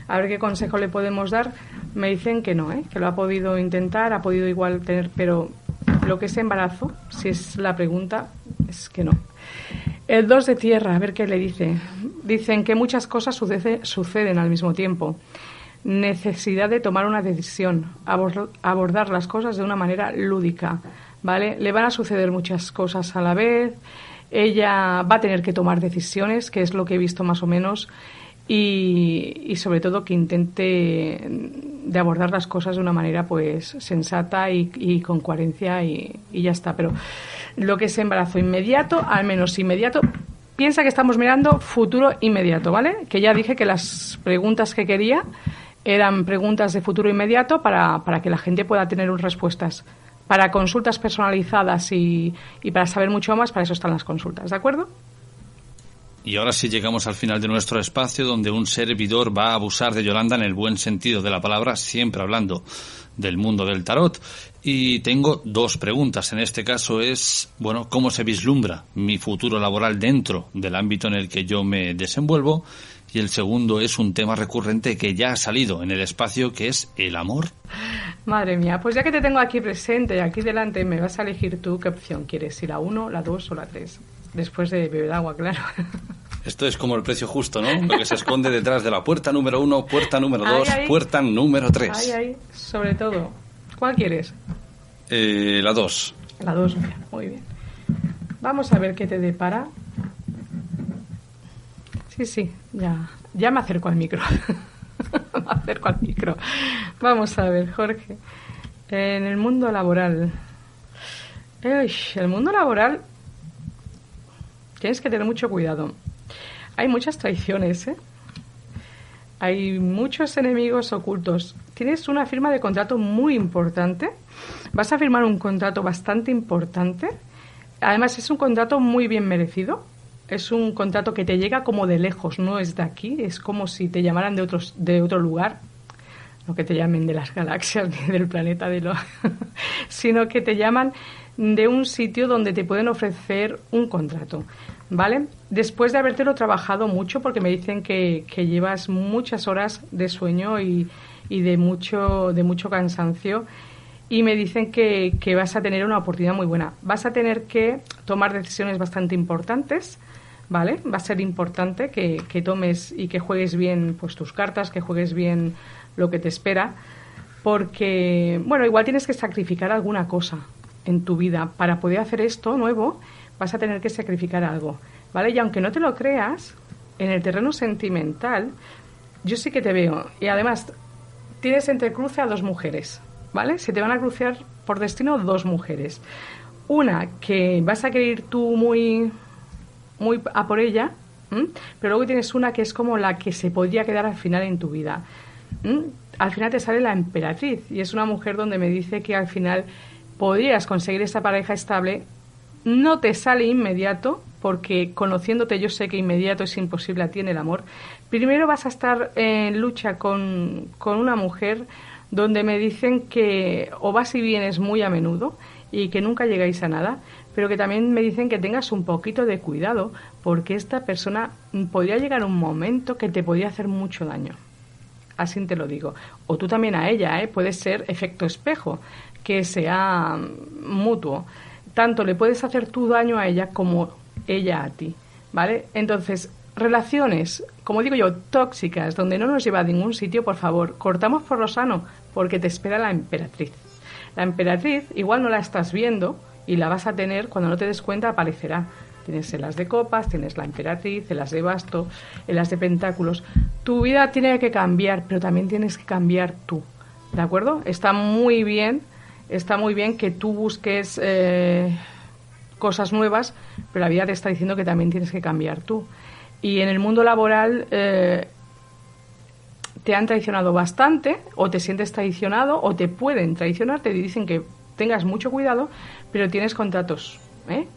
A ver qué consejo le podemos dar. Me dicen que no, que lo ha podido intentar, ha podido igual tener, pero lo que es embarazo, si es la pregunta, es que no. El 2 de tierra, a ver qué le dice. Dicen que muchas cosas suceden al mismo tiempo. Necesidad de tomar una decisión, abordar las cosas de una manera lúdica, ¿vale? Le van a suceder muchas cosas a la vez, ella va a tener que tomar decisiones, que es lo que he visto más o menos, y sobre todo que intente de abordar las cosas de una manera pues sensata y con coherencia y ya está. Pero lo que es embarazo inmediato, al menos inmediato, piensa que estamos mirando futuro inmediato, ¿vale? Que ya dije que las preguntas que quería eran preguntas de futuro inmediato para que la gente pueda tener respuestas. Para consultas personalizadas y para saber mucho más, para eso están las consultas, ¿de acuerdo? Y ahora sí llegamos al final de nuestro espacio, donde un servidor va a abusar de Yolanda en el buen sentido de la palabra, siempre hablando del mundo del tarot. Y tengo dos preguntas. En este caso es, bueno, ¿cómo se vislumbra mi futuro laboral dentro del ámbito en el que yo me desenvuelvo? Y el segundo es un tema recurrente que ya ha salido en el espacio, que es el amor. Madre mía, pues ya que te tengo aquí presente, aquí delante, me vas a elegir tú qué opción quieres, si la 1, la 2 o la 3. Después de beber agua, claro. Esto es como el precio justo, ¿no? Lo que se esconde detrás de la puerta número 1, puerta número 2, puerta número 3. Ahí, sobre todo. ¿Cuál quieres? La 2. La 2, mira, muy bien. Vamos a ver qué te depara. Sí, ya me acerco al micro. Vamos a ver, Jorge. En el mundo laboral. El mundo laboral tienes que tener mucho cuidado. Hay muchas traiciones, Hay muchos enemigos ocultos. Tienes una firma de contrato muy importante. Vas a firmar un contrato bastante importante. Además, es un contrato muy bien merecido. Es un contrato que te llega como de lejos, no es de aquí. Es como si te llamaran de otro lugar. No que te llamen de las galaxias ni del planeta sino que te llaman de un sitio donde te pueden ofrecer un contrato, ¿vale? Después de habértelo trabajado mucho, porque me dicen que llevas muchas horas de sueño y de mucho cansancio, y me dicen que vas a tener una oportunidad muy buena. Vas a tener que tomar decisiones bastante importantes, ¿vale? Va a ser importante que tomes y que juegues bien pues tus cartas, que juegues bien lo que te espera, porque, bueno, igual tienes que sacrificar alguna cosa en tu vida. Para poder hacer esto nuevo, vas a tener que sacrificar algo, ¿vale? Y aunque no te lo creas, en el terreno sentimental, yo sí que te veo. Y además, tienes entre cruce a 2 mujeres, ¿vale? Se te van a crucear por destino 2 mujeres. Una que vas a querer ir tú muy a por ella, pero luego tienes una que es como la que se podría quedar al final en tu vida. Al final te sale la emperatriz, y es una mujer donde me dice que al final podrías conseguir esa pareja estable. No te sale inmediato, porque conociéndote yo sé que inmediato es imposible a ti en el amor. Primero vas a estar en lucha con una mujer donde me dicen que o vas y vienes muy a menudo y que nunca llegáis a nada, pero que también me dicen que tengas un poquito de cuidado, porque esta persona podría llegar un momento que te podría hacer mucho daño. Así te lo digo. O tú también a ella, puede ser efecto espejo, que sea mutuo. Tanto le puedes hacer tu daño a ella como ella a ti, ¿vale? Entonces, relaciones, como digo yo, tóxicas, donde no nos lleva a ningún sitio, por favor, cortamos por lo sano, porque te espera la emperatriz. La emperatriz igual no la estás viendo y la vas a tener, cuando no te des cuenta aparecerá. Tienes el as de copas, tienes la emperatriz, el as de basto, el as de pentáculos. Tu vida tiene que cambiar, pero también tienes que cambiar tú, ¿de acuerdo? Está muy bien que tú busques cosas nuevas, pero la vida te está diciendo que también tienes que cambiar tú. Y en el mundo laboral te han traicionado bastante, o te sientes traicionado, o te pueden traicionar, te dicen que tengas mucho cuidado, pero tienes contratos,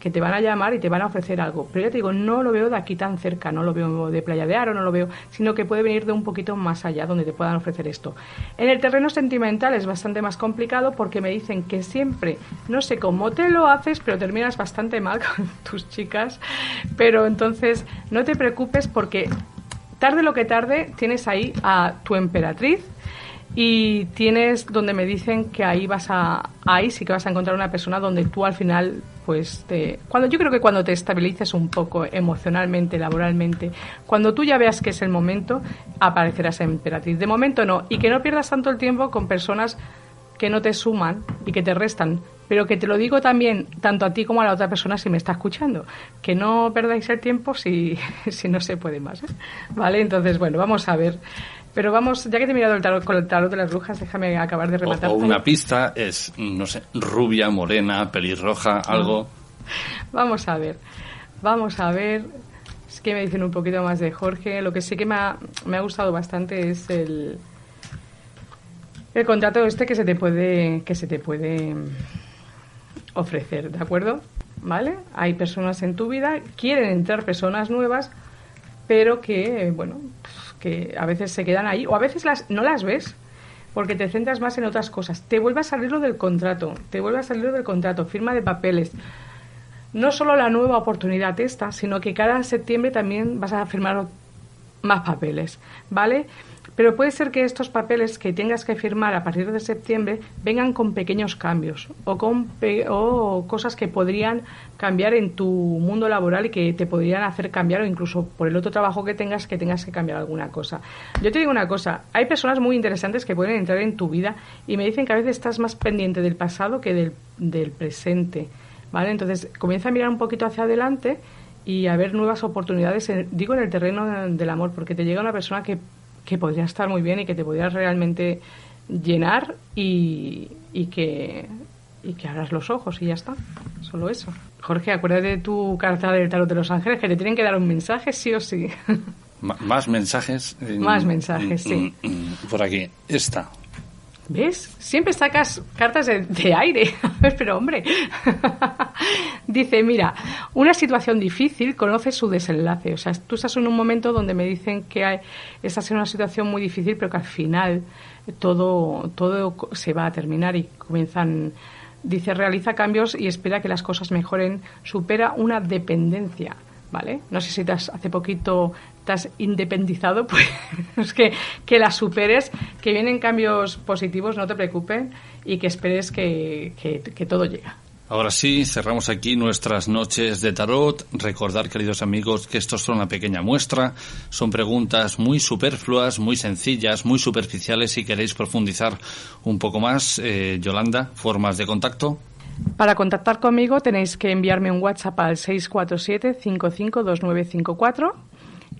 que te van a llamar y te van a ofrecer algo. Pero ya te digo, no lo veo de aquí tan cerca, no lo veo de Playa de Aro, no lo veo, sino que puede venir de un poquito más allá, donde te puedan ofrecer esto. En el terreno sentimental es bastante más complicado, porque me dicen que siempre, no sé cómo te lo haces, pero terminas bastante mal con tus chicas. Pero entonces no te preocupes, porque tarde lo que tarde tienes ahí a tu emperatriz, y tienes donde me dicen que ahí sí que vas a encontrar una persona donde tú al final, pues yo creo que cuando te estabilices un poco emocionalmente, laboralmente, cuando tú ya veas que es el momento, aparecerá esa emperatriz. De momento no, y que no pierdas tanto el tiempo con personas que no te suman y que te restan, pero que te lo digo también tanto a ti como a la otra persona si me está escuchando, que no perdáis el tiempo si no se puede más, ¿vale? Entonces, bueno, vamos a ver. Pero vamos, ya que te he mirado el tarot con el tarot de las brujas, déjame acabar de rematar. O una pista es, no sé, rubia, morena, pelirroja, algo. Vamos a ver. Es que me dicen un poquito más de Jorge. Lo que sí que me ha gustado bastante es el contrato que se te puede ofrecer, ¿de acuerdo? ¿Vale? Hay personas en tu vida, quieren entrar personas nuevas, pero que, bueno, que a veces se quedan ahí, o a veces no las ves, porque te centras más en otras cosas. Te vuelve a salir lo del contrato, firma de papeles. No solo la nueva oportunidad esta, sino que cada septiembre también vas a firmar más papeles, ¿vale? Pero puede ser que estos papeles que tengas que firmar a partir de septiembre vengan con pequeños cambios o cosas que podrían cambiar en tu mundo laboral y que te podrían hacer cambiar, o incluso por el otro trabajo que tengas que cambiar alguna cosa. Yo te digo una cosa, hay personas muy interesantes que pueden entrar en tu vida y me dicen que a veces estás más pendiente del pasado que del presente, ¿vale? Entonces comienza a mirar un poquito hacia adelante y a ver nuevas oportunidades, en el terreno del amor, porque te llega una persona que podría estar muy bien y que te podría realmente llenar y que abras los ojos y ya está, solo eso. Jorge, acuérdate de tu carta del tarot de los ángeles, que te tienen que dar un mensaje sí o sí. ¿Más mensajes? Más mensajes, sí. Por aquí, esta. ¿Ves? Siempre sacas cartas de aire. Pero, hombre. Dice, mira, una situación difícil conoce su desenlace. O sea, tú estás en un momento donde me dicen que estás en una situación muy difícil, pero que al final todo se va a terminar y comienzan... Dice, realiza cambios y espera que las cosas mejoren. Supera una dependencia, ¿vale? No sé si hace poquito te has independizado, pues es que la superes, que vienen cambios positivos, no te preocupes, y que esperes que todo llega. Ahora sí, cerramos aquí nuestras noches de tarot. Recordar, queridos amigos, que esto es solo una pequeña muestra. Son preguntas muy superfluas, muy sencillas, muy superficiales. Si queréis profundizar un poco más, Yolanda, formas de contacto. Para contactar conmigo tenéis que enviarme un WhatsApp al 647-552954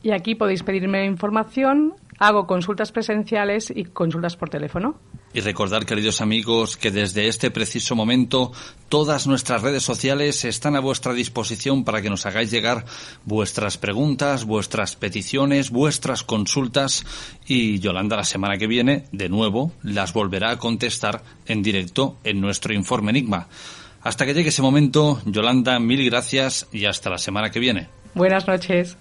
y aquí podéis pedirme información. Hago consultas presenciales y consultas por teléfono. Y recordar, queridos amigos, que desde este preciso momento todas nuestras redes sociales están a vuestra disposición para que nos hagáis llegar vuestras preguntas, vuestras peticiones, vuestras consultas, y Yolanda la semana que viene, de nuevo, las volverá a contestar en directo en nuestro Informe Enigma. Hasta que llegue ese momento, Yolanda, mil gracias y hasta la semana que viene. Buenas noches.